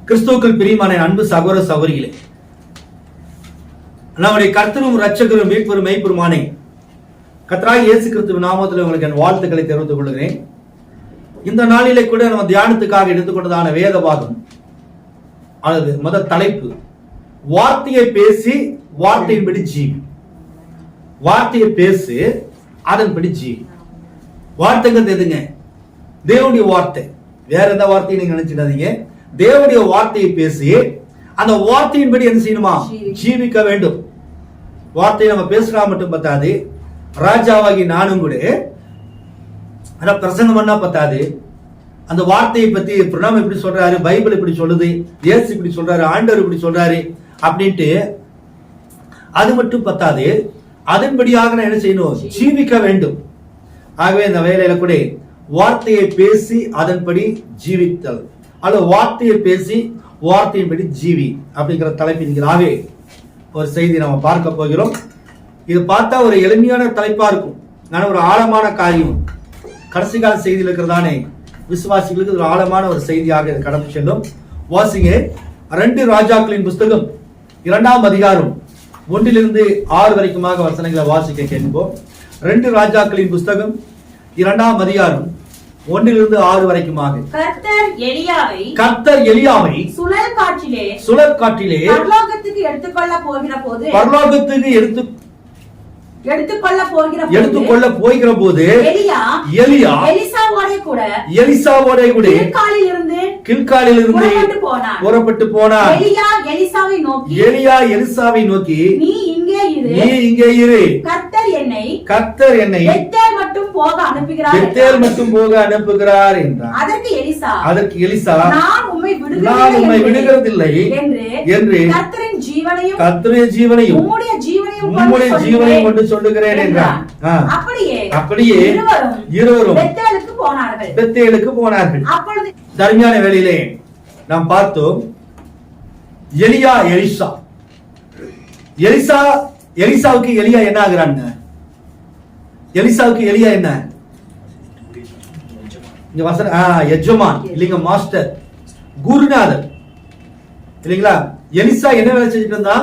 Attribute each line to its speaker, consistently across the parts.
Speaker 1: கிறிஸ்துவுக்குள் பிரியமான அன்பு சகோதர சகோதரிகளே, நம்முடைய கர்த்தரும் இரட்சகரும் மீட்பரும் மெய்ப்பருமானே கர்த்தராகிய இயேசு கிறிஸ்துவின் நாமத்தில் உங்களுக்கு என் வாழ்த்துக்களை தெரிவித்துக் கொள்கிறேன். இந்த நாளிலே கூட நம்ம தியானத்துக்காக எடுத்துக்கொண்டதான வேத பாகம் அல்லது முதல் தலைப்பு, வார்த்தையை பேசி வார்த்தையின்படி ஜீவி. வார்த்தையை பேசு, அதன்படி ஜீவி. வார்த்தைங்கிறது எதுங்க? தேவனுடைய வார்த்தை. வேற எந்த வார்த்தையும் நீங்க நினைச்சிடாதீங்க. தேவனுடைய வார்த்தையை பேசி அந்த வார்த்தையின்படி என்ன செய்யணுமா? ஜீவிக்க வேண்டும். வார்த்தையை நம்ம பேசுறா மட்டும் பத்தாது, ராஜாவாகி நானும் கூட பிரசங்கம் பண்ணா பத்தாது. அந்த வார்த்தையை பத்தி பிரணாம் இப்படி சொல்றாரு, பைபிள் இப்படி சொல்லுது, இயேசு இப்படி சொல்றாரு, ஆண்டவர் இப்படி சொல்றாரு அப்படின்ட்டு அது மட்டும் பத்தாது, அதன்படியாக நான் என்ன செய்யணும்? ஜீவிக்க வேண்டும். ஆகவே இந்த வேலையில கூட வார்த்தையை பேசி அதன்படி ஜீவித்தல் அல்லது வார்த்தையை பேசி வார்த்தையின்படி ஜீவி அப்படிங்கிற தலைப்பின்களாகவே ஒரு செய்தி நம்ம பார்க்க போகிறோம். இது பார்த்தா ஒரு எளிமையான தலைப்பா இருக்கும், நான் ஒரு ஆழமான காரியம். கடைசி கால செய்தியில் இருக்கிறதானே விசுவாசிகளுக்கு ஒரு ஆழமான ஒரு செய்தியாக இது கடந்து செல்லும். வாசிங்க 2 ராஜாக்களின் புஸ்தகம் 2ஆம் அதிகாரம் 1-6 வரைக்குமாக வசனங்களை வாசிக்க கேட்போம். 2 ராஜாக்களின் புஸ்தகம் 2ஆம் அதிகாரம் 1-6 வரைக்குமாக. கர்த்தர் எலியாவை சுழல் காற்றிலே
Speaker 2: பரலோகத்துக்கு எடுத்துக்கொள்ள
Speaker 1: போகிற போது எலியா எலிசாவோட கூட கில்காலில் இருந்து புறப்பட்டு போனார். எலியா எலிசாவை நோக்கி, நீ இங்கே இரு, கர்த்தர் என்னை பெத்தேல் மட்டும் போக அனுப்புகிறார் என்றார். அதற்கு எலிசா, நான் உம்மை விடுகிறதில்லை என்று கர்த்தரின் ஜீவனையும் உம்முடைய ஜீவனையும் கொண்டு சொல்லுகிறேன் என்றார். அப்படியே இருவரும் பெத்தேலுக்கு போனார்கள். தர்மியான வேளையிலே நாம் பார்த்தோம், எலியா எலிசாவுக்கு எலியா என்ன ஆகிறாங்க? எலிசாவுக்கு எலியா என்ன? எஜமான் இல்லைங்க, மாஸ்டர், குருநாதர் இல்லைங்களா? எலிசா என்ன வேலை செஞ்சுட்டு இருந்தா?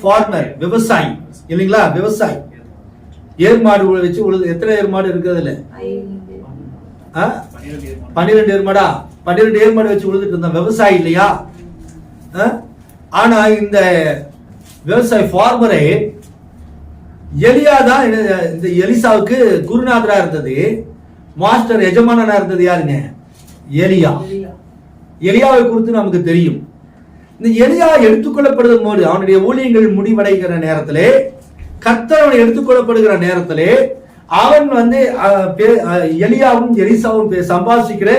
Speaker 1: ஃபார்மர், விவசாயி இல்லைங்களா? விவசாயி. ஏர்மாடு வச்சு உழுது. எத்தனை ஏர்மாடு இருக்கிறது? இல்ல 12 ஏர்மாடா? 12 ஏர்மாடு வச்சு உழுதுட்டு இருந்தா விவசாயி இல்லையா? ஆனா இந்த விவசாயி ஃபார்மரே எலியா தான் இந்த எலிசாவுக்கு குருநாதரா இருந்தது, மாஸ்டர் எஜமானனா இருந்தது. யாருங்க? எலியா. எலியாவை குறித்து நமக்கு தெரியும். இந்த எலியா எடுத்துக்கொள்ளப்படுதும் போது அவனுடைய ஊழியங்கள் முடிவடைகிற நேரத்திலே, கர்த்தர் அவன் எடுத்துக்கொள்ளப்படுகிற நேரத்திலே, அவன் எலியாவும் எலிசாவும் சம்பாஷிக்கிற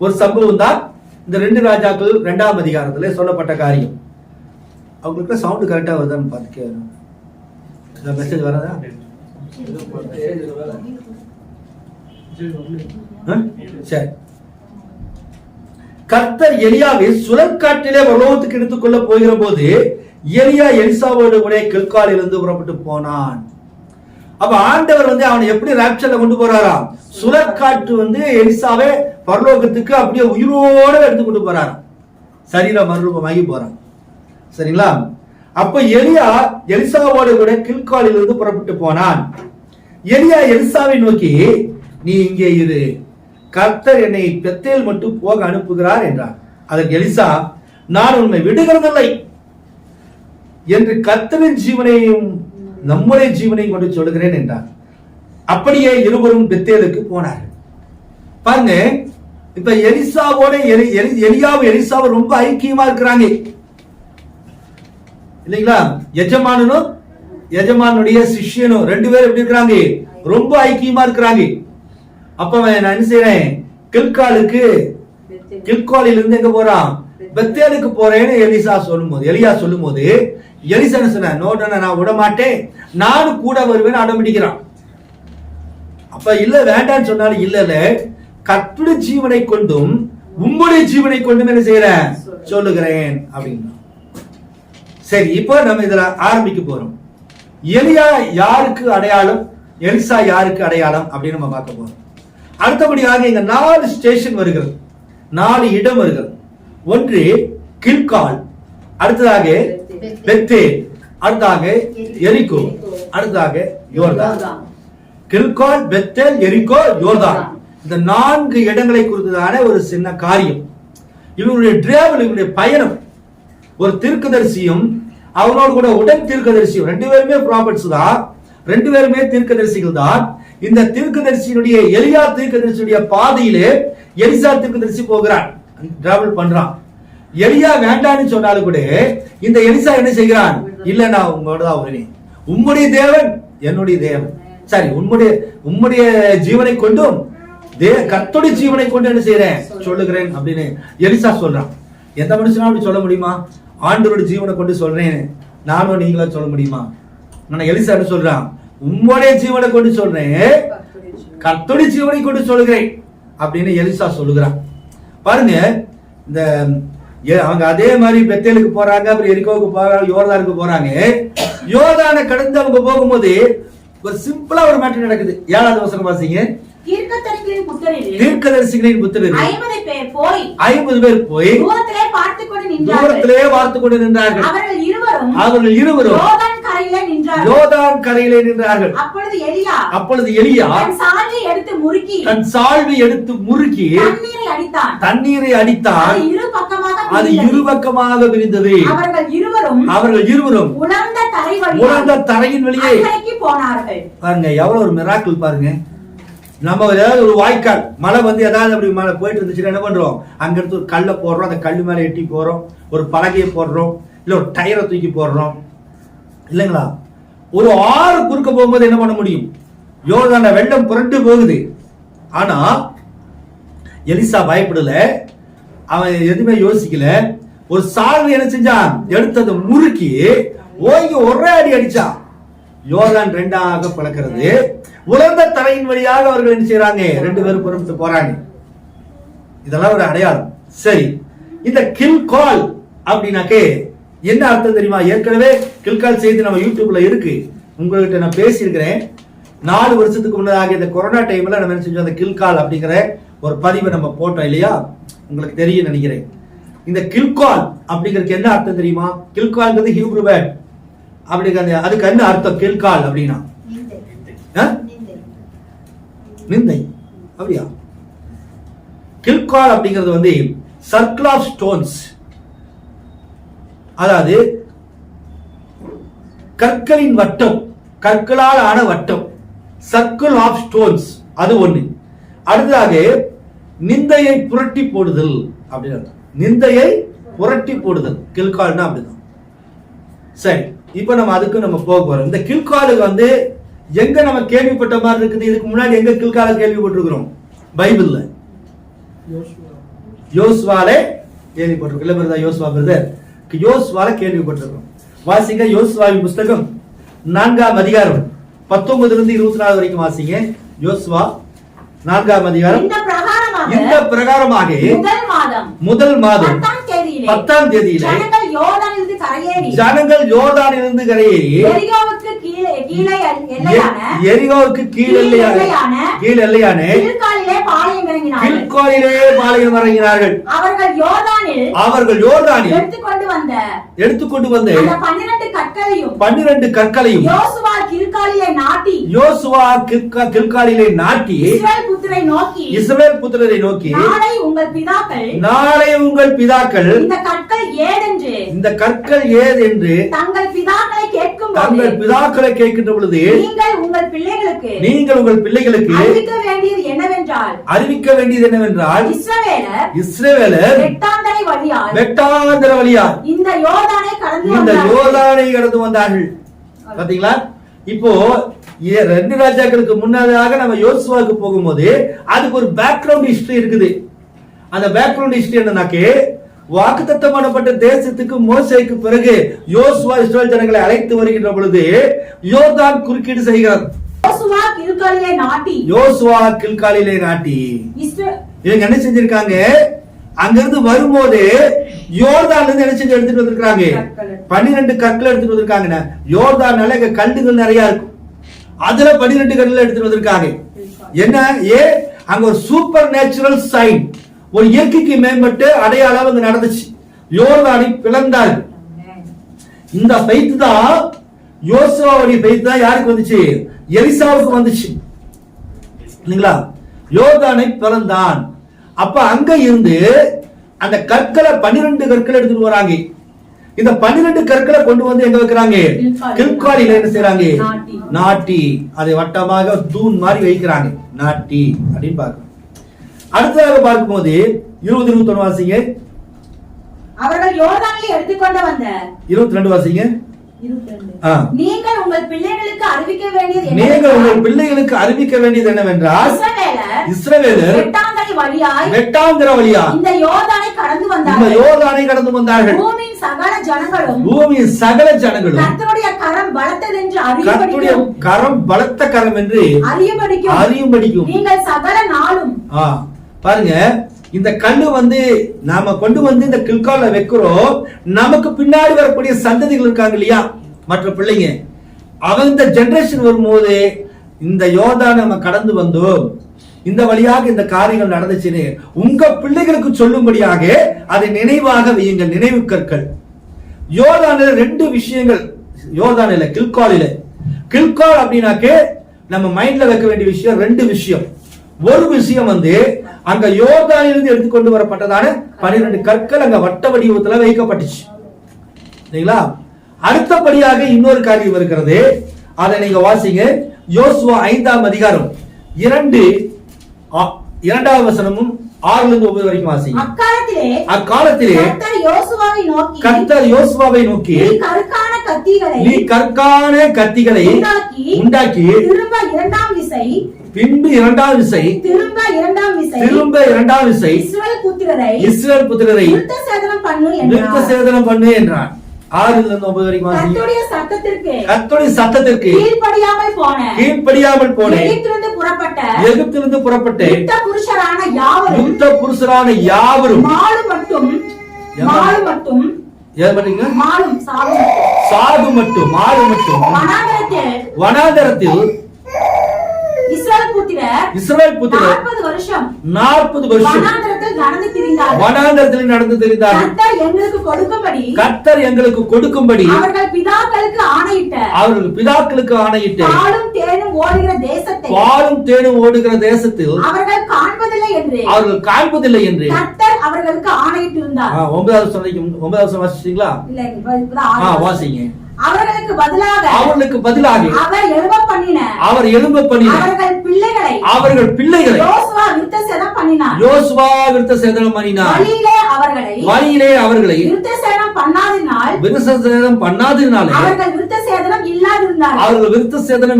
Speaker 1: ஒரு சம்பவம் தான் இந்த 2 ராஜாக்கள் 2ஆம் அதிகாரத்திலே சொல்லப்பட்ட காரியம். அவங்களுக்கு சவுண்ட் கரெக்டா வருதான்னு பார்த்து மெசேஜ் வரதா? சரி. கர்த்தர் எலியாவை சுழற்காற்றிலே பரலோகத்துக்கு எடுத்துக்கொள்ள போகிற போது எலியா எலிசாவோடு கூட கில்காலில் இருந்து புறப்பட்டு போனான். அப்ப ஆண்டவர் அவனை எப்படி ராப்சர்ல கொண்டு போறாராம்? சுழற்காற்று எலிசாவை பரலோகத்துக்கு அப்படியே உயிரோட எடுத்துக்கொண்டு போறாராம். சரீரம் மறுரூபமாகி போறான். சரிங்களா? அப்ப எலியா எலிசாவோடு கூட கில்காலில் இருந்து புறப்பட்டு போனான். எலியா எலிசாவை நோக்கி, நீ இங்கே இரு, கர்த்தர் என்னை பெத்தேல் மட்டும் போக அனுப்புகிறார் என்றார். அதற்கு எலிசா, நான் உன்னை விடுகிறதில்லை என்று கர்த்தரின் ஜீவனையும் நம்முடைய ஜீவனையும் கொண்டு சொல்லுகிறேன் என்றார். அப்படியே இருவரும் பெத்தேலுக்கு போனார்கள். பாருங்க, இப்ப எலிசாவோட எலியாவும் எலிசாவும் ரொம்ப ஐக்கியமா இருக்கிறாங்க இல்லைங்களா? எஜமானனும் எஜமானுடைய சிஷ்யனும் 2 பேரும் எப்படி இருக்கிறாங்க? ரொம்ப ஐக்கியமா இருக்கிறாங்க. அப்ப நான் என்ன செய்யறேன்? கில்காலில் இருந்து எங்க போறான்? பெத்தேலுக்கு போறேன்னு எலியா சொல்லும் போது எலிசா சொன்ன, நோட்டன நான் விட மாட்டேன், நானும் கூட வருவேன் அடம்பிடிக்கிறான். அப்ப இல்ல வேண்டான்னு சொன்னாலும் இல்ல, கர்த்தருடைய ஜீவனை கொண்டும் உம்முடைய ஜீவனை கொண்டும் என்ன செய்யறேன் சொல்லுகிறேன் அப்படின்னா. சரி, இப்போ நம்ம இதுல ஆரம்பிக்க போறோம். எலியா யாருக்கு அடையாளம், எலிசா யாருக்கு அடையாளம் அப்படின்னு நம்ம பார்க்க போறோம். அடுத்தபடியாக இங்க 4 ஸ்டேஷன் வருகிறது, 4 இடம் வருகிறது. ஒன்று கில்கால், அடுத்ததாக பெத்தேல், அடுத்ததாக எரிகோ, அடுத்ததாக யோர்தான். கில்கால், பெத்தேல், எரிகோ, யோர்தான், இந்த 4 இடங்களை குறித்ததான ஒரு சின்ன காரியம். இவருடைய டிராவல், இவருடைய பயணம். ஒரு தீர்க்கதரிசியும் அவனோடு கூட உடன் தீர்க்கதரிசியும் 2 பேருமே ப்ராபட்ஸ் தான், 2 பேருமே தீர்க்கதரிசிகள் தான். இந்த தீர்க்கதரிசியினுடைய எலியா தீர்க்கதரிசியுடைய பாதையிலே எலிசா தீர்க்கதரிசி போகிறான், டிராவல் பண்றான். எலியா வேண்டான்னு சொன்னாலும் கூட இந்த எலிசா என்ன செய்கிறான்? இல்ல, நான் உங்களோட தான் வருவேன், உம்முடைய தேவன் என்னுடைய தேவன், சரி உம்முடைய ஜீவனை கொண்டும் கர்த்தருடைய ஜீவனை கொண்டு என்ன செய்யறேன் சொல்லுகிறேன் அப்படின்னு எலிசா சொல்றான். எந்த மனுஷனா அப்படி சொல்ல முடியுமா? ஆண்டவருடைய ஜீவனை கொண்டு சொல்றேன் நானும் நீங்களா சொல்ல முடியுமா? நான் எலிசா என்ன சொல்றான்? உம்முடைய ஜீவனை கொண்டு சொல்றேன், கர்த்தருடைய ஜீவனை கொண்டு சொல்லுகிறேன் அப்படின்னு எலிசா சொல்லுகிறான். பாருங்க, இந்த அவங்க அதே மாதிரி பெத்தேலுக்கு போறாங்க, அப்புறம் எரிகோவுக்கு போறாங்க, யோர்தானுக்கு போறாங்க. யோர்தானை கடந்து அவங்க போகும்போது ஒரு சிம்பிளா ஒரு மேட்டர் நடக்குது. 7வது வசனம் வாசிங்க.
Speaker 2: தீர்க்கதரிசிகளின்
Speaker 1: புத்திரரில்
Speaker 2: 50 பேர் போய்
Speaker 1: தூரத்திலே பார்த்து கொண்டு நின்றார்கள். அவர்கள் இருவரும் யோர்தான் கரையிலே நின்றார்கள். அப்பொழுது எலியா தன் சால்வை எடுத்து முறுக்கி தண்ணீரை அடித்தான். அது இருபக்கமாக விரிந்தது. அவர்கள் இருவரும் உலர்ந்த தரையின் வெளியே போனார்கள். பாருங்க, எவ்வளவு ஒரு மிராக்கிள் பாருங்க. நம்ம ஏதாவது ஒரு வாய்க்கால் மழை வந்து ஏதாவது அப்படி மழை போயிட்டு இருந்துச்சுன்னா என்ன பண்றோம்? அங்க இருந்து ஒரு கல்லை போடுறோம், அந்த கல்லு மேல எட்டி போறோம், ஒரு பலகையை போடுறோம், இல்ல ஒரு டயரை தூக்கி போடுறோம், இல்லைங்களா? ஒரு ஆறு குறுக்க போகும்போது என்ன பண்ண முடியும்? யோர்தான வெள்ளம் புரண்டு போகுது. ஆனா எலிசா பயப்படல, அவன் எதுவுமே யோசிக்கல. ஒரு சால்வை என்ன செஞ்சான்? எடுத்தது முறுக்கி ஓங்கி ஒரே அடி அடிச்சான். யோர்தான் 2ஆக பிளக்கிறது. உலர்ந்த தரையின் வழியாக அவர்கள் என்ன செய்யறாங்க? 2 பேரும் புறப்பட்டு போறாங்க. இதெல்லாம் ஒரு அடையாளம். சரி, இந்த கில்கால் அப்படின்னாக்கே என்ன அர்த்தம் தெரியுமா? ஏற்கனவே கில்கால் செய்தி நம்ம யூடியூப்ல இருக்கு, உங்ககிட்ட நான் பேசியிருக்கிறேன். 4 வருஷத்துக்கு முன்னதாக இந்த கொரோனா டைம்ல நம்ம என்ன செஞ்சோம்? அந்த கில்கால் அப்படிங்கிற ஒரு பதிவை நம்ம போட்டோம் இல்லையா? உங்களுக்கு தெரியும் நினைக்கிறேன். இந்த கில்கால் அப்படிங்கிறதுக்கு என்ன அர்த்தம் தெரியுமா? கில்கால்ங்கிறது ஹீப்ரு வேர்ட். அப்படிங்கிற அதுக்கு என்ன அர்த்தம்? கில்கால் அப்படின்னா நிந்தை, அப்படியா? கில்கால் அப்படிங்கிறது வந்து சர்க்கிள் ஆஃப் ஸ்டோன்ஸ், அதாவது கற்களின் வட்டம், கற்களால் ஆன வட்டம், சர்க்கிள் ஆஃப் ஸ்டோன்ஸ், அது ஒண்ணு. அடுத்ததாக நிந்தையை புரட்டி போடுதல் அப்படின்னு, நிந்தையை புரட்டி போடுதல் கில்கால்னா அப்படிதான். சரி, இப்ப நம்ம அதுக்கு நம்ம போக போறோம். இந்த கில்காலுக்கு வந்து எங்க நம்ம கேள்விப்பட்ட மாதிரி இருக்குது? இதுக்கு முன்னாடி எங்க கில்கால கேள்விப்பட்டிருக்கிறோம்? பைபிள்ல யோசுவாலே கேள்விப்பட்டிருக்கோம். இல்ல பிரதர், யோசுவா பிரதர், யோசுவால கேள்விப்பட்டிருக்கிறோம். வாசிங்க யோசுவாவின் புஸ்தகம் 4ஆம் அதிகாரம் 19 இருந்து 24 வரைக்கும் வாசிங்க. யோசுவா 4ஆம் அதிகாரம். இந்த பிரகாரமாக முதல் மாதம் 10ஆம் தேதியிலே ஜனங்கள் யோர்தானிலிருந்து கரையேறி எரிகோவுக்கு கீழ் எல்லையான கில்காலிலே பாளையம் இறங்கினார்கள். அவர்கள் யோர்தானில் எடுத்துக்கொண்டு வந்த 12 கற்களையும் யோசுவா கில்காலிலே நாட்டி இஸ்ரவேல் புத்திரரை நோக்கி, நாளை உங்கள் பிதாக்கள் இந்த கற்கள் ஏதென்று தங்கள் பிதாக்களை கேட்கின்ற பொழுது நீங்கள் உங்கள் பிள்ளைகளுக்கு அறிவிக்க வேண்டியது என்னவென்றால் இஸ்ரவேலர் வெட்டாந்தர வழியால் இந்த யோர்தானை கடந்து வந்தார்கள். பாத்தீங்களா? இப்போ 2 ராஜாக்களுக்கு முன்னதாக நம்ம யோசுவாவுக்கு போகும்போது அதுக்கு ஒரு பேக்ரவுண்ட் ஹிஸ்டரி இருக்குது. அந்த பேக்ரவுண்ட் ஹிஸ்டரி என்னன்னாக்கே, வாக்குத்தத்தம் பண்ணப்பட்ட தேசத்துக்கு மோசேக்கு பிறகு யோசுவா இஸ்ரவேல் ஜனங்களை அழைத்து வருகின்ற பொழுது யோர்தான் குறுக்கீடு செய்கிறார். யோசுவா கில்காலிலே நாட்டி இவங்க என்ன செஞ்சிருக்காங்க? அங்கிருந்து வரும்போது யோர்தான்ல இருந்து என்ன செஞ்சு எடுத்துட்டு வந்திருக்காங்க? 12 கற்களை எடுத்துட்டு வந்திருக்காங்க. யோர்தான்னால இங்க கல்லுகள் நிறைய இருக்கும், அதுல 12 கற்களை எடுத்துட்டு வந்திருக்காங்க. என்ன? அங்க ஒரு சூப்பர் நேச்சுரல் சைன், ஒரு இயற்கைக்கு மேம்பட்டு அடையாளம் அங்க நடந்துச்சு. யோர்தானை பிளந்தார்கள். இந்த ஃபெய்த் தான், யோசுவாவுடைய ஃபெய்த் தான் யாருக்கு வந்துச்சு? எலிசாவுக்கு வந்துச்சு இல்லைங்களா? யோர்தானை பிளந்தான். அப்ப அங்க இருந்து அந்த கற்களை 12 கற்களை எடுத்துட்டு வராங்க. இந்த 12 கற்களை கொண்டு வந்து எங்க வைக்கிறாங்க? கில்காலில என்ன செய்யறாங்க? நாட்டி அதை வட்டமாக தூண் மாதிரி வைக்கிறாங்க. நாட்டி அப்படின்னு பார்க்கணும். அடுத்ததாக பார்க்கும்போது 20-21 வாசிங்க.
Speaker 2: அவர்கள் யோர்தானில் எடுத்துக்கொண்டு வந்த
Speaker 1: 22 வாசிங்க.
Speaker 2: நீங்கள் உங்கள் பிள்ளைகளுக்கு அறிவிக்க வேண்டியது
Speaker 1: என்னவென்றால், இஸ்ரவேலர் வெட்டாந்தர வழியாய் இந்த யோர்தானை கடந்து வந்தார்கள்.
Speaker 2: பூமியின்
Speaker 1: சகல ஜனங்களும்
Speaker 2: கர்த்தருடைய கரம்
Speaker 1: பலத்த கரம் என்று அறியும்படிக்கும்
Speaker 2: நீங்கள் சகல நாளும்.
Speaker 1: பாருங்க, இந்த கல்லு வந்து நாம கொண்டு வந்து இந்த கில்கால்ல வைக்கிறோம். நமக்கு பின்னாடி வரக்கூடிய சந்ததிகள் இருக்காங்க இல்லையா, மற்ற பிள்ளைங்க, அவங்க இந்த ஜெனரேஷன் வரும்போது இந்த யோர்தானை நம்ம கடந்து வந்தோம், இந்த வழியாக இந்த காரியங்கள் நடந்துச்சுன்னு உங்க பிள்ளைகளுக்கு சொல்லும்படியாக அதை நினைவாக வையுங்கள். நினைவு கற்கள். யோர்தானில 2 விஷயங்கள். யோர்தானில கில்கால் அப்படின்னாக்க நம்ம மைண்ட்ல வைக்க வேண்டிய விஷயம் 2 விஷயம். ஒரு விஷயம் வந்து அங்க யோர்தானிலிருந்து எடுத்துக்கொண்டு வரப்பட்டதான 12 கற்கள் அங்க வட்ட வடிவத்துல வைக்கப்பட்டுச்சு சரிங்களா? அடுத்தபடியாக இன்னொரு காரியம் இருக்கிறது. அதை நீங்க வாசிங்க. யோசுவா 5ஆம் அதிகாரம் 2வது வசனமும் 6-9 வரைக்கும் வாசிங்க. அக்காலத்திலே கர்த்தர் யோசுவாவை நோக்கி நீ கற்கான கத்திகளை உண்டாக்கி பின்பு இரண்டாம் விசை திரும்ப இரண்டாம் விசை இஸ்ரவேல் புத்திரரை விருத்த சேதனம் பண்ணு என்றான். 6-9 வரைக்கும் வாசிங்க. கர்த்தருடைய சத்தத்திற்கு கீழ்ப்படியாமல் போன எகிப்திலிருந்து புறப்பட்ட யுத்த புருஷரான யாவரும் சாது மட்டும் வனாந்தரத்தில் இஸ்ரவேல் புத்திரர் 40 வருஷம் வனாந்தரத்தில் நடந்து திரிந்தார்கள். கர்த்தர் எங்களுக்கு கொடுக்கும்படி அவர்கள் பிதாக்களுக்கு ஆணையிட்ட பாலும் தேனும் ஓடுகிற தேசத்தில் அவர்கள் காண்பதில்லை என்று
Speaker 2: கர்த்தர் அவர்களுக்கு ஆணையிட்டிருந்தார்.
Speaker 1: 9வது வாசிச்சீங்களா? வாசிங்க.
Speaker 2: அவர்களுக்கு பதிலாக
Speaker 1: அவர் எழும்ப பண்ணின அவர்கள் பிள்ளைகளை யோசுவா விருத்த சேதனம் பண்ணினார். வழியிலே அவர்களை விருத்த சேதனம் பண்ணாததினாலே அவர்கள் விருத்த சேதனம்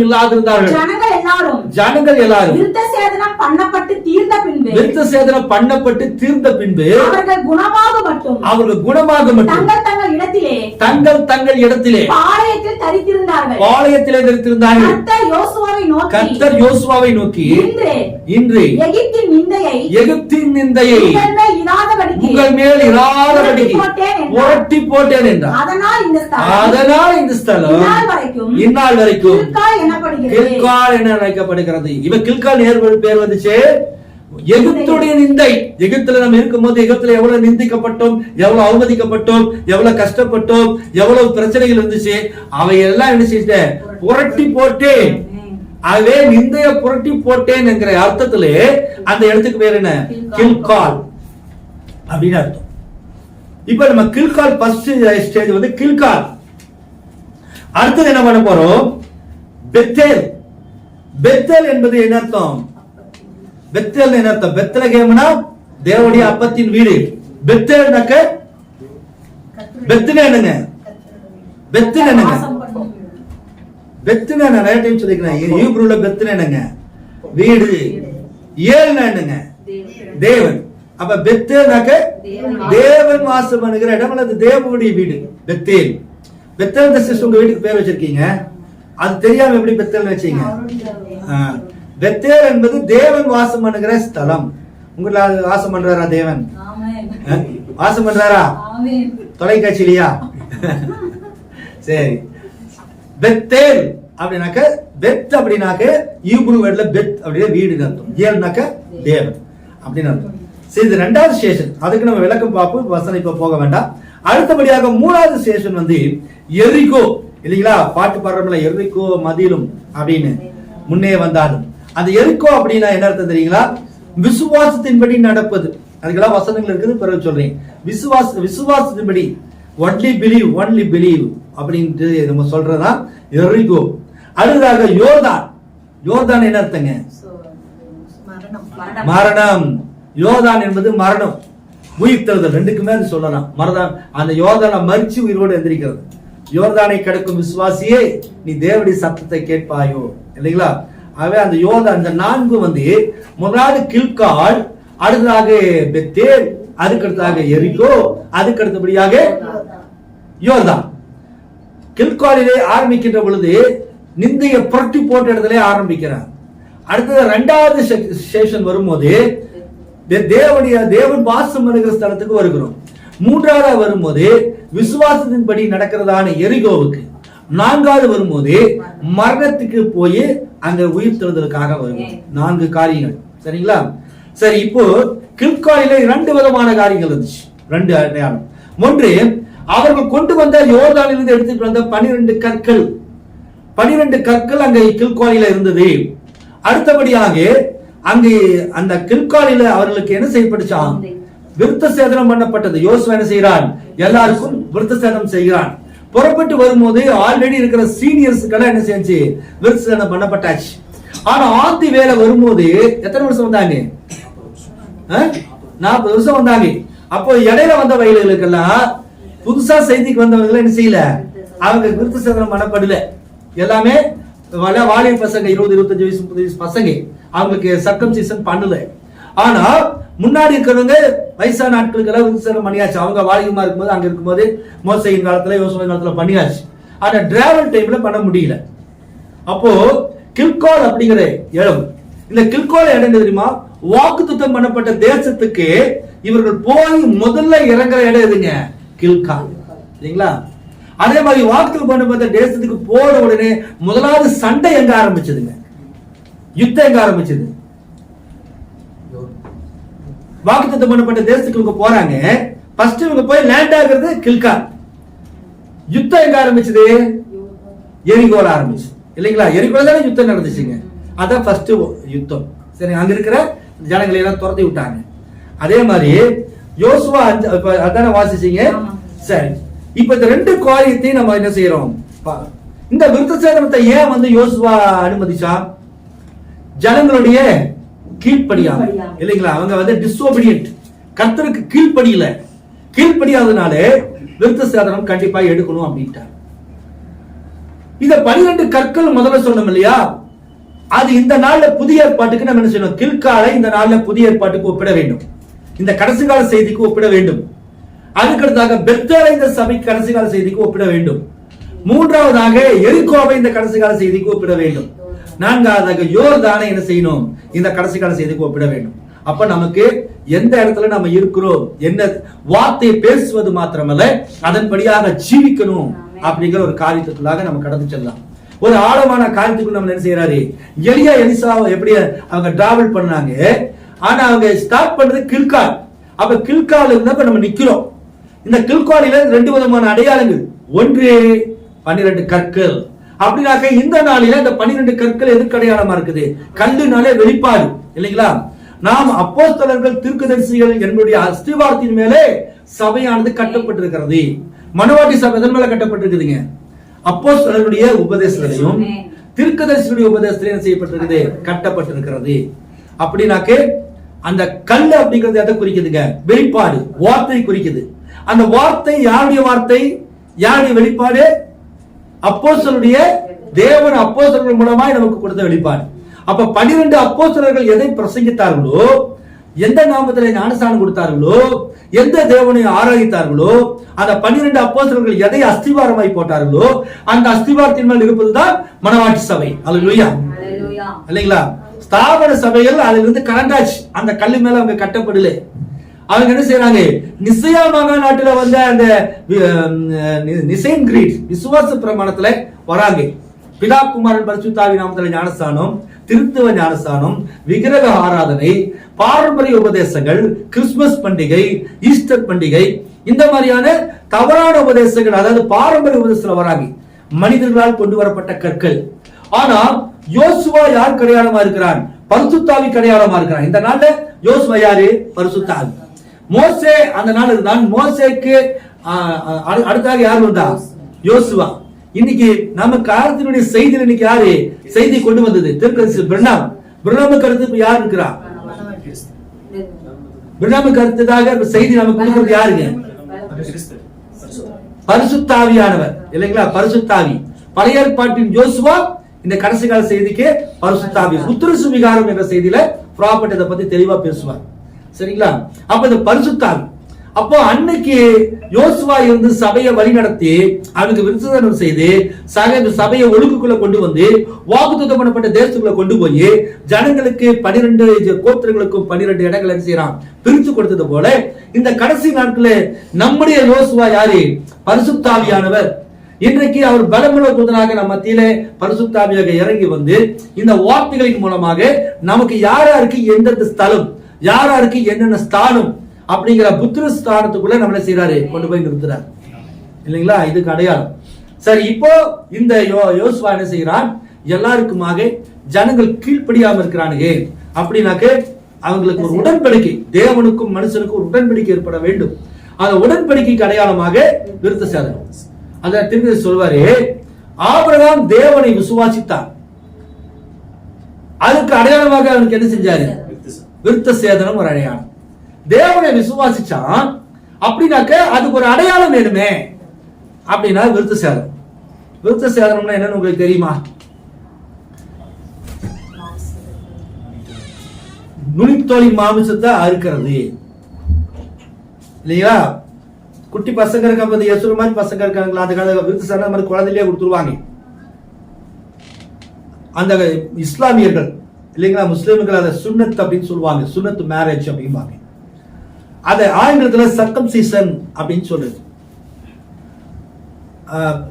Speaker 1: இல்லாதிருந்தார்கள். ஜனங்கள் எல்லாரும் விருத்த சேதனம் பண்ணப்பட்டு தீர்ந்த பின்பு அவர்கள் குணமாக மட்டும் தங்கள் இடத்திலே பாளையத்திலே தரித்திருந்தார்கள். கர்த்தர் யோசுவாவை நோக்கி இன்று எகிப்தின் நிந்தையை உங்கள் மேல் இராதபடிக்கு புரட்டி போட்டேன் என்றார். அதனால் இந்த ஸ்தலம் இந்நாள் வரைக்கும் கில்கால் என அழைக்கப்படுகிறது. இவ கில்கால் பேர் வந்துச்சு. எகிப்துடைய நிந்தை. எகிப்துல நம்ம இருக்கும்போது எகிப்துல எவ்வளவு நிந்திக்கப்பட்டோம், எவ்வளவு அவமதிக்கப்பட்டோம், எவ்வளவு கஷ்டப்பட்டோம், எவ்வளவு பிரச்சனைகள் இருந்துச்சு. அவையெல்லாம் என்ன செஞ்ச? புரட்டி போட்டேன். அதே நிந்தைய புரட்டி போட்டேன் என்கிற அர்த்தத்திலே அந்த இடத்துக்கு பேர் என்ன? கில்கால் அப்படின்னு அர்த்தம். இப்ப நம்ம கில்கால் ஃபர்ஸ்ட் ஸ்டேஜ் வந்து கில்கால். அடுத்தது என்ன பண்ண போறோம்? பெத்தேல். பெத்தேல் என்பது என்ன அர்த்தம்? பெத்தேல் என்ன அர்த்தம்? பெத்லகேம்னா தேவனுடைய அப்பத்தின் வீடு. பெத்தேல்னாக்க பெத்துனா என்னங்க? பெத்துனா என்னங்க? பெத்துனா நிறைய டைம் சொல்லிக்கிறேன். ஹீப்ரூல பெத்துனா என்னங்க? வீடு. ஏல்னா என்னங்க? தேவன். அப்ப பெத்தேல்னாக்க தேவன் வாசம் பண்ணுகிற இடம் அல்லது தேவனுடைய வீடு. பெத்தேல். பெத்தேல் சிஸ்டர் உங்க வீட்டுக்கு பேர் வச்சிருக்கீங்க, அது தெரியாம எப்படி பெத்தேல் வச்சீங்க? பெத்தேல் என்பது தேவன் வாசம் பண்ணுகிற ஸ்தலம். உங்களை வாசம் பண்றாரா தேவன்? வாசம் பண்றாரா? தொலைக்காட்சியிலையா? சரி. பெத்தேல் அப்படின்னாக்க பெத் அப்படின்னாக்க ஹீப்ரு வேர்ட்ல பெத் அப்படியே வீடு அர்த்தம். ஏல்னாக்க தேவன் அப்படின்னு அர்த்தம். சரி, இது 2வது ஸ்டேஷன். அதுக்கு நம்ம விளக்கம் பார்ப்போம், வசனம் இப்ப போக வேண்டாம். அடுத்தபடியாக 3வது ஸ்டேஷன் வந்து எரிகோ. இல்லைங்களா? பாட்டு பாடுறோம்ல, எரிகோ மதிலும் அப்படின்னு, முன்னே வந்தாலும். அந்த எரிகோ அப்படின்னா என்ன அர்த்தம் தெரியுங்களா? விசுவாசத்தின்படி நடப்பது. அதுக்கெல்லாம் வசனங்கள் இருக்குது, பிறகு சொல்றேன். விசுவாசத்தின்படி ஒன்லி பிலீவ் அப்படின்ட்டு நம்ம சொல்றதா எரிகோ. அடுத்ததாக யோர்தான். யோர்தான் என்ன அர்த்தங்க? மரணம். யோர்தான் என்பது மரணம், உயிர்த்தெழுதல், ரெண்டுக்குமே அது சொல்லலாம். மரணம், அந்த யோர்தானை மரிச்சு உயிரோடு எந்திரிக்கிறது. யோர்தானை கடக்கும் விசுவாசியே, நீ தேவனுடைய சத்தத்தை கேட்பாயோ. இல்லைங்களா? ஆகவே அந்த யோர்தான், இந்த 4 வந்து முதலாவது கில்கால், அடுத்ததாக பெத்தேல், அதுக்கடுத்ததாக எரிகோ, அதுக்கடுத்தபடியாக யோர்தான். கில்காலிலே ஆரம்பிக்கின்ற பொழுது நிந்தைய புரட்டி போட்ட இடத்துல ஆரம்பிக்கிறார். அடுத்தது 2வது ஸ்டேஷன் வரும்போது தேவன் வாசம் வருகிற ஸ்தலத்துக்கு வருகிறோம். 3வது வரும்போது விசுவாசத்தின்படி நடக்கிறதான எரிகோவுக்கு. 4வது வரும்போது மரணத்துக்கு போய் அங்க உயிர் தெழுதலுக்காக வருகிறோம். 4 காரியங்கள். சரிங்களா? சரி, இப்போ கில்காலிலே 2 விதமான காரியங்கள் இருந்துச்சு, 2 அடையாளம். ஒன்று, அவர்கள் கொண்டு வந்த யோர்தானிலிருந்து எடுத்துட்டு வந்த 12 கற்கள். 12 கற்கள் அங்கே கில்காலில இருந்தது. அடுத்தபடியாக அங்கே அந்த கில்காலில அவர்களுக்கு என்ன செய்யப்பட்டுச்சான்? விருத்த சேதனம் பண்ணப்பட்டது. யோசுவா என்ன செய்கிறான்? எல்லாருக்கும் விருத்த சேதனம் செய்கிறான். புறப்பட்டு வரும்போது ஆல்ரெடி இருக்கிற சீனியர்ஸ்க்கெல்லாம் என்ன செஞ்சு விருத்த சேதனம் பண்ணப்பட்டாச்சு. ஆனா ஆந்தி வேலை வரும்போது எத்தனை வருஷம் வந்தாங்க? 40 வருஷம் வந்தாங்க. அப்போ இடையில வந்த வயல்களுக்கெல்லாம் புதுசா செய்திக்கு வந்தவங்க என்ன செய்யல, அவங்க விருத்த சேதனம் பண்ணப்படல. எல்லாமே வாலிப பசங்க, 20-25 வயசு 30 வயசு பசங்க, அவங்களுக்கு சர்க்கம்சிஷன் பண்ணல. ஆனா முன்னாடி இருக்கிறவங்க வயசான நாட்களுக்கெல்லாம் விருத்த சேதனம் பண்ணியாச்சு. அவங்க வாலிபமா இருக்கும்போது, அங்க இருக்கும்போது மோசையின் காலத்துல யோசுவா காலத்துல பண்ணியாச்சு. ஆனா டிராவல் டைம்ல பண்ண முடியல. அப்போ கில்கால் அப்படிங்கிற இடம், இந்த கில்கால் இடம் தெரியுமா? வாக்குத்தத்தம் பண்ணப்பட்ட தேசத்துக்கு இவர்கள் போய் முதல்ல இறங்குற இடம் எதுங்க? கில்கால். சரிங்களா? அதே மாதிரி வாக்குத்தத்தம் பண்ணப்பட்ட தேசத்துக்கு போன உடனே முதலாவது சண்டை எங்க ஆரம்பிச்சதுங்க? யுத்தம் எங்க ஆரம்பிச்சது? வாக்குத்தத்தம் பண்ணப்பட்ட தேசத்துக்கு இவங்க போறாங்க. ஃபர்ஸ்ட் இவங்க போய் லேண்ட் ஆகுறது கில்கால். யுத்தம் எங்க ஆரம்பிச்சது? எரிகோல ஆரம்பிச்சு. இல்லைங்களா? எரிகோல தானே யுத்தம் நடந்துச்சுங்க. அதான் ஃபர்ஸ்ட் யுத்தம். சரி, அங்க இருக்கிற ஜனங்களை எல்லாம் துரத்தி விட்டாங்க. அதே மாதிரி யோசுவா அதான வாசிச்சீங்க. சரி, இப்ப இந்த 2 காரியத்தையும் நம்ம என்ன செய்யறோம்? இந்த விருத்த சேதனத்தை ஏன் வந்து யோசுவா அனுமதிச்சா? ஜனங்களுடைய கீழ்ப்படியா. இல்லைங்களா? அவங்க வந்து டிஸ்ஓபீடியன்ட், கர்த்தருக்கு கீழ்ப்படியல. கீழ்ப்படியாதனால விருத்த சேதனம் கண்டிப்பா எடுக்கணும் அப்படின்ட்டார். இத 12 கற்கள் முதல்ல சொன்னோம் இல்லையா? அது இந்த நாள்ல புதிய ஏற்பாட்டுக்கு நம்ம என்ன செய்யணும்? கில்காலை இந்த நாள்ல புதிய ஏற்பாட்டுக்கு ஒப்பிட வேண்டும், இந்த கடைசி கால செய்திக்கு ஒப்பிட வேண்டும். அதுக்கடுத்தாக பெத்தேலை இந்த சபை கடைசி கால செய்திக்கு ஒப்பிட வேண்டும். 3வதாக எரிகோவை இந்த கடைசி கால செய்திக்கு ஒப்பிட வேண்டும். 4வதாக யோர்தானை என்ன செய்யணும்? இந்த கடைசி கால செய்திக்கு ஒப்பிட வேண்டும். அப்ப நமக்கு எந்த இடத்துல நம்ம இருக்கிறோம், என்ன வார்த்தையை பேசுவது மாத்திரமல்ல, அதன்படியாக ஜீவிக்கணும் அப்படிங்கிற ஒரு காரியத்துக்குள்ளாக நம்ம கடந்து செல்லலாம். ஒரு ஆழமான காரியத்துக்கு நம்ம என்ன செய்யறாரு? எலியா எலிசாவை எப்படி அவங்க டிராவல் பண்ணாங்க. ஆனா அவங்க ஸ்டார்ட் பண்றது கில்கால். அப்ப கில்கால் இருந்தா நம்ம நிக்கிறோம். இந்த கில்காலில 2 விதமான அடையாளங்கள். ஒன்று 12 கற்கள். அப்படின்னாக்க இந்த நாளில இந்த 12 கற்கள் எதுக்கு அடையாளமா இருக்குது? கல்லுனாலே வெளிப்பாடு. இல்லைங்களா? நாம் அப்போஸ்தலர்கள் தீர்க்கதரிசிகள் என்னுடைய அஸ்திவாரத்தின் மேலே சபையானது கட்டப்பட்டிருக்கிறது. மனவாட்டி சபை எதன் மேல கட்டப்பட்டிருக்குதுங்க? அப்போஸ்தலருடைய உபதேசத்திலையும் தீர்க்கதரிசியுடைய உபதேசத்திலையும் செய்யப்பட்டிருக்குது, கட்டப்பட்டிருக்கிறது. அப்படின்னாக்க அந்த கல் அப்படிங்கிறது எதை குறிக்குதுங்க? வெளிப்பாடு, வார்த்தை குறிக்குது. அந்த வார்த்தை யாருடைய வார்த்தை, யாருடைய வெளிப்பாடு? அப்போஸ்தலருடைய தேவன் அப்போஸ்தலர்கள் மூலமாய் நமக்கு கொடுத்த வெளிப்பாடு. அப்ப 12 அப்போஸ்தலர்கள் எதை பிரசங்கித்தார்களோ, எந்த நாமத்திலே ஞானஸ்நானம் கொடுத்தார்களோ, எந்த தேவனை ஆராதித்தார்களோ, அந்த 12 அப்போஸ்தலர்கள் எதை அஸ்திவாரமாய் போட்டார்களோ, அந்த அஸ்திவாரத்தின் மேல் இருப்பதுதான் மனவாட்டி சபை. அல்லேலூயா. இல்லைங்களா? ஸ்தாபன சபைகள் அதிலிருந்து கலண்டாச்சு, அந்த கல்லு மேல அவங்க கட்டப்படல. அவங்க என்ன செய்யறாங்க? நிசையா மகா நாட்டுல வந்து அந்த நிசைன் கிரீட் விசுவாச பிரமாணத்துல வராங்க. பிதா குமாரன் பரிசுத்தாவி நாமத்தில் ஞானஸ்தானம், திருத்துவ ஞானஸ்தானம், விக்கிரக ஆராதனை, பாரம்பரிய உபதேசங்கள், கிறிஸ்துமஸ் பண்டிகை, ஈஸ்டர் பண்டிகை, இந்த மாதிரியான தவறான உபதேசங்கள், அதாவது பாரம்பரிய உபதேசத்துல வராங்க, மனிதர்களால் கொண்டு வரப்பட்ட கற்கள். ஆனா யோசுவா யார் அடையாளமா இருக்கிறான்? பரிசுத்தாவிக்கு அடையாளமா இருக்கிறான். இந்த நாள்ல யோசுவா யாரு? பரிசுத்தாவி. மோசே அந்த நாள் இருந்தான். மோசேக்கு அடுத்தாக யார் வந்தா? யோசுவா. இன்னைக்கு நம்ம காலத்தினுடைய செய்தியில் இன்னைக்கு யாரு செய்தி கொண்டு வந்தது? திருக்கதரிசி பிரணாம். பிரணாமுக்கு அடுத்து யார் இருக்கிறா? பிரணாமுக்கு அடுத்ததாக செய்தி நமக்கு கொடுக்கிறது யாருங்க? பரிசுத்தாவியானவர் இல்லைங்களா? பரிசுத்தாவி. பழைய ஏற்பாட்டின் யோசுவா, இந்த கடைசி கால செய்திக்கு பரிசுத்தாவி. புத்திர சுவிகாரம் என்ற செய்தியில ப்ராப்பர்ட் இதை பத்தி தெளிவா பேசுவார். சரிங்களா? அப்ப இந்த பரிசுத்தாவி, அப்போ அன்னைக்கு யோசுவா இருந்து சபையை வழி நடத்தி அவனுக்கு விருத்தசேதனம் செய்து சபையை ஒழுங்குக்குள்ள கொண்டு வந்து வாக்குத்தத்தம் பண்ணப்பட்ட தேசத்துக்குள்ள கொண்டு போய் ஜனங்களுக்கு 12 கோத்திரங்களுக்கும் 12 இடங்களை செய்யறான், பிரித்து கொடுத்தது போல இந்த கடைசி நாட்களில் நம்முடைய யோசுவா யாரு? பரிசுத்தாவியானவர். இன்றைக்கு அவர் பலமுள்ள தூதனாக நம்ம மத்தியிலே பரிசுத்தாவியாக இறங்கி வந்து இந்த வார்த்தைகளின் மூலமாக நமக்கு யாராருக்கு எந்தெந்த ஸ்தலம், யாராருக்கு என்னென்ன ஸ்தானம் அப்படிங்கிற புத்திர ஸ்தானத்துக்குள்ள நம்மளை செய்யறாரு, கொண்டு போய் நிறுத்துறாரு இல்லைங்களா? இதுக்கு அடையாளம். சரி, இப்போ இந்த யோசுவா என்ன செய்யறான்? எல்லாருக்குமாக ஜனங்கள் கீழ்ப்படியாம இருக்கிறானுங்க அப்படின்னாக்க அவங்களுக்கு ஒரு உடன்படிக்கை, தேவனுக்கும் மனுஷனுக்கும் ஒரு உடன்படிக்கை ஏற்பட வேண்டும். அந்த உடன்படிக்கைக்கு அடையாளமாக விருத்த சேதனம். அந்த திருப்பதி சொல்வாரு, ஆபிரகாம் தேவனை விசுவாசித்தான், அதுக்கு அடையாளமாக அவனுக்கு என்ன செஞ்சாரு? விருத்த சேதனம் ஒரு அடையாளம். தேவனை விசுவாசிச்சான் அப்படின்னாக்க அதுக்கு ஒரு அடையாளம் வேணுமே, அப்படின்னா விருத்த சேதனம். விருத்த சேதனம்னா என்னன்னு உங்களுக்கு தெரியுமா? நுனித்தோலி மாமிசத்தை அறுக்கிறது இல்லையா? குட்டி பசங்க இருக்க யசுர மாதிரி பசங்க இருக்காங்களா, அந்த கால விருத்த சேதனம் மாதிரி குழந்தையிலேயே கொடுத்துருவாங்க. அந்த இஸ்லாமியர்கள் இல்லைங்களா, முஸ்லிம்கள் அதை சுன்னத் அப்படின்னு சொல்லுவாங்க, சுன்னத் மேரேஜ் அப்படிம்பாங்க. அதை ஆங்கிலத்துல சர்க்கம்சிஷன் அப்படின்னு சொல்றது.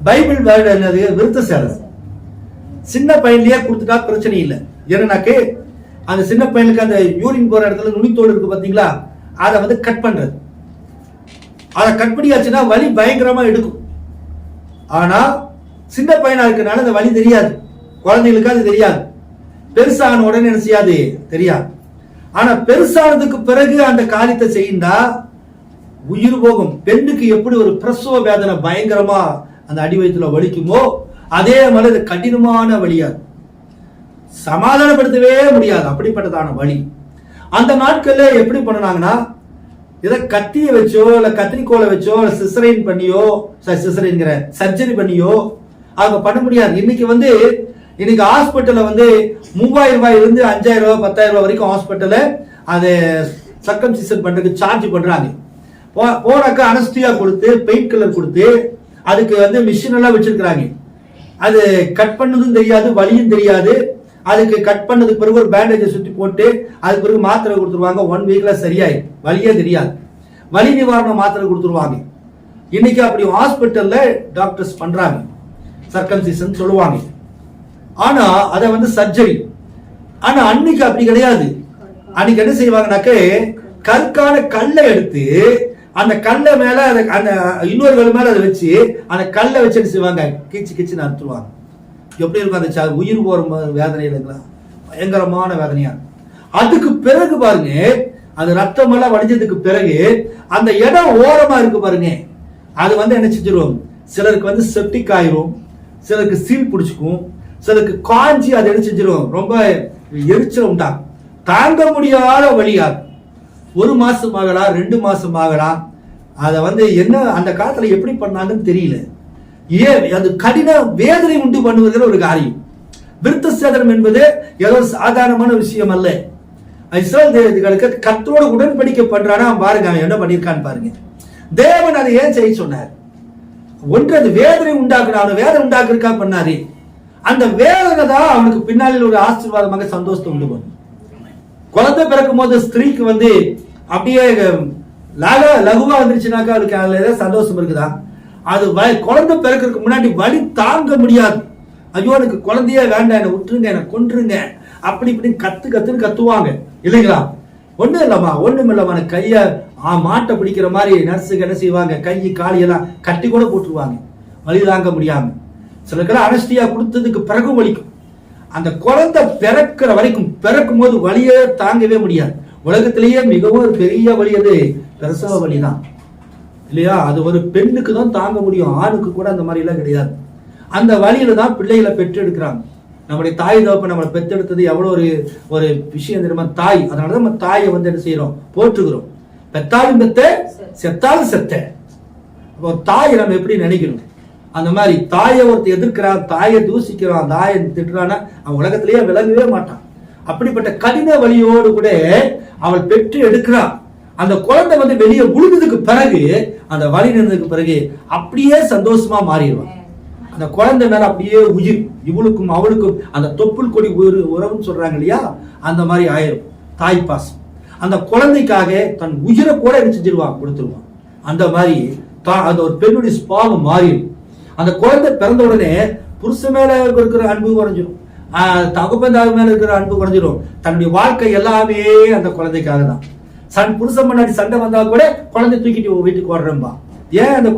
Speaker 1: பைபிள் வேர்டு என்னது? விருத்த சேதனம். சின்ன பையன்லயே கொடுத்துட்டா பிரச்சனை இல்லை. ஏன்னாக்கு அந்த சின்ன பையனுக்கு அந்த யூரின் போற இடத்துல நுனித்தோடு இருக்கு பாத்தீங்களா, அதை வந்து கட் பண்றது. அதை கட் பண்ணியாச்சுன்னா வலி பயங்கரமா எடுக்கும். ஆனா சின்ன பையனா இருக்கனால அந்த வலி தெரியாது, குழந்தைகளுக்கு அது தெரியாது. பெருசான உடனே என்ன செய்யாது? தெரியாது. ஆனா பெருசானதுக்கு பிறகு அந்த காரியத்தை செய்யண்டா உயிர் போகும். பெண்ணுக்கு எப்படி ஒரு பிரசவ வேதனை பயங்கரமா அந்த அடி வயிற்றுல வலிக்குமோ அதே மாதிரி கடினமான வலியாது, சமாதானப்படுத்தவே முடியாது, அப்படிப்பட்டதான வலி. அந்த நாட்கள்ல எப்படி பண்ணாங்கன்னா, இதை கத்திய வச்சோ இல்ல கத்திரிக்கோலை வச்சோ சிசரைன் பண்ணியோ, சிசரைன்கிற சர்ஜரி பண்ணியோ அவங்க பண்ண முடியாது. இன்னைக்கு ஹாஸ்பிட்டல்ல 3000 ரூபாயில இருந்து 5000 ரூபாய் 10,000 ரூபாய் வரைக்கும் ஹாஸ்பிட்டல்ல அதை சர்க்கம்சிஷன் பண்றதுக்கு சார்ஜ் பண்றாங்க. போனாக்கா அனஸ்தியா கொடுத்து பெயின் கில்லர் கொடுத்து அதுக்கு மிஷின் எல்லாம் வச்சிருக்கிறாங்க. அது கட் பண்ணதும் தெரியாது, வலியும் தெரியாது. அதுக்கு கட் பண்ணதுக்கு பிறகு ஒரு பேண்டேஜை சுத்தி போட்டு அதுக்கு பிறகு மாத்திரை கொடுத்துருவாங்க. 1 வீக்ல சரியாயி, வலியே தெரியாது. வலி நிவாரண மாத்திரை கொடுத்துருவாங்க. இன்னைக்கு அப்படி ஹாஸ்பிட்டல்ல டாக்டர்ஸ் பண்றாங்க, சர்க்கம்சிஷன் சொல்லுவாங்க. ஆனா அதை சர்ஜரி. ஆனா அன்னைக்கு அப்படி கிடையாது. அன்னைக்கு என்ன செய்வாங்கனாக்க, கற்கான கல்லை எடுத்து அந்த கல்லை மேல அந்த இன்னொரு கல் மேல அதை வச்சு அந்த கல்லை வச்சு என்ன செய்வாங்க, கிச்சு கிச்சுன்னு அறுத்துருவாங்க. எப்படி இருக்கும் அந்த உயிர் போற வேதனை இல்லைங்களா? பயங்கரமான வேதனையா. அதுக்கு பிறகு பாருங்க, அது ரத்தம் எல்லாம் வடிஞ்சதுக்கு பிறகு அந்த இடம் ஓரமா இருக்கு பாருங்க, அது என்ன செஞ்சிடும், சிலருக்கு செப்டிக் ஆயிரும், சிலருக்கு சீல் பிடிச்சிக்கும், சிலருக்கு காஞ்சி அது என்ன செஞ்சிடும், ரொம்ப எரிச்சல் உண்டாகும், தாங்க முடியாத வழியாது. 1 மாசம் ஆகலாம், 2 மாசம் ஆகலாம். அதை என்ன அந்த காலத்துல எப்படி பண்ணாங்கன்னு தெரியல. அது கடின வேதனை உண்டு பண்ணுவதில் ஒரு காரியம். விருத்த சேதனம் என்பது ஏதோ சாதாரணமான விஷயம் அல்ல. இஸ்ரவேலர்களுக்கு கர்த்தரோட உடன்படிக்கை பண்றானா பாருங்க, அவன் என்ன பண்ணிருக்கான்னு பாருங்க. தேவன் அதை ஏன் செய்ய சொன்னார்? ஒன்று அது வேதனை உண்டாக்குற, அவனை வேதனை உண்டாக்குறதுக்காக பண்ணாரு. அந்த வேதனை தான் அவனுக்கு பின்னாளில் ஒரு ஆசீர்வாதமாக சந்தோஷத்தை உண்டு பண்ணும். குழந்தை பிறக்கும் போது ஸ்திரீக்கு அப்படியே லகுவா வந்துருச்சுனாக்கா அவளுக்கு அதுல ஏதாவது சந்தோஷம் இருக்குதா? அது குழந்தை பிறக்கிறதுக்கு முன்னாடி வலி தாங்க முடியாது. ஐயோ எனக்கு குழந்தையே வேண்டாம், என்னை விட்டுருங்க, என்னை கொன்றுங்க, அப்படி இப்படின்னு கத்துன்னு கத்துவாங்க இல்லைங்களா? ஒண்ணும் இல்லம்மா கைய மாட்டை பிடிக்கிற மாதிரி நர்ஸுக்கு என்ன செய்வாங்க, கை காலையெல்லாம் கட்டி கூட போட்டுருவாங்க, வலி தாங்க முடியாம. சிலருக்கெல்லாம் அனஸ்தியா கொடுத்ததுக்கு பிறகும் வலிக்கும். அந்த குழந்தை பிறக்கிற வரைக்கும், பிறக்கும் போது வலியே தாங்கவே முடியாது. உலகத்திலேயே மிகவும் ஒரு பெரிய வலி அது பிரசவ வலிதான் இல்லையா? அது ஒரு பெண்ணுக்கு தான் தாங்க முடியும், ஆணுக்கு கூட அந்த மாதிரி எல்லாம் கிடையாது. அந்த வழியில தான் பிள்ளைகளை பெற்றெடுக்கிறாங்க. நம்முடைய தாய் தகப்ப நம்மளை பெற்றெடுத்தது எவ்வளவு ஒரு விஷயம் தெரியுமா? தாய். அதனாலதான் நம்ம தாயை வந்து என்ன செய்யறோம், போற்றுகிறோம். பெத்தாலும் பெத்த, செத்தாலும் செத்த. அப்போ தாயை நம்ம எப்படி நினைக்கணும்? அந்த மாதிரி தாயை ஒருத்தர் எதிர்க்கிறான், தாயை தூசிக்கிறான், தாயை திட்டுறான்னா அவன் உலகத்திலேயே விளங்கவே மாட்டான். அப்படிப்பட்ட கடின வழியோடு கூட அவள் பெற்று எடுக்கிறான். அந்த குழந்தை வந்து வெளியே விழுந்ததுக்கு பிறகு, அந்த வலி நின்றதுக்கு பிறகு அப்படியே சந்தோஷமா மாறிடுவான். அந்த குழந்தை மேல அப்படியே உயிர், இவளுக்கும் அவளுக்கும் அந்த தொப்புள் கொடி உறவுன்னு சொல்றாங்க இல்லையா, அந்த மாதிரி ஆயிரும் தாய் பாசம். அந்த குழந்தைக்காக தன் உயிரை கூட செஞ்சிருவான், கொடுத்துருவான். அந்த மாதிரி அந்த ஒரு பெண்ணுடைய சுபாவம் மாறிடும். அந்த குழந்தை பிறந்த உடனே புருஷன் மேல இருக்கிற அன்பு குறைஞ்சிடும், தகப்பன் தாய் மேல இருக்கிற அன்பு குறைஞ்சிடும். தன்னுடைய வாழ்க்கை எல்லாமே அந்த குழந்தைக்காக தான். புருஷன் முன்னாடி சண்டை வந்தா கூட குழந்தை தூக்கிட்டு வீட்டுக்கு ஓடுறேன்பா. ஏன் அந்த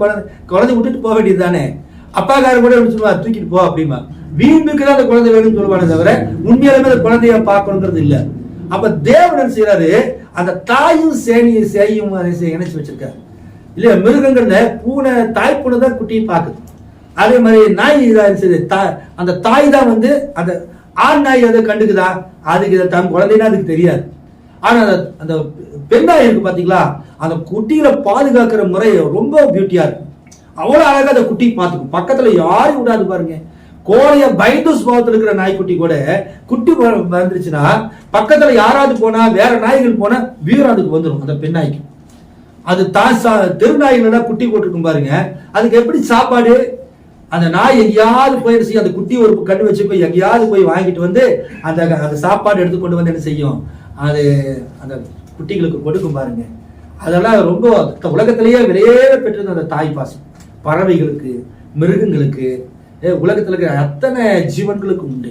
Speaker 1: குழந்தை விட்டுட்டு போக வேண்டியது தானே? அப்பாக்கார கூட சொல்லுவா, தூக்கிட்டு போ அப்படிமா. வீம்புக்கு தான் அந்த குழந்தை வேணும்னு சொல்லுவானே தவிர உண்மையாலுமே அந்த குழந்தைய பார்க்கணுங்கிறது இல்ல. அப்ப தேவன் செய்யறாரு, அந்த தாயும் சேயும் இணைச்சு வச்சிருக்காரு இல்லையா? மிருகங்கள்ல பூனை, தாய் பூனை தான் குட்டியை பார்க்குது. அதே மாதிரி நாய் அந்த தாய் தான் வந்து அந்த ஆண் நாய் அதை கண்டுக்குதா, அதுக்கு இதை தன் குழந்தைன்னா அதுக்கு தெரியாது. ஆனா அந்த பெண்ணாய் இருக்கு பாத்தீங்களா, அந்த குட்டியில பாதுகாக்கிற முறை ரொம்ப பியூட்டியா இருக்கு. அவ்வளவு அழகா அந்த குட்டி பார்த்துக்கும், பக்கத்துல யாரும் விடாது பாருங்க. கோழைய பயந்து சுபாவத்தில் இருக்கிற நாய்க்குட்டி கூட குட்டி வந்துருச்சுன்னா பக்கத்துல யாராவது போனா, வேற நாய்கள் போனா வீரம் அதுக்கு வந்துடும் அந்த பெண்ணாய்க்கு. அது தெருநாய்கள குட்டி போட்டிருக்கும் பாருங்க, அதுக்கு எப்படி சாப்பாடு? அந்த நாய் எங்கேயாவது போயிடுச்சு, அந்த குட்டி ஒரு கண்ணு வச்சு போய் எங்கேயாவது போய் வாங்கிட்டு வந்து அந்த சாப்பாடு எடுத்து கொண்டு வந்து என்ன செய்யும், அது அந்த குட்டிகளுக்கு கொடுக்கும் பாருங்க. அதெல்லாம் ரொம்ப உலகத்திலேயே விலையேற பெற்றது அந்த தாய் பாசம். பறவைகளுக்கு, மிருகங்களுக்கு, உலகத்துல இருக்கிற அத்தனை ஜீவன்களுக்கு உண்டு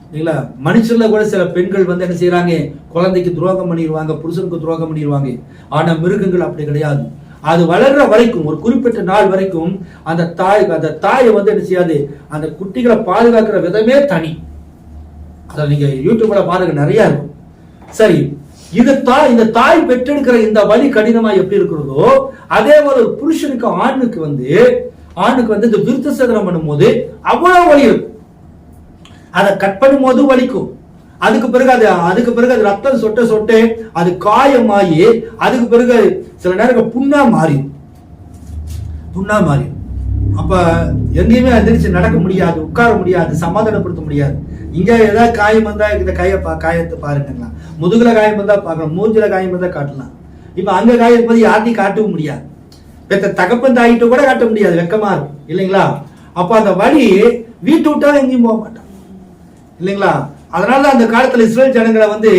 Speaker 1: இல்லைங்களா? மனுஷன்ல கூட சில பெண்கள் வந்து என்ன செய்யறாங்க, குழந்தைக்கு துரோகம் பண்ணிடுவாங்க, புருஷனுக்கு துரோகம் பண்ணிடுவாங்க. ஆனா மிருகங்கள் அப்படி கிடையாது. அது வளர்ற வரைக்கும், ஒரு குறிப்பிட்ட நாள் வரைக்கும் அந்த தாயை வந்து என்ன செய்யாது, அந்த குட்டிகளை பாதுகாக்கிற விதமே தனி. அத நீங்க யூடியூப்ல பாருங்க, நிறைய இருக்கும். சரி, இந்த தாய் பெற்றெடுக்கிற இந்த வலி கடினமா எப்படி இருக்கிறதோ, அதே போல ஒரு புருஷனுக்கு ஆணுக்கு வந்து இந்த விருத்த சேதனம் பண்ணும் போது அவ்வளவு வலி இருக்கும். அதை கட் பண்ணும் போது வலிக்கும். அதுக்கு பிறகு அது ரத்தம் சொட்ட அது காயமாயி அதுக்கு பிறகு சில நேரம் புண்ணா மாறி. அப்ப எங்கேயுமே எந்திரிச்சு நடக்க முடியாது, உட்கார முடியாது, சமாதானப்படுத்த முடியாது. இங்க ஏதாவது காயம் வந்தா இந்த காயத்தை பாருங்களா, முதுகுல காயம் வந்தா பார்க்கலாம், மூஞ்சில காயம் வந்தா காட்டலாம். இப்ப அங்க காயம் போது யார்த்தையும் காட்டவும் முடியாது, தகப்பன் தாயிட்ட கூட காட்ட முடியாது, வெக்கமா இருக்கும் இல்லைங்களா? அப்ப அந்த வலி வீட்டு விட்டாலும் எங்கேயும் போக மாட்டான் இல்லைங்களா? அதனால அந்த காலத்துல இஸ்ரேல் ஜனங்களை வந்து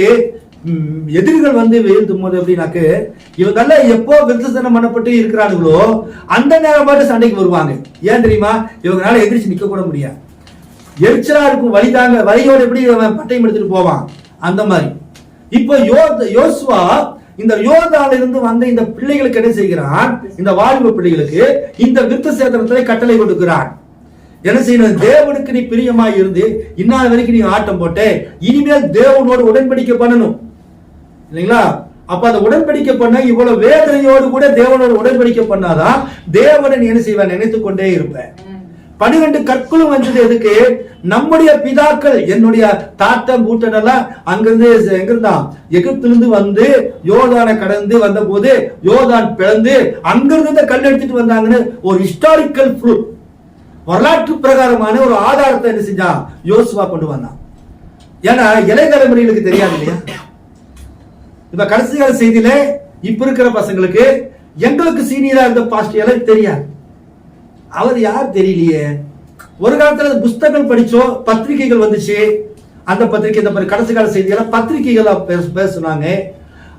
Speaker 1: எதிரிகள் வந்து வீழ்த்தும் போது எப்படின்னாக்கு, இவங்க எப்போ விருத்தசனம் பண்ணப்பட்டு இருக்கிறானுங்களோ அந்த நேரம் பாட்டு சண்டைக்கு வருவாங்க. ஏன் தெரியுமா? இவங்களால எதிர்த்து நிக்க கூட முடியாது, எரிச்சலா இருக்கும், வலியோடு எப்படி பட்டயம் எடுத்துட்டு போவான் அந்த மாதிரி. இப்போ யோசுவா இந்த யோர்தானில் இருந்து வந்த இந்த பிள்ளைகளுக்கு என்ன செய்கிறான், இந்த வாலிப பிள்ளைகளுக்கு இந்த விருத்த சேதனத்தை கட்டளை கொடுக்கிறான். என்ன செய்யணும், தேவனுக்கு நீ பிரியமாய் இருந்து இன்னால வரைக்கும் நீ ஆட்டம் போட்டே, இனிமேல் தேவனோடு உடன்படிக்கை பண்ணணும் இல்லைங்களா? அப்ப அந்த உடன்படிக்கை பண்ண இவ்வளவு வேதனையோடு கூட தேவனோடு உடன்படிக்கை பண்ணாதான் தேவனை நீ என்ன செய்வேன், நினைத்துக் கொண்டே இருப்பேன். 12 கற்களும் வந்தது எதுக்கு? நம்முடைய பிதாக்கள், என்னுடைய தாத்தன் பூட்டன் எல்லாம் அங்கிருந்து எங்கிருந்தான், எகிப்திலிருந்து வந்து யோர்தானை கடந்து வந்த போது யோர்தான் பிளந்து அங்கிருந்து இந்த கல் எடுத்துட்டு வந்தாங்கன்னு ஒரு ஹிஸ்டாரிக்கல் ப்ரூஃப், வரலாற்று பிரகாரமான ஒரு ஆதாரத்தை என்ன செஞ்சான், யோசுவா கொண்டு வந்தான். ஏன்னா இளைய தலைமுறைகளுக்கு தெரியாது இல்லையா? இப்ப கடைசி கால செய்தியில இப்ப இருக்கிற பசங்களுக்கு, எங்களுக்கு சீனியரா இருந்த பாஸ்டர் தெரியாது. அவர் யார் தெரியலையே. ஒரு காலத்துல புஸ்தகங்கள் படிச்சோம், பத்திரிகைகள் வந்துச்சு, அந்த பத்திரிகை இந்த கடைசி கால செய்தியெல்லாம் பத்திரிகைகள் பேசுனாங்க,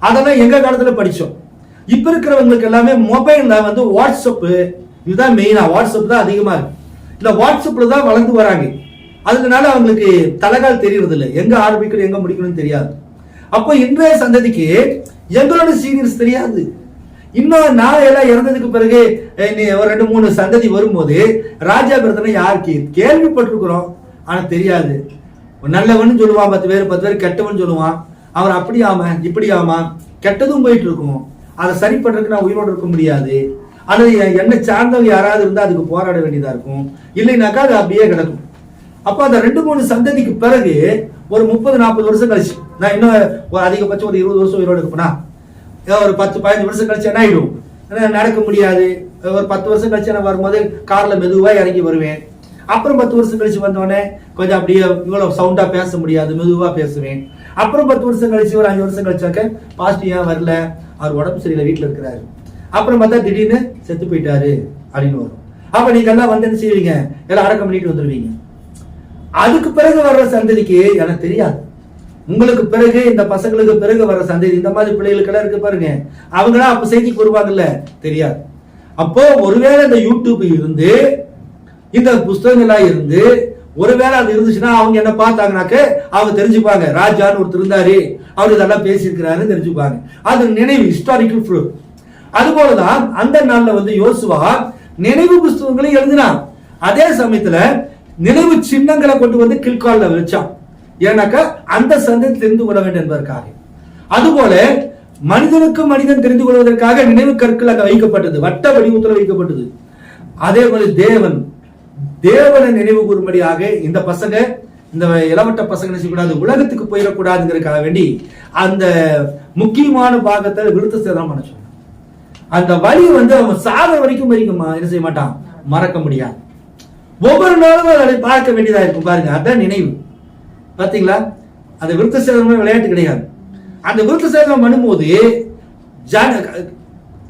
Speaker 1: அதெல்லாம் எங்க காலத்துல படிச்சோம். இப்ப இருக்கிறவங்களுக்கு எல்லாமே மொபைல்ல வந்து வாட்ஸ்அப், இதுதான் மெயினா, வாட்ஸ்அப் தான் அதிகமா இருக்கு. இந்த வாட்ஸ்அப்ல தான் வளர்ந்து வராங்க. அதனால அவங்களுக்கு தலைகால் தெரியறது இல்லை, எங்க ஆரம்பிக்கணும் எங்க முடிக்கணும்னு தெரியாது. அப்போ இன்றைய சந்ததிக்கு எங்களோட சீனியர்ஸ் தெரியாது. இன்னும் நான் எல்லாம் இறந்ததுக்கு பிறகு ஒரு 2-3 சந்ததி வரும்போது ராஜா பிரதனை யார் கேள்விப்பட்டிருக்கிறோம், ஆனா தெரியாது. நல்லவன் சொல்லுவான் 10 பேர் கெட்டவன் சொல்லுவான். அவர் அப்படி ஆமா இப்படி ஆமா, கெட்டதும் போயிட்டு இருக்கும். அதை சரி பண்றதுக்கு நான் உயிரோடு இருக்க முடியாது. அல்லது என்ன சார்ந்தவங்க யாராவது இருந்தா அதுக்கு போராட வேண்டியதா இருக்கும், இல்லைனாக்கா அது அப்படியே கிடக்கும். அப்ப அந்த 2-3 சந்ததிக்கு பிறகு ஒரு 30-40 வருஷம் கழிச்சு, நான் இன்னும் ஒரு அதிகபட்சம் ஒரு 20 வருஷம் உயிரோடு இருப்பேனா, ஒரு 10-15 வருஷம் கழிச்சு என்ன ஆயிடும், நடக்க முடியாது. ஒரு 10 வருஷம் கழிச்சு நான் வரும்போது கார்ல மெதுவா இறங்கி வருவேன். அப்புறம் 10 வருஷம் கழிச்சு வந்தோடனே கொஞ்சம் அப்படியே இவ்வளவு சவுண்டா பேச முடியாது, மெதுவா பேசுவேன். அப்புறம் 10 வருஷம் கழிச்சு ஒரு 5 வருஷம் கழிச்சாக்க பாஸ்ட் ஏன் வரல, அவர் உடம்பு சரியில்லை வீட்டுல இருக்கிறாரு. அப்புறம் பார்த்தா திடீர்னு செத்து போயிட்டாரு அப்படின்னு வரும். அப்ப நீங்க எல்லாம் வந்து என்ன செய்வீங்க, எல்லாம் அடக்கம் பண்ணிட்டு வந்துருவீங்க. அதுக்கு பிறகு வர்ற சந்ததிக்கு எனக்கு தெரியாது. உங்களுக்கு பிறகு இந்த பசங்களுக்கு பிறகு வர்ற சந்ததி இந்த மாதிரி பிள்ளைகளுக்கு எல்லாம் இருக்கு பாருங்க, அவங்களாம் அப்ப செய்திக்கு வருவாங்கல்ல, தெரியாது. அப்போ ஒருவேளை இந்த யூடியூப் இருந்து இந்த புஸ்தகங்களா இருந்து ஒருவேளை அது இருந்துச்சுன்னா அவங்க என்ன பார்த்தாங்கனாக்க அவங்க தெரிஞ்சுப்பாங்க, ராஜான்னு ஒருத்தர் இருந்தாரு, அவர் இதெல்லாம் பேசியிருக்கிறாரு தெரிஞ்சுப்பாங்க. அது நினைவு, ஹிஸ்டாரிக்கல் ப்ரூஃப். அது போலதான் அந்த நாள்ல வந்து யோசுவா நினைவு புஸ்தகங்களை எழுதினான். அதே சமயத்துல நினைவு சின்னங்களை கொண்டு வந்து கில்கால்ல வச்சான். ஏன்னாக்கா அந்த சந்ததி தெரிந்து கொள்ள வேண்டும் என்பதற்காக. அதுபோல மனிதனுக்கு மனிதன் தெரிந்து கொள்வதற்காக நினைவு கற்கள் அங்க வைக்கப்பட்டது, வட்ட வடிவத்தில் வைக்கப்பட்டது. அதே போல தேவனை நினைவு கூறும்படியாக இந்த பசங்க, இந்த இளவட்ட பசங்க செய்யக்கூடாது, உலகத்துக்கு போயிடக்கூடாதுங்கிறதுக்காக வேண்டி அந்த முக்கியமான பாகத்தை விருத்த சேதனம் பண்ண சொன்னான். அந்த வழி வந்து அவன் சாக வரைக்கும் என்ன செய்ய மாட்டான், மறக்க முடியாது. ஒவ்வொரு நாளும் அதை பார்க்க வேண்டியதா இருக்கும் பாருங்க. அதான் நினைவு. பாத்தீங்களா, அந்த விருத்த சேதனம் விளையாட்டு கிடையாது. அந்த விருத்த சேதனம் பண்ணும்போது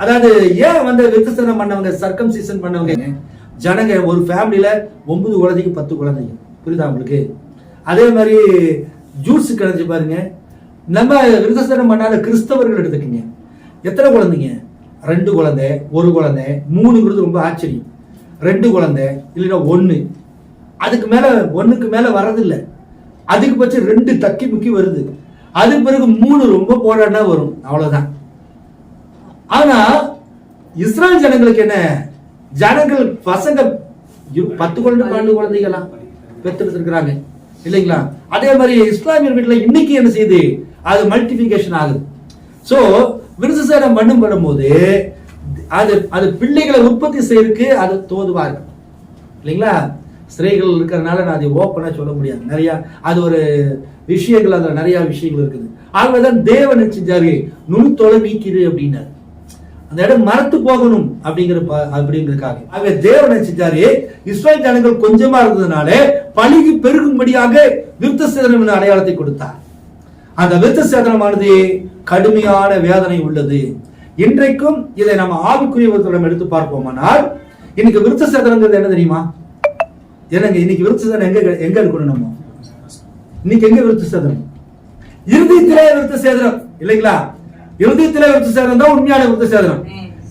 Speaker 1: அதாவது ஏன் வந்து விருத்த சேதனம் பண்ணவங்க, சர்க்கம்சிஷன் பண்ணவங்க ஜனங்க ஒரு ஃபேமிலியில 9 குழந்தைக்கு 10 குழந்தைங்க, புரியுதா உங்களுக்கு? அதே மாதிரி ஜூஸ் கிடைச்சு பாருங்க. நம்ம விருத்த சேதனம் பண்ணாத கிறிஸ்தவர்கள் எடுத்துக்கீங்க, எத்தனை குழந்தைங்க? 2 குழந்தை, 1 குழந்தை, 3 ரொம்ப ஆச்சரியம். 2 குழந்தை இல்லைன்னா 1, அதுக்கு மேல 1க்கு மேல வர்றதில்லை. அதுக்கு பட்சம் 2 தக்கி முக்கி வருது. அதுக்கு பிறகு 3 ரொம்ப போராடினா வரும், அவ்வளவுதான். ஆனா இஸ்ரேல் ஜனங்களுக்கு என்ன, ஜனங்கள் பசங்க 10 குழந்தை 12 குழந்தைகளா பெற்றெடுத்திருக்கிறாங்க இல்லைங்களா? அதே மாதிரி இஸ்லாமியர் வீட்டுல இன்னைக்கு என்ன செய்யுது, அது மல்டிபிகேஷன் ஆகுது. சோ விருத்த சேதனம் பண்ணும்போது அது பிள்ளைகளை உற்பத்தி செய்யறதுக்கு அது தோதுவா இருக்கு இல்லைங்களா? ஸ்திரீகள் இருக்கிறதுனால நான் அதை ஓப்பனா சொல்ல முடியாது, நிறைய அது ஒரு விஷயங்கள், அதுல நிறைய விஷயங்கள் இருக்குது. ஆகவேதான் தேவன் செஞ்சாரு, நுணுத்தோலை நீக்கிது அப்படின்னாரு. அந்த இடம் மறத்து போகணும் அப்படிங்கிறதுக்காக. ஆகவே தேவன் செஞ்சாரு, இஸ்ரேல் ஜனங்கள் கொஞ்சமா இருந்ததுனால பழிக்கு பெருகும்படியாக விருத்த சேதனம் அடையாளத்தை கொடுத்தார். அந்த விருத்த சேதனமானது கடுமையான வேதனை உள்ளது. இன்றைக்கும் இதை நம்ம ஆவிக்குரியவர்களிடம் எடுத்து பார்ப்போமானால், இன்னைக்கு விருத்த சேதனங்கிறது என்ன தெரியுமா? என்னங்க இன்னைக்கு விருத்த சேதனம் எங்க இருக்கணும்? நம்ம இன்னைக்கு எங்க விருத்த சேதனம்? இறுதியத்திலே விருத்த சேதனம் இல்லைங்களா? இறுதியத்திலே விருத்த சேதனம் தான் உண்மையான விருத்த சேதனம்.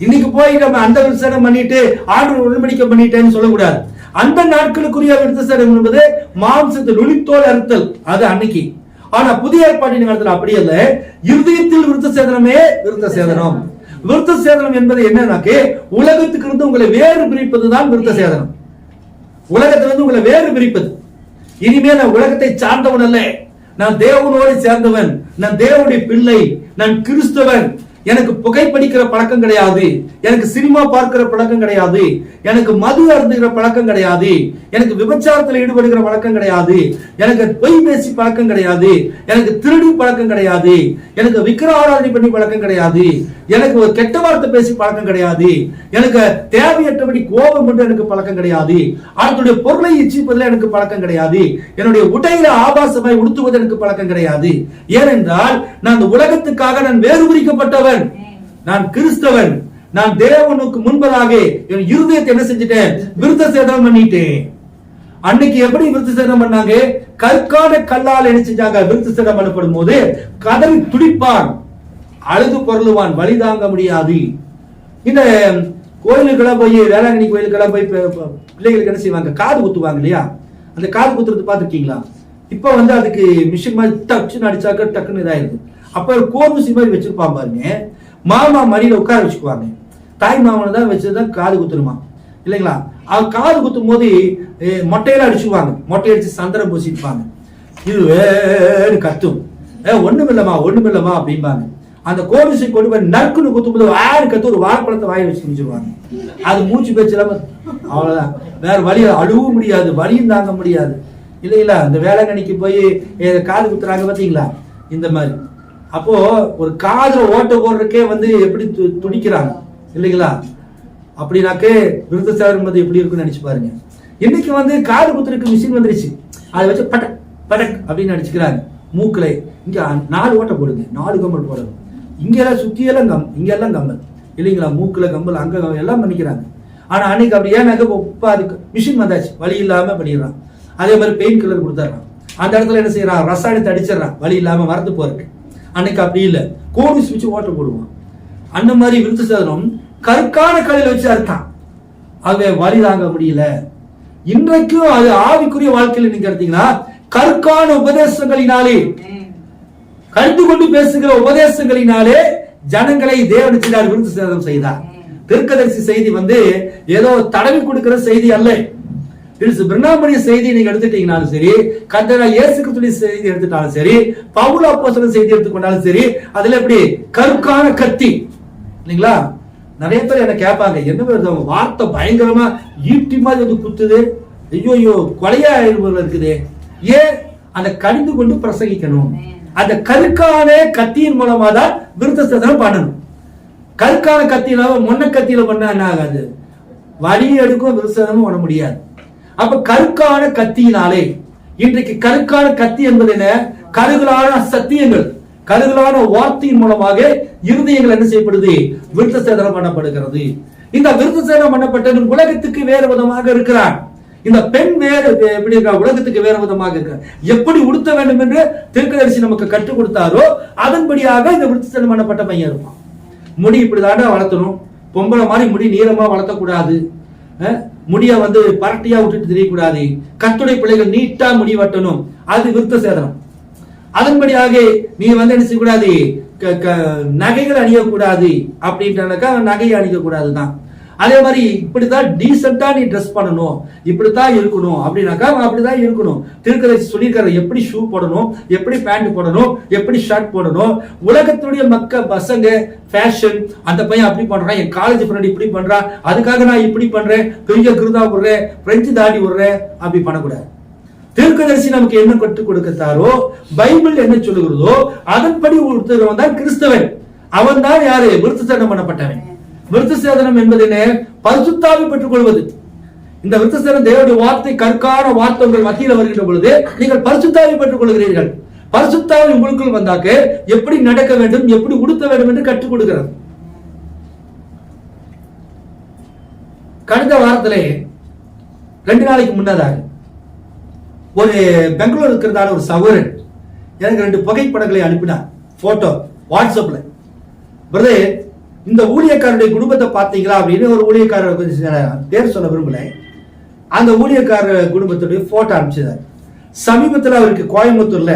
Speaker 1: இன்னைக்கு போய் நம்ம அந்த விருத்த சேதனம் பண்ணிட்டு ஆண்டு உடன்படிக்கை பண்ணிட்டேன்னு சொல்லக்கூடாது. அந்த நாட்களுக்குரிய விருத்த சேதனம் என்பது மாம்சத்தை நுனித்தோல் அறுத்தல், அது அன்னைக்கு. ஆனா புதிய ஏற்பாட்டின் காலத்துல அப்படி அல்ல, இருதயத்தில் விருத்த சேதனமே விருத்த சேதனம். விருத்த சேதனம் என்பது என்னன்னாக்கே உலகத்துக்கு இருந்து உங்களை வேறு பிரிப்பதுதான் விருத்த சேதனம். உலகத்திலிருந்து உங்களை வேறு பிரிப்பது. இனிமே நான் உலகத்தை சார்ந்தவன் அல்ல, நான் தேவனோடு சேர்ந்தவன், நான் தேவனுடைய பிள்ளை, நான் கிறிஸ்தவன். எனக்கு புகைப்பிடிக்கிற பழக்கம் கிடையாது, எனக்கு சினிமா பார்க்கிற பழக்கம் கிடையாது, எனக்கு மது அருந்துகிற பழக்கம் கிடையாது, எனக்கு விபச்சாரத்தில் ஈடுபடுகிற பழக்கம் கிடையாது, எனக்கு பொய் பேசி பழக்கம் கிடையாது, எனக்கு திருடி பழக்கம் கிடையாது, எனக்கு விக்கிர ஆராதனை பண்ணி பழக்கம் கிடையாது, எனக்கு ஒரு கெட்ட வார்த்தை பேசி பழக்கம் கிடையாது, எனக்கு தேவையற்றபடி கோபம் கொண்டு எனக்கு பழக்கம் கிடையாது, அவர்களுடைய பொருளை இச்சிப்பதில் எனக்கு பழக்கம் கிடையாது, என்னுடைய உடையில ஆபாசமாய் உடுத்துவது எனக்கு பழக்கம் கிடையாது. ஏனென்றால் நான் உலகத்துக்காக நான் வேறு பிரிக்கப்பட்டவன், நான் கிறிஸ்தவன், நான் தேவனுக்கு முன்பதாக என் இருதயத்தை என்ன செஞ்சிட்டேன், விருத்த சேதனம் பண்ணிட்டேன். அன்னைக்கு எப்படி விருத்த சேதனம் பண்ணாங்க? கற்கான கல்லால் என்ன செஞ்சாங்க? விருத்த சேதனம் பண்ணப்படும் போது கதறி துடிப்பான், அழுது பொருளுவான், வழி தாங்க முடியாது. இந்த கோயிலுக்கெல்லாம் போய், வேளாங்கண்ணி கோயிலுக்கெல்லாம் போய் பிள்ளைகளுக்கு என்ன செய்வாங்க? காது குத்துவாங்க இல்லையா? அந்த காது குத்துறது பார்த்துருக்கீங்களா? இப்போ வந்து அதுக்கு மிஷின் மாதிரி டச்சுன்னு அடிச்சாக்க டக்குன்னு இதாயிருது. அப்போ ஒரு கோர்மிசி மாதிரி வச்சிருப்பான் பாருங்க. மாமா மடியில உட்கார வச்சுக்குவாங்க. தாய் மாமனை தான் வச்சுதான் காது குத்துருமா இல்லைங்களா? அவன் காது குத்தும் போது மொட்டையில அடிச்சுக்குவாங்க. மொட்டை அடிச்சு சந்திரம் பூசிப்பாங்க. இது வேறு கத்தும். ஒண்ணுமில்லமா அப்படிம்பாங்க. அந்த கோமிசை கொண்டு போய் நறுக்குன்னு குத்தும் போது வேறு கத்து ஒரு வாழைப்பழத்தை வாயை வச்சு முடிச்சிருவாங்க. அது மூச்சு பேச்சு இல்லாம அவ்வளவுதான். வேற வழி அழுவும் முடியாது, வலியும் தாங்க முடியாது இல்லைங்களா? இந்த வேளாங்கண்ணிக்கு போய் காது குத்துறாங்க பாத்தீங்களா இந்த மாதிரி. அப்போ ஒரு காதுல ஓட்ட போடுறதுக்கே வந்து எப்படி துடிக்கிறாங்க இல்லைங்களா? அப்படின்னாக்கே விருத்த சேதனம் என்பது எப்படி இருக்குன்னு நினைச்சு பாருங்க. இன்னைக்கு வந்து காது குத்துறதுக்கு மிஷின் வந்துருச்சு. அதை வச்சு பட்டக் பட்டக் அப்படின்னு நினைச்சுக்கிறாங்க. மூக்குல இங்க 4 ஓட்டை போடுங்க, 4 கம்பல் போடணும். இங்கெல்லாம் சுத்தியெல்லாம் இங்கெல்லாம் கம்பல் இல்லைங்களா? மூக்குல கம்பல் அங்க எல்லாம் பண்ணிக்கிறாங்க. ஆனா அன்னைக்கு அப்படி ஏன்னாக்க இப்போ அதுக்கு மிஷின் வந்தாச்சு, வலி இல்லாம பண்ணிடுறான். அதே மாதிரி பெயின் கில்லர் கொடுத்துட்றான். அந்த இடத்துல என்ன செய்யறான்? ரசாயனத்தை அடிச்சிடறான் வலி இல்லாம மறந்து போறதுக்கு. அன்னைக்கு அப்படி இல்லை, கோடி சுவிச்சு ஓட்ட போடுவான். அந்த மாதிரி விருத்த சேதனம் கற்கான கல்லில் வச்சு அறுத்தான். அது வலி தாங்க முடியல. இன்றைக்கும் அது ஆவிக்குரிய வாழ்க்கையில் நீங்க எடுத்தீங்கன்னா கற்கான உபதேசங்களினாலே, கருத்து கொண்டு பேசுகிற உபதேசங்களினாலே ஜனங்களை தேவனிச்சார் விருத்த சேதனம் செய்தார். தீர்க்கதரிசி செய்தி வந்து ஏதோ தடவி கொடுக்கிற செய்தி அல்ல. பிரணாமணிய செய்தி நீங்க எடுத்துட்டீங்கனாலும் சரி, கர்த்தர் இயேசு கிறிஸ்துவின் செய்தி எடுத்துட்டாலும் சரி, பவுல் அப்போஸ்தலன் செய்தி எடுத்துக்கொண்டாலும் சரி, அதுல எப்படி கற்கான கத்தி இல்லைங்களா? நிறைய பேர் என்ன கேட்பாங்க, என்ன வருது வார்த்தை பயங்கரமா ஈட்டி மாதிரி வந்து குத்துது, ஐயோ கொலையா இருக்குது. ஏன்? அந்த கடிந்து கொண்டு பிரசங்கிக்கணும். அந்த கற்கான கத்தியின் மூலமா தான் விருத்த சேதனம் பண்ணணும். கற்கான கத்தியில முன்ன கத்தியில பண்ண என்ன ஆகாது? வலி எடுக்கும், விருத்த சேதனமும் பண்ண முடியாது. அப்ப கற்கான கத்தியினாலே, இன்றைக்கு கற்கான கத்தி என்பது என்ன? கருகலான சத்தியங்கள், கருகலான வார்த்தையின் மூலமாக இருதயங்கள் என்ன செய்யப்படுது? விருத்த சேதனம் பண்ணப்படுகிறது. இந்த விருத்த சேதனம் பண்ணப்பட்ட உலகத்துக்கு வேறு விதமாக இருக்கிறார். இந்த பெண் வேறு எப்படி இருக்கா? உலகத்துக்கு வேறு விதமாக இருக்க. எப்படி உடுத்த வேண்டும் என்று தீர்க்கதரிசி நமக்கு கற்றுக் கொடுத்தாரோ அதன்படியாக இந்த விருத்த சேதனம் பண்ணப்பட்ட பையன் இருப்பான். முடி இப்படிதாண்டா வளர்த்தணும், பொம்பளை மாதிரி முடி நீளமா வளர்த்தக்கூடாது, முடிய வந்து பரட்டியா விட்டுட்டு தெரியக்கூடாது, கர்த்தருடைய பிள்ளைகள் நீட்டா முடி வெட்டணும், அது விருத்த சேதனம். அதன்படியாக நீ வந்து என்ன செய்யக்கூடாது? நகைகள் அணியக்கூடாது அப்படின்றாக்கா நகையை அணிக்க கூடாதுதான். அதே மாதிரி இப்படித்தான் டீசெண்டா நீ ட்ரெஸ் பண்ணணும், இப்படித்தான் இருக்கணும் அப்படின்னாக்கா அப்படிதான் இருக்கணும். தீர்க்கதரிசி சொல்லியிருக்காரு எப்படி ஷூ போடணும், எப்படி பேண்ட் போடணும், எப்படி ஷர்ட் போடணும். உலகத்துடைய பசங்க ஃபேஷன், அந்த பையன் அப்படி பண்றான், என் காலேஜ் ஃப்ரெண்ட் இப்படி பண்றான், அதுக்காக நான் இப்படி பண்றேன், பெரிய கிருதா விடுறேன், பிரெஞ்சு தாடி விடுறேன், அப்படி பண்ணக்கூடாது. தீர்க்கதரிசி நமக்கு என்ன கற்றுக் கொடுத்தாரோ, பைபிள் என்ன சொல்லுகிறதோ அதன்படி ஒருத்தவன் தான் கிறிஸ்தவன். அவன் தான் யாரு? விருத்த சேதனம் பண்ணப்பட்டவன். விருத்த சேதனம் என்பது என்ன? பரிசுத்தாவி பெற்றுக் கொள்வது. இந்த விருத்த சேதனம் தேவனுடைய வார்த்தை, கற்கான வார்த்தை உங்கள் மத்தியில் வருகின்ற பொழுது நீங்கள் பரிசுத்தாவி பெற்றுக் கொள்கிறீர்கள். பரிசுத்தாவி உங்களுக்குள் வந்தாக்க எப்படி நடக்க வேண்டும், எப்படி உடுத்த வேண்டும் என்று கற்றுக் கொடுக்கிறது. கடந்த வாரத்திலே 2 நாளைக்கு முன்னதாக ஒரு பெங்களூர் இருக்கிறதான ஒரு சகோதரன் எனக்கு 2 புகைப்படங்களை அனுப்பினார், போட்டோ வாட்ஸ்அப்ல. பிரதர், இந்த ஊழியக்காரருடைய குடும்பத்தை பார்த்தீங்களா அப்படின்னு ஒரு ஊழியக்காரர் பேர் சொல்ல விரும்பல, அந்த ஊழியக்காரர் குடும்பத்துடைய போட்டோ அனுப்பிச்சிருந்தார். சமீபத்தில் அவருக்கு கோயம்புத்தூர்ல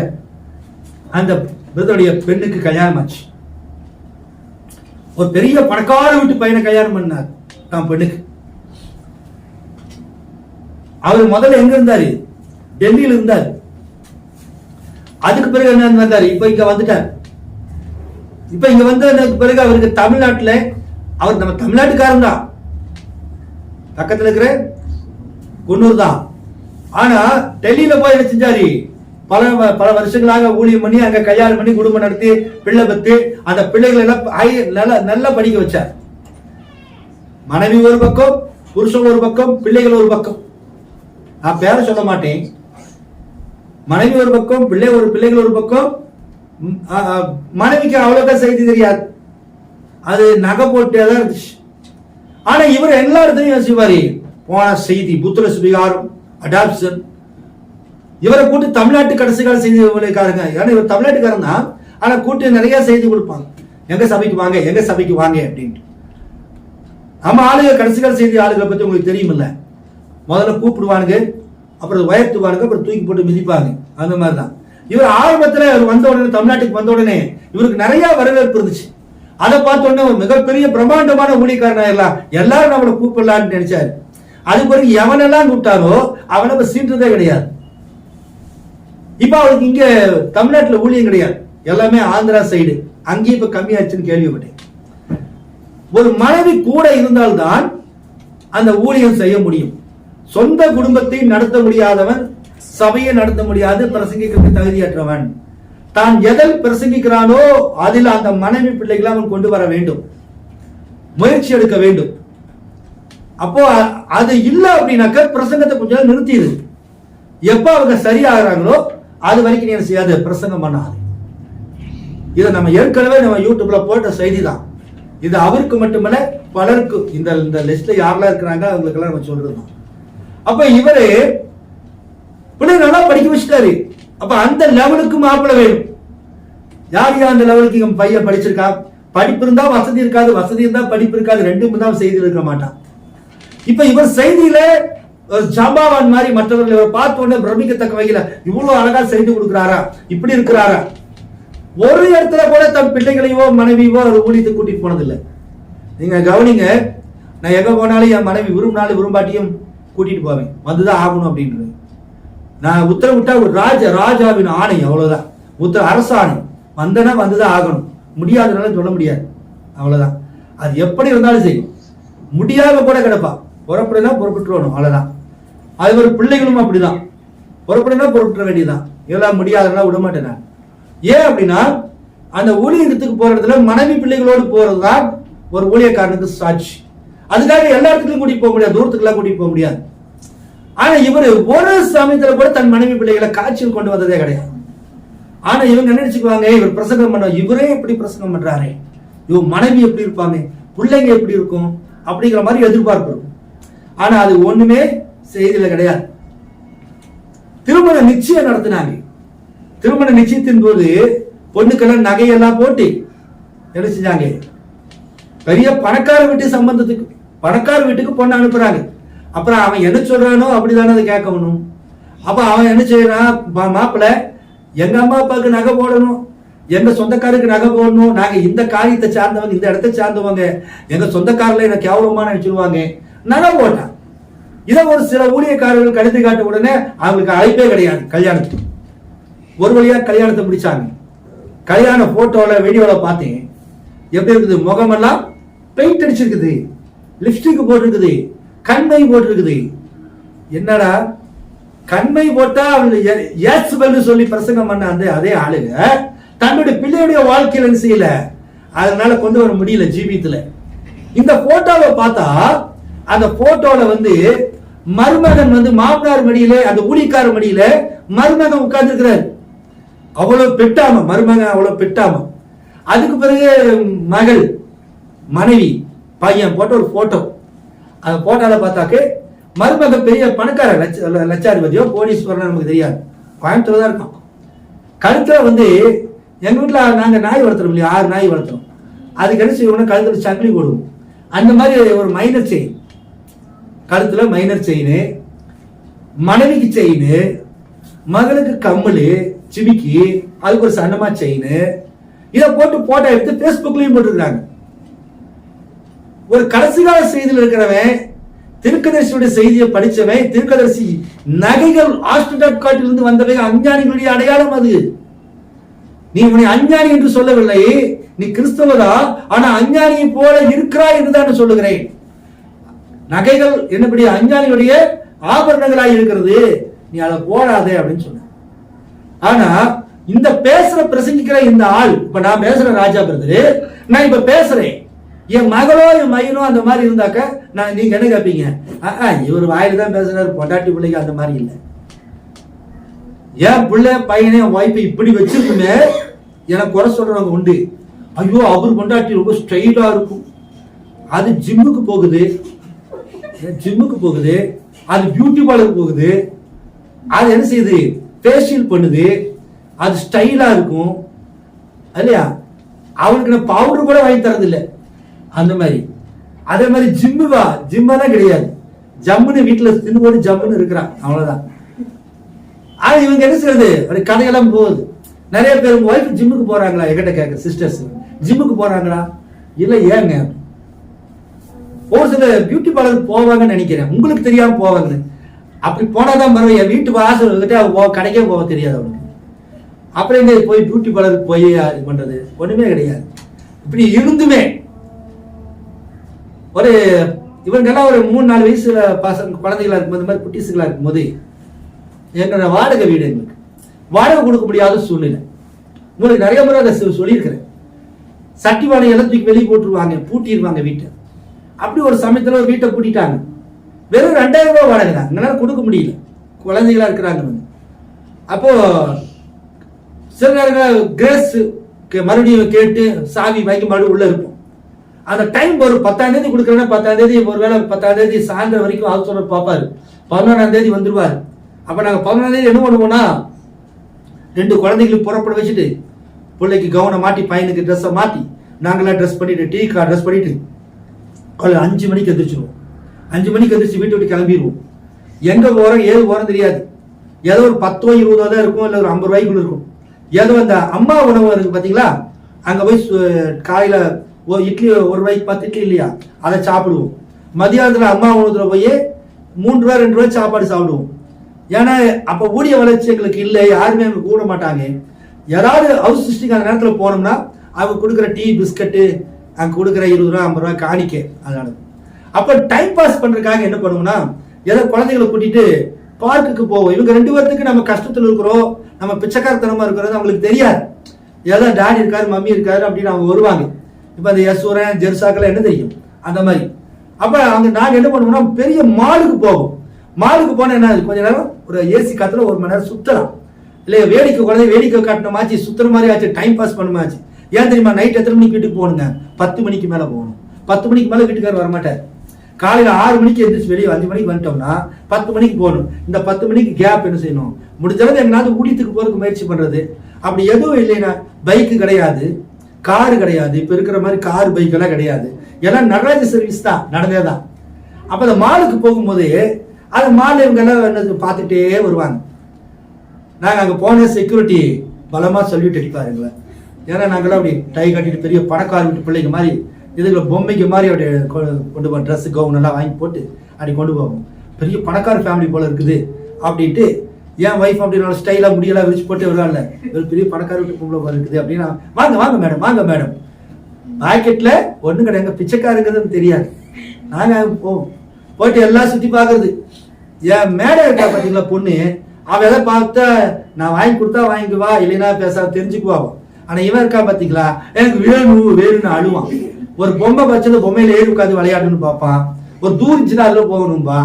Speaker 1: அந்த பிரதருடைய பெண்ணுக்கு கல்யாணம் ஆச்சு. ஒரு பெரிய பணக்கார வீட்டு பையனை கல்யாணம் பண்ணார் தான் பெண்ணுக்கு. அவர் முதல்ல எங்க இருந்தாரு? டெல்லியில் இருந்தார். அதுக்கு பிறகு என்ன வந்தாரு? இப்ப இங்க வந்துட்டார். இப்ப இங்க வந்த பிறகு அவருக்கு தமிழ்நாட்டுல, அவர் நம்ம தமிழ்நாட்டுக்காரன் தான், பக்கத்துல இருக்கிற குன்னூர் தான். ஆனா டெல்லியில போய் என்ன செஞ்சாரு? பல வருஷங்களாக ஊழியம் பண்ணி அங்க கல்யாணம் பண்ணி குடும்பம் நடத்தி பிள்ளை பத்து அந்த பிள்ளைகள் எல்லாம் நல்லா படிக்க வச்சார். மனைவி ஒரு பக்கம், புருஷன் ஒரு பக்கம், பிள்ளைகள் ஒரு பக்கம். நான் பேர சொல்ல மாட்டேன். மனைவி ஒரு பக்கம், பிள்ளைகள் ஒரு பக்கம். மனைவிக்கு அவ்வளவுதான் செய்தி தெரியாது, அது நகை போட்டேதான் இருந்துச்சு. ஆனா இவர் எல்லா இடத்துலையும் செய்வாரு. போன செய்தி, புத்திர சுவிகாரம், அடாப்ஷன், இவரை கூட்டு தமிழ்நாட்டு கடைசி கால செய்தி காரங்க. ஏன்னா இவர் தமிழ்நாட்டுக்காரன் தான், ஆனா கூட்டு நிறைய செய்தி கொடுப்பாங்க. எங்க சபைக்கு வாங்க, எங்க சபைக்கு வாங்க அப்படின்ட்டு. நம்ம ஆளுங்க கடைசி கால செய்தி ஆளுகளை பத்தி உங்களுக்கு தெரியுமில்ல. முதல்ல கூப்பிடுவானுங்க, அப்புறம் உயர்த்துவாங்க, அப்புறம் தூக்கி போட்டு மிதிப்பாங்க. அந்த மாதிரி தான் இவர் ஆரம்பத்துல வந்த உடனே, தமிழ்நாட்டுக்கு வந்த உடனே இவருக்கு நிறைய வரவேற்பு இருந்துச்சு. அதை பார்த்த உடனே ஒரு மிகப்பெரிய பிரம்மாண்டமான ஊழியக்காரனா எல்லாரும் நம்மளை கூப்பிடலான்னு நினைச்சாரு. அது பிறகு எவனெல்லாம் கூப்பிட்டாரோ அவனை சீன்றதே கிடையாது. இப்ப அவருக்கு இங்க தமிழ்நாட்டுல ஊழியம் கிடையாது, எல்லாமே ஆந்திரா சைடு. அங்கேயும் இப்ப கம்மியாச்சுன்னு கேள்விப்பட்டேன். ஒரு மனைவி கூட இருந்தால்தான் அந்த ஊழியம் செய்ய முடியும். சொந்த குடும்பத்தை நடத்த முடியாதவன் சபையை நடத்த முடியாது, பிரசங்கிக்க தகுதியற்றவன். தான் எதில் பிரசங்கிக்கிறானோ அதில் அந்த மனைவி பிள்ளைகளை அவன் கொண்டு வர வேண்டும், முயற்சி எடுக்க வேண்டும். அப்போ அது இல்லை அப்படின்னாக்க பிரசங்கத்தை கொஞ்சம் நிறுத்திடு. எப்ப அவங்க சரியாகிறாங்களோ அது வரைக்கும் நீ செய்யாத, பிரசங்கம் பண்ணாது. இதை நம்ம ஏற்கனவே நம்ம யூடியூப்ல போட்ட செய்தி தான். இது அவருக்கு மட்டுமல்ல, பலருக்கு இந்த லிஸ்ட்ல யாரெல்லாம் இருக்கிறாங்க அவங்களுக்கு எல்லாம் நம்ம சொல்றோம். அப்ப இவரு பிள்ளை நல்லா படிக்க வச்சுட்டாரு. அப்ப அந்த லெவலுக்கு மாப்பிள்ளை வேணும். யார் யார் அந்த லெவலுக்கு இங்க பையன் படிச்சிருக்கா? படிப்பு இருந்தா வசதி இருக்காது, வசதி இருந்தா படிப்பு இருக்காது, ரெண்டும் தான் செய்தி இருக்க மாட்டான். இப்ப இவர் செய்தியில ஜாம்பவான் மாதிரி மற்றவர்கள் இவர் பார்த்த உடனே பிரமிக்கத்தக்க வகையில இவ்வளவு அழகா செய்து கொடுக்கிறாரா, இப்படி இருக்கிறாரா. ஒரு இடத்துல கூட தன் பிள்ளைகளையோ மனைவியோ அவர் ஊழியத்துக்கு கூட்டிட்டு போனதில்லை. நீங்க கவனிங்க, நான் எங்க போனாலும் என் மனைவி விரும்பினாலும் விரும்பாட்டியும் கூட்டிட்டு போவேன், வந்துதான் ஆகணும் அப்படின்றது. நான் உத்தரவிட்டா ஒரு ராஜாவின் ஆணை, அவ்வளவுதான். அரசு ஆணை, வந்தனா வந்துதான் ஆகணும், முடியாதனால சொல்ல முடியாது, அவ்வளவுதான். அது எப்படி இருந்தாலும் செய்யும், முடியாத கூட கிடப்பா, புறப்படுனா புறப்பட்டுருவணும், அவ்வளவுதான். அது ஒரு பிள்ளைகளும் அப்படிதான், புறப்படுனா புறப்பட வேண்டியதுதான். இதெல்லாம் முடியாதனால விட மாட்டேன் நான். ஏன் அப்படின்னா அந்த ஊழியத்துக்கு போற இடத்துல மனைவி பிள்ளைகளோடு போறதுதான் ஒரு ஊழியக்காரனுக்கு சாட்சி. அதுக்காக எல்லா இடத்துக்கும் கூட்டிட்டு போக முடியாது, தூரத்துக்கு எல்லாம் கூட்டிட்டு போக முடியாது. ஆனா இவரு ஒரு சமயத்துல கூட தன் மனைவி பிள்ளைகளை காட்சியில் கொண்டு வந்ததே கிடையாது. ஆனா இவங்க நினைச்சுக்குவாங்க, இவர் பிரசங்கம் பண்ண, இவரே எப்படி பிரசங்கம் பண்றாரு, இவங்க மனைவி எப்படி இருப்பாங்க, பிள்ளைங்க எப்படி இருக்கும் அப்படிங்கிற மாதிரி எதிர்பார்ப்பு இருக்கும். ஆனா அது ஒண்ணுமே செய்தியில கிடையாது. திருமண நிச்சயம் நடத்தினாங்க. திருமண நிச்சயத்தின் போது பொண்ணுக்கெல்லாம் நகையெல்லாம் போட்டு என்ன செஞ்சாங்க, பெரிய பணக்கார வீட்டு சம்பந்தத்துக்கு, பணக்கார வீட்டுக்கு பொண்ணு அனுப்புறாங்க. அப்புறம் அவன் என்ன சொல்றானோ அப்படிதானே அதை கேட்கணும். அப்ப அவன் என்ன செய்யறான், மாப்பிள்ள எங்க அம்மா அப்பாவுக்கு நகை போடணும், எங்க சொந்தக்காரருக்கு நகை போடணும், நாங்க இந்த காரியத்தை சார்ந்தவங்க, இந்த இடத்தை சார்ந்தவங்க, எங்க சொந்தக்காரர்ல என்ன கேவலமா நினைச்சிருவாங்க, நகை போட்டான். இதை ஒரு சில ஊழியக்காரர்கள் கடித்து காட்ட உடனே அவங்களுக்கு அழைப்பே கிடையாது கல்யாணத்துக்கு. ஒரு வழியா கல்யாணத்தை முடிச்சாங்க. கல்யாண போட்டோல வீடியோல பார்த்தேன், எப்படி இருக்குது, முகமெல்லாம் பெயிண்ட் அடிச்சிருக்குது, லிப்ஸ்டிக் போட்டிருக்குது, கண்மை போட்டிருக்குது. என்னடா கண்மை போட்டா அவங்க சொல்லி பிரசங்கம் பண்ண அந்த அதே ஆளுங்க தன்னுடைய பிள்ளையுடைய வாழ்க்கையில என்ன செய்யல, அதனால கொண்டு வர முடியல ஜீவியத்துல. இந்த போட்டோவை பார்த்தா அந்த போட்டோல மருமகன் மாமனார் மடியில, அந்த ஊழிக்கார மடியில மருமகன் உட்கார்ந்து இருக்கிறார். அவ்வளவு பெட்டாம மருமகன், அவ்வளவு பெட்டாம. அதுக்கு பிறகு மகள், மனைவி, பையன் போட்ட ஒரு போட்டோ. அந்த போட்டோல பார்த்தாக்க மருமகன் பெரிய பணக்கார லட்சாதிபதியோ கோடீஸ்வரனோ நமக்கு தெரியாது, கோயம்புத்தூர் தான் இருக்கும். கழுத்துல எங்க வீட்டுல நாங்க நாய் வளர்த்துறோம் இல்லையா, 6 நாய் வளர்த்துறோம். அதுக்கு என்ன செய்வோம்னா கழுத்துல சங்கிலி போடுவோம். அந்த மாதிரி ஒரு மைனர் செயின், கழுத்துல மைனர் செயின், மனைவிக்கு செயின், மகளுக்கு கம்மல் சிமிக்கி, அதுக்கு ஒரு சன்னமா செயின். இதை போட்டு போட்டோ எடுத்து பேஸ்புக்லயும் போட்டுருக்காங்க. ஒரு கடைசி கால செய்தியில் இருக்கிறவன், திருக்கதரிசியுடைய செய்தியை படிச்சவன், திருக்கதரிசி நகைகள் ஆஸ்ட்ரேலியாவிலிருந்து வந்தவை அஞ்ஞானிகளுடைய அடையாளம். அது நீ உன்னை அஞ்ஞானி என்று சொல்லவில்லை, நீ கிறிஸ்தவதா, ஆனா அஞ்ஞானியை போல இருக்கிறாய் என்றுதான் சொல்லுகிறேன். நகைகள் என்னபடி அஞ்ஞானிகளுடைய ஆபரணங்களாய் இருக்கிறது, நீ அதை போடாதே அப்படின்னு சொன்ன. ஆனா இந்த பேசுற பிரசங்கிக்கிற இந்த ஆள், இப்ப நான் பேசுறேன் ராஜா பிரதரு, நான் இப்ப பேசுறேன், என் மகளோ என் மையனோ அந்த மாதிரி இருந்தாக்க நான் நீங்க என்ன கேட்பீங்க, இவர் வாயில தான் பேசுறாரு, பொண்டாட்டி பிள்ளைக்கு அந்த மாதிரி இல்லை. என் பிள்ளை பையனே வாய்ப்பை இப்படி வச்சிருக்குமே எனக்கு குறை சொல்றவங்க உண்டு. ஐயோ அவர் பொண்டாட்டி ரொம்ப ஸ்டைலா இருக்கும், அது ஜிம்முக்கு போகுது, அது பியூட்டி பார்லருக்கு போகுது, அது என்ன செய்யுது, ஃபேஷியல் பண்ணுது, அது ஸ்டைலா இருக்கும் இல்லையா, அவனுக்கு நான் பவுடர் கூட வாங்கி தரது இல்லை. அந்த மாதிரி அதே மாதிரி ஜிம்மா தான் கிடையாது, ஜம்முன்னு வீட்டுல தின்னு போட்டு ஜம்முன்னு இருக்கிறான், அவ்வளவுதான். ஆனா இவங்க என்ன செய்யறது, அப்படி கதையெல்லாம் போகுது. நிறைய பேர் உங்க ஒய்ஃப் ஜிம்முக்கு போறாங்களா என்கிட்ட கேட்க சிஸ்டர்ஸ், ஜிம்முக்கு போறாங்களா? இல்ல ஏங்க. ஒரு சில பியூட்டி பார்லர் போவாங்கன்னு நினைக்கிறேன், உங்களுக்கு தெரியாம போவாங்க. அப்படி போனாதான் பரவாயில்ல, என் வீட்டு வாசல் கிட்ட கடைக்கே போக தெரியாது அவனுக்கு. அப்புறம் எங்க போய் பியூட்டி பார்லருக்கு போய் இது பண்றது? ஒண்ணுமே கிடையாது. இப்படி இருந்துமே ஒரு இவங்கெல்லாம் ஒரு 3-4 வயசுல பசங்க குழந்தைகளா இருக்கும்போது, இந்த மாதிரி குட்டீஸுகளா இருக்கும்போது எங்களோட வாடகை வீடு, எங்களுக்கு வாடகை கொடுக்க முடியாத சூழ்நிலை. உங்களுக்கு நிறைய முறை அதை சொல்லியிருக்கிறேன். சட்டி வாடகை எல்லாம் தூக்கி வெளியே போட்டுருவாங்க, பூட்டிடுவாங்க வீட்டை. அப்படி ஒரு சமயத்துல ஒரு வீட்டை பூட்டிட்டாங்க. வெறும் 2000 ரூபாய் வாடகை தான், எங்களால கொடுக்க முடியல, குழந்தைகளா இருக்கிறாங்க. அப்போ சில நேரங்கள் கிரேஸ் மறுபடியும் கேட்டு சாவி வாங்கி மறுபடியும் உள்ள இருப்போம். அந்த டைம் ஒரு 10ஆம் தேதி கொடுக்குறேன்னா 10ஆம் தேதி, ஒருவேளை 10ஆம் தேதி சாயந்தரம் வரைக்கும் ஹவுஸ் ஓனர் பார்ப்பாரு, 11ஆம் தேதி வந்துருவாரு. அப்ப நாங்க 11ஆம் தேதி என்ன பண்ணுவோம்னா, 2 குழந்தைகளுக்கு புறப்பட வச்சுட்டு, பிள்ளைக்கு கவுனை மாட்டி, பையனுக்கு ட்ரெஸ்ஸை மாட்டி, நாங்களாம் ட்ரெஸ் பண்ணிட்டு, டீ கார் ட்ரெஸ் பண்ணிட்டு 5 மணிக்கு எந்திரிச்சிருவோம். 5 மணிக்கு எந்திரிச்சு வீட்டு விட்டு கிளம்பிடுவோம். எங்க போறோம் ஏது போறோம் தெரியாது. ஏதோ ஒரு 10 20 தான் இருக்கும், இல்லை ஒரு 50 ரூபாய்க்குள்ள இருக்கும். ஏதோ அந்த அம்மா உணவு இருக்கு பாத்தீங்களா, அங்க போய் காலையில இட்லி 1 ரூபாய்க்கு 10 இட்லி இல்லையா, அதை சாப்பிடுவோம். மதியானத்துல அம்மா உணவுல போய் 3 ரூபாய் 2 ரூபாய் சாப்பாடு சாப்பிடுவோம். ஏன்னா அப்ப ஊதிய வளர்ச்சி எங்களுக்கு இல்லை, யாருமே கூட மாட்டாங்க. யாராவது ஹவுஸ் சிஸ்டிங் அந்த நேரத்தில் போனோம்னா அவங்க கொடுக்குற டீ பிஸ்கட்டு, அங்க கொடுக்குற 20 ரூபா 50 ரூபாய் காணிக்க. அதனால அப்ப டைம் பாஸ் பண்றதுக்காக என்ன பண்ணுவோம்னா, ஏதோ குழந்தைகளை கூட்டிட்டு பார்க்குக்கு போவோம். இவங்க 2 பேர்த்துக்கு நம்ம கஷ்டத்துல இருக்கிறோம், நம்ம பிச்சைக்காரத்தனமா இருக்கிறது அவங்களுக்கு தெரியாது. ஏதோ டாடி இருக்காரு மம்மி இருக்காரு அப்படின்னு அவங்க வருவாங்க. இப்ப அந்த யசூரன் ஜெர்சாக்கெல்லாம் என்ன தெரியும் அந்த மாதிரி. அப்ப அங்க நாங்க என்ன பண்ணுவோம்னா, பெரிய மாலுக்கு போவோம். மாலுக்கு போனா என்ன, கொஞ்ச நேரம் ஒரு ஏசி காத்துல 1 மணி நேரம் சுத்தலாம். இல்லையா, வேடிக்கை குழந்தை வேடிக்கை காட்டினமாச்சு, சுத்துற மாதிரி ஆச்சு, டைம் பாஸ் பண்ணுமாச்சு. ஏன் தெரியுமா, நைட் எத்தனை மணிக்கு வீட்டுக்கு போகணுங்க? 10 மணிக்கு மேல போகணும். 10 மணிக்கு மேல வீட்டுக்காரர் வரமாட்டார். காலையில 6 மணிக்கு எந்திரிச்சு வெளியே 5 மணிக்கு வந்துட்டோம்னா 10 மணிக்கு போகணும். இந்த 10 மணிக்கு கேப் என்ன செய்யணும், முடிஞ்சளவு எங்களாவது ஊழியத்துக்கு போறதுக்கு முயற்சி பண்றது. அப்படி எதுவும் இல்லைன்னா, பைக்கு கிடையாது, காரு கிடையாது, இப்ப இருக்கிற மாதிரி கார் பைக் எல்லாம் கிடையாது, எல்லாம் நடராஜ சர்வீஸ் தான், நடந்தேதான். அப்ப அந்த மாலுக்கு போகும்போது அந்த மால் இவங்க எல்லாம் பார்த்துட்டே வருவாங்க. நாங்க அங்க போன செக்யூரிட்டி பலமா சொல்லிட்டு அடிப்பாருங்கள. ஏன்னா நாங்களாம் அப்படி டை கட்டிட்டு பெரிய பணக்கார வீட்டு பிள்ளைங்க மாதிரி, இதுல பொம்மைக்கு மாதிரி அப்படி கொண்டு போவோம். ட்ரெஸ் கவுன் எல்லாம் வாங்கி போட்டு அப்படி கொண்டு போவோம். பெரிய பணக்கார ஃபேமிலி போல இருக்குது அப்படின்ட்டு. என் ஒய்ஃப் அப்படி நல்லா ஸ்டைலா முடியெல்லாம் விரிச்சு போட்டு வருவாங்கல்ல, பெரிய பணக்கார வீட்டு பொம்பளை போல இருக்குது அப்படின்னா, வாங்க வாங்க மேடம் வாங்க மேடம். பாக்கெட்ல ஒண்ணு கிடையாது, பிச்சைக்காரங்கிறதுன்னு தெரியாது. நாங்க போவோம், போயிட்டு எல்லாம் சுத்தி பாக்குறது. என் மேடை இருக்கா பாத்தீங்களா பொண்ணு, அவ எதை பார்த்தா நான் வாங்கி கொடுத்தா வாங்கிக்குவா, இல்லைன்னா பேசாம தெரிஞ்சுக்குவா. ஆனா இவன் இருக்கா பாத்தீங்களா, எனக்கு வேணும் வேணும்னு அழுவான். ஒரு பொம்மை வச்சது பொம்மையில ஏறி உட்காந்து விளையாடுன்னு பார்ப்பான். ஒரு தூரிச்சுன்னா அதுல போகணும்பா.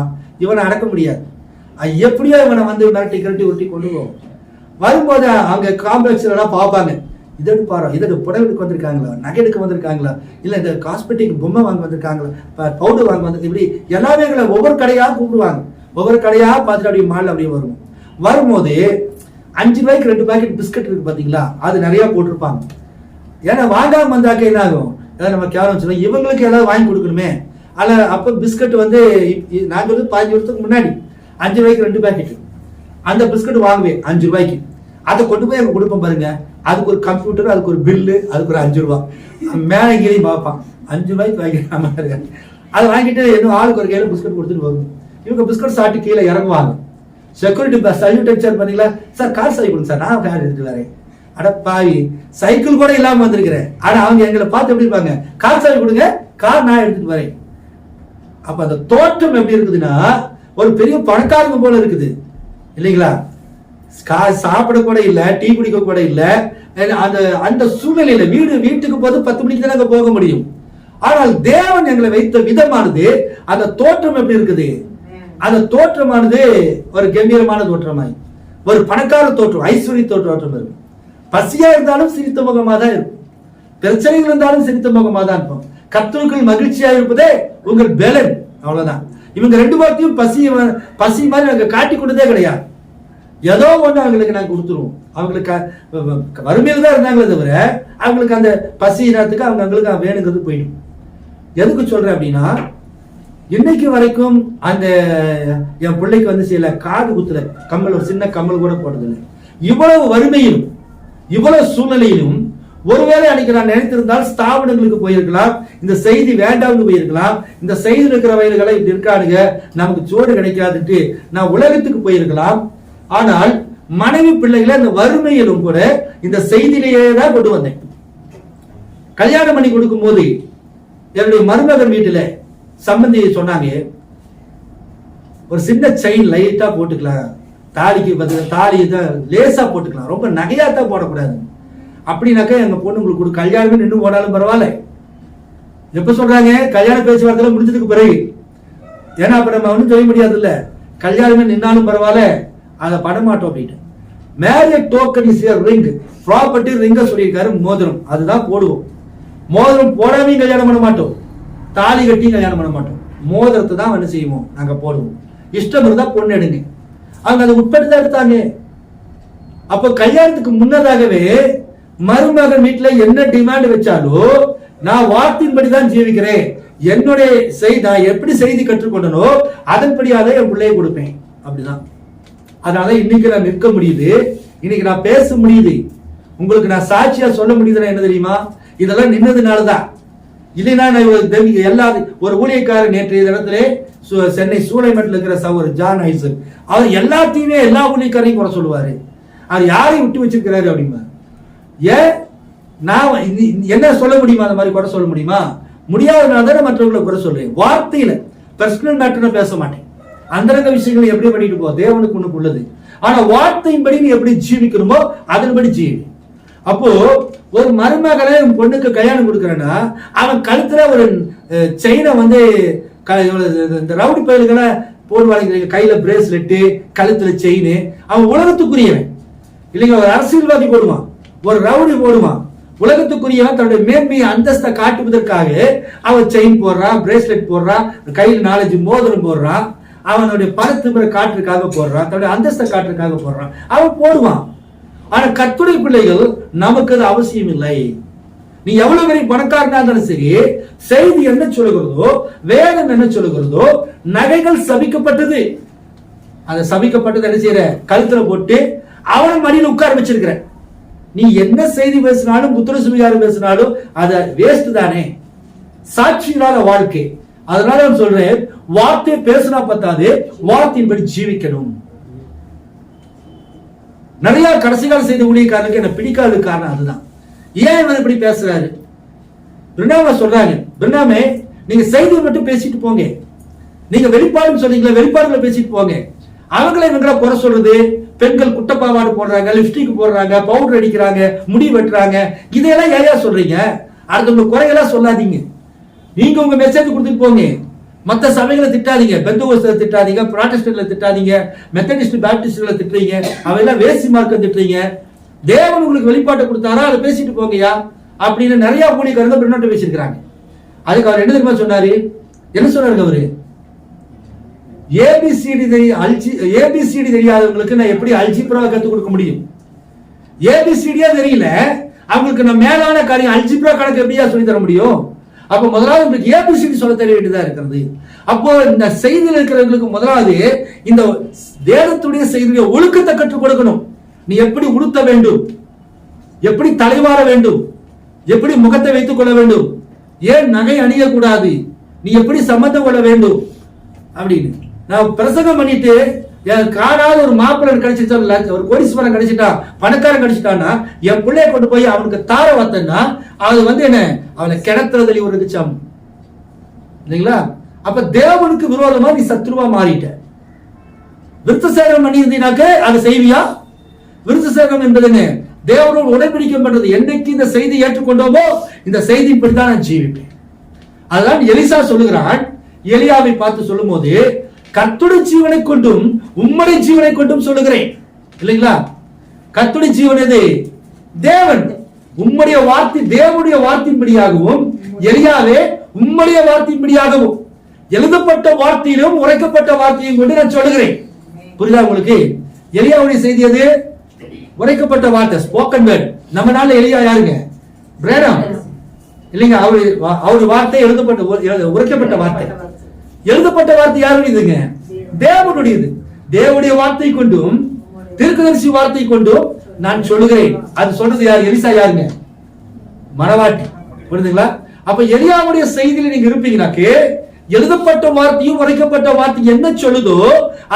Speaker 1: இவனை அடக்க முடியாது. எப்படியோ இவனை வந்து மிரட்டி கிரட்டி உருட்டி கொண்டு போவோம். வரும்போது அங்க காம்ப்ளெக்ஸ்ல எல்லாம் பார்ப்பாங்க, இதோடு பாரு, இதோட புடவை எடுக்க வந்திருக்காங்களா, நகை எடுக்க வந்திருக்காங்களா, இல்ல இந்த காஸ்மெட்டிக் பொம்மை வாங்க வந்திருக்காங்களா, பவுடர் வாங்க வந்து, இப்படி எல்லாமே எங்களை ஒவ்வொரு கடையா கூப்பிடுவாங்க. ஒவ்வொரு கடையா பார்த்துட்டு அப்படியே மால் அப்படியே வருவோம். வரும்போது 5 ரூபாய்க்கு 2 பாக்கெட் பிஸ்கட் இருக்கு பாத்தீங்களா, அது நிறைய போட்டிருப்பாங்க. ஏன்னா வாங்காம வந்தாக்க என்ன ஆகும், ஏதாவது நம்ம கேவலம் சொல்லுவோம், இவங்களுக்கு ஏதாவது வாங்கி கொடுக்கணுமே. ஆனா அப்ப பிஸ்கட் வந்து நான் சொல்றது 15 வருஷத்துக்கு முன்னாடி 5 ரூபாய்க்கு 2 பாக்கெட் அந்த பிஸ்கட் வாங்குவேன் 5 ரூபாய்க்கு. அதை கொண்டு போய் அங்க கொடுப்போம் பாருங்க. அதுக்கு ஒரு கம்ப்யூட்டர், அதுக்கு ஒரு பில்லு, அதுக்கு ஒரு 5 ரூபாய் மேலே கீழே பார்ப்பான். 5 ரூபாய்க்கு வாங்கிட்டு அதை வாங்கிட்டு இன்னும் ஆளுக்கு ஒரு கையில பிஸ்கட் கொடுத்துட்டு வரும். இவங்க பிஸ்கட் சாப்பிட்டு கீழே இறங்குவாங்க. செக்யூரிட்டி பஸ் சல்யூட் பண்ணீங்களா சார், கார் சாவி கொடுங்க சார், நான் கார் எடுத்துட்டு வரேன். அட பாவி, சைக்கிள் கூட இல்லாம வந்திருக்கிறேன். ஆனா அவங்க எங்களை பார்த்து எப்படி இருப்பாங்க, கார் சாவி கொடுங்க, கார் நான் எடுத்துட்டு வரேன். அப்ப அந்த தோற்றம் எப்படி இருக்குதுன்னா, ஒரு பெரிய பணக்காரங்க போல இருக்குது இல்லைங்களா. சாப்பிட கூட இல்ல, டீ குடிக்க கூட இல்ல. அந்த அந்த சூழ்நிலையில வீட்டுக்கு போது 10 மணிக்கு தான் அங்க போக முடியும். ஆனால் தேவன் எங்களை வைத்த விதமானது, அந்த தோற்றம் எப்படி இருக்குது, அந்த தோற்றமானது ஒரு கம்பீரமான தோற்றமாய், ஒரு பணக்கார தோற்றம், ஐஸ்வர்ய தோற்றம் இருக்கும். பசியா இருந்தாலும் சிரித்த முகமா தான் இருக்கும், பிரச்சனைகள் இருந்தாலும் சிரித்த முகமா தான் இருப்போம். கர்த்தருக்குள் மகிழ்ச்சியா இருப்பதே உங்கள் பலன், அவ்வளவுதான். இவங்க 2 வார்த்தையும் பசி மாதிரி நாங்க காட்டி கொடுத்ததே கிடையாது. ஏதோ ஒண்ணு அவங்களுக்கு நாங்க கொடுத்துருவோம். அவங்களுக்கு வறுமையில தான் இருந்தாங்களே தவிர, அவங்களுக்கு அந்த பசி நேரத்துக்கு அவங்களுக்கு வேணுங்கிறது போயிடும். எதுக்கு சொல்றேன் அப்படின்னா, இன்னைக்கு வரைக்கும் அந்த என் பிள்ளைக்கு வந்து சில காது குத்துல கம்மல், ஒரு சின்ன கம்மல் கூட போடுறதில்லை. இவ்வளவு வறுமையிலும் இவ்வளவு சூழ்நிலையிலும் ஒருவேளை அன்னைக்கு நான் நினைத்திருந்தால் ஸ்தாபனங்களுக்கு போயிருக்கலாம், இந்த செய்தி வேண்டாம்னு போயிருக்கலாம், இந்த செய்தி இருக்கிற வயல்களை இப்படி இருக்கானுங்க, நமக்கு சோறு கிடைக்காதுட்டு நான் உலகத்துக்கு போயிருக்கலாம். ஆனால் மனைவி பிள்ளைகளை இந்த வறுமையிலும் கூட இந்த செய்தியிலேயே தான் கொண்டு வந்தேன். கல்யாணம் பண்ணி கொடுக்கும் போது என்னுடைய மருமகன் வீட்டுல சம்பந்தி சொன்னாங்க, ஒரு சின்ன செயின் லைட்டா போட்டுக்கலாம், தாலிக்கு பதில் தாலி தான் லேசா போட்டுக்கலாம், ரொம்ப நகையாத்தான் போடக்கூடாது. அப்படின்னாக்கா எங்க பொண்ணுங்களுக்கு கூட கல்யாணமே நின்று போனாலும் பரவாயில்ல. எப்ப சொல்றாங்க? கல்யாண பேச்சுவார்த்தை முடிஞ்சதுக்கு பிறகு. ஏன்னா அப்ப நம்ம ஒன்றும் செய்ய முடியாது இல்ல, கல்யாணமே நின்னாலும் பரவாயில்ல, அதை படமாட்டோம் அப்படின்னு. Marriage token is a ring, property ரிங்க சொல்லியிருக்காரு, மோதிரம் அதுதான் போடுவோம். மோதிரம் போடாமே கல்யாணம் பண்ண மாட்டோம், தாலி கட்டி கல்யாணம் பண்ண மாட்டோம், மோதிரத்தை தான் என்ன செய்வோம், நாங்க போடுவோம். இஷ்டம் இருந்தா பொண்ணு எடுங்க. அவங்க அதை உட்பட்டு தான் எடுத்தாங்க. அப்போ கல்யாணத்துக்கு முன்னதாகவே மருமகன் வீட்டுல என்ன டிமாண்ட் வச்சாலோ நான் வார்த்தையின்படி தான் ஜீவிக்கிறேன், என்னுடைய செய்தி நான் எப்படி செய்தி கற்றுக்கொண்டனோ அதன்படியாக என் பிள்ளையை கொடுப்பேன். அப்படிதான். அதனால இன்னைக்கு நான் நிற்க முடியுது, இன்னைக்கு நான் பேச முடியுது, உங்களுக்கு நான் சாட்சியா சொல்ல முடியுதுன்னா என்ன தெரியுமா? இதெல்லாம் நின்னதுனாலதான். இல்லைன்னா எல்லாரும் ஒரு ஊழியக்காரர் நேற்றைய தினத்திலே சென்னை சூளைமேட்டில் இருக்கிற சகோதரர் ஜான் ஐசக், அவர் எல்லாத்தையுமே எல்லா ஊழியக்காரையும் குறை சொல்லுவாரு. அவர் யாரையும் விட்டு வச்சிருக்கிறாரு அப்படிமா. ஏன் நான் என்ன சொல்ல முடியுமா? அந்த மாதிரி குறை சொல்ல முடியுமா? முடியாதனால தானே மற்றவர்களை குறை சொல்றேன். வார்த்தையில பர்சனல் மேட்டர் பேச மாட்டேன். அந்தரங்க விஷயங்களை எப்படி பண்ணிட்டு போ, தேவனுக்கு ஒண்ணுக்கு உள்ளது. ஆனா வார்த்தையின்படி நீ எப்படி ஜீவிக்கணுமோ அதன்படி ஜீவி. அப்போ ஒரு மருமகனை பொண்ணுக்கு கல்யாணம் கொடுக்கறேன்னா அவன் கழுத்துல ஒரு செயினை வந்து இந்த ரவுடி பயல்களை போடுவாங்க, கையில பிரேஸ்லெட்டு, கழுத்துல செயின். அவன் உலகத்துக்குரியவன் இல்லைங்க. ஒரு அரசியல்வாதி போடுவான், ஒரு ரவுடி போடுவான், உலகத்துக்குரியவன் தன்னுடைய மேன்மையை அந்தஸ்தை காட்டுவதற்காக அவன் செயின் போடுறான், பிரேஸ்லெட் போடுறான், கையில் 4-5 மோதிரம் போடுறான், அவனுடைய பணத்து காட்டுறதுக்காக போடுறான், தன்னுடைய அந்தஸ்தை காட்டுறதுக்காக போடுறான், அவன் போடுவான். ஆனா கர்த்தருடைய பிள்ளைகள் நமக்கு அது அவசியம் இல்லை. நீ எவ்வளவு பெரிய பணக்காரனா இருந்தாலும் சரி, செய்தி என்ன சொல்லுகிறதோ, வேதம் என்ன சொல்லுகிறதோ, நகைகள் சபிக்கப்பட்டது, அதை சபிக்கப்பட்டது என்ன செய்யற, கழுத்துல போட்டு அவனை மடியில் உட்கார வச்சிருக்கிற. நீ என்ன செய்தி பேசினாலும் புத்திர சுவிகாரம் பேசினாலும் அதை வேஸ்ட் தானே. சாட்சி இல்லாத வாழ்க்கை. அதனால நான் சொல்றேன், வார்த்தை பேசினா பத்தாது, வார்த்தையின்படி ஜீவிக்கணும். நிறைய கடைசி கால செய்தி ஊழியக்காரனுக்கு என்ன பிடிக்காத காரணம் அதுதான். ஏன் இவன் இப்படி பேசுறாரு? பிரணாம சொல்றாங்க, பிரணாமே நீங்க செய்தியை மட்டும் பேசிட்டு போங்க, நீங்க வெளிப்பாடுன்னு சொன்னீங்களா, வெளிப்பாடுகளை பேசிட்டு போங்க. அவங்களே இவங்கள குறை சொல்றது, பெண்கள் குட்டப்பாவாடு போடுறாங்க, லிப்ஸ்டிக் போடுறாங்க, பவுடர் அடிக்கிறாங்க, முடி வெட்டுறாங்க, இதையெல்லாம் ஏன் சொல்றீங்க? அடுத்தவங்க குறையெல்லாம் சொல்லாதீங்க. நீங்க உங்க மெசேஜ் கொடுத்துட்டு போங்க. மற்ற சபைகளை திட்டாதீங்க, பெந்தகோஸ்தலை திட்டாதீங்க, புராட்டஸ்டன்ட்ல திட்டாதீங்க, மெத்தடிஸ்ட் பேப்டிஸ்ட்ல திட்டுறீங்க, அவையெல்லாம் வேசி மார்க்கம் திட்டுறீங்க. தேவன் உங்களுக்கு வெளிப்பாட்டை கொடுத்தாரா, அதை பேசிட்டு போங்கயா அப்படின்னு நிறைய ஊழியக்காரங்க பின்னோட்டம் பேசியிருக்கிறாங்க. அதுக்கு அவர் என்ன தெரியுமா சொன்னாரு? என்ன சொன்னாரு அவரு? ஏபிசிடி தெரியாதவங்களுக்கு நான் எப்படி அல்ஜிப்ராவை கத்துக் கொடுக்க முடியும்? ஏபிசிடியா தெரியல அவங்களுக்கு நான் மேலான காரியம் அல்ஜிப்ரா கணக்கு எப்படியா சொல்லி தர முடியும்? அப்ப முதலாவது உங்களுக்கு ஏபிசிடி சொல்ல தெரிய வேண்டியதா இருக்கிறது. அப்போ இந்த செய்தியில் இருக்கிறவங்களுக்கு முதலாவது இந்த வேதத்துடைய செய்தியுடைய ஒழுக்கத்தை கற்றுக் கொடுக்கணும். நீ எப்படி உடுத்த வேண்டும், எப்படி தலைவார வேண்டும், எப்படி முகத்தை வைத்துக் கொள்ள வேண்டும், ஏன் நகை அணியக்கூடாது, நீ எப்படி சம்மந்தம் கொள்ள வேண்டும் அப்படின்னு. நான் பிரசங்கம் பண்ணிட்டு காணாத ஒரு மாப்பிள்ளை கிடைச்சிட்டா, ஒரு கோடீஸ்வரன் கிடைச்சிட்டா, பணக்காரன் கிடைச்சிட்டான்னா என் பிள்ளைய கொண்டு போய் அவனுக்கு தார வத்தன்னா அது வந்து என்ன, அவனை கிணத்துல தள்ளி ஒரு சம் இல்லைங்களா? அப்ப தேவனுக்கு விரோதமா நீ சத்ருவா மாறிட்ட. விருத்தசேதனம் பண்ணி இருந்தீனாக்க அதை செய்வியா? விருத்தசேதனம் என்பதுன்னு தேவனோடு உடன்படிக்கை பண்றது. என்னைக்கு இந்த செய்தி ஏற்றுக்கொண்டோமோ இந்த செய்திப்படிதான் நான் ஜீவிப்பேன். அதுதான் எலிசா சொல்லுகிறான். எலியாவை பார்த்து சொல்லும் போது கர்த்தருடைய ஜீவனை கொண்டும் உம்முடைய ஜீவனை கொண்டும் சொல்லுகிறேன் இல்லைங்களா? கர்த்தருடைய ஜீவன் எது? தேவன். உம்முடைய வார்த்தை தேவனுடைய வார்த்தையின்படியாகவும், எலியாவே உம்முடைய வார்த்தையின்படியாகவும், எழுதப்பட்ட வார்த்தையிலும் உரைக்கப்பட்ட வார்த்தையும் கொண்டு நான் சொல்லுகிறேன். புரியுதா உங்களுக்கு? எலியாவுடைய செய்தி எது? உரைக்கப்பட்ட வார்த்தை, ஸ்போக்கன் வேர்ட். நம்ம நாள்ல எலியா யாருங்க? பிரானம் இல்லைங்க. அவரு வார்த்தை எழுதப்பட்ட உரைக்கப்பட்ட வார்த்தை. எழுதப்பட்ட வார்த்தை யாருடையதுங்க? தேவனுடையது. தேவனுடைய வார்த்தை கொண்டும் தீர்க்கதரிசி வார்த்தை கொண்டும் நான் சொல்லுகிறேன். அது சொல்றது யார்? எலிசா யாருங்க? மணவாட்டி. புரியுதுங்களா? அப்ப எலியாவுடைய செய்தியில நீங்க இருப்பீங்கன்னாக்கு எழுதப்பட்ட வார்த்தையும் உரைக்கப்பட்ட வார்த்தை என்ன சொல்லுதோ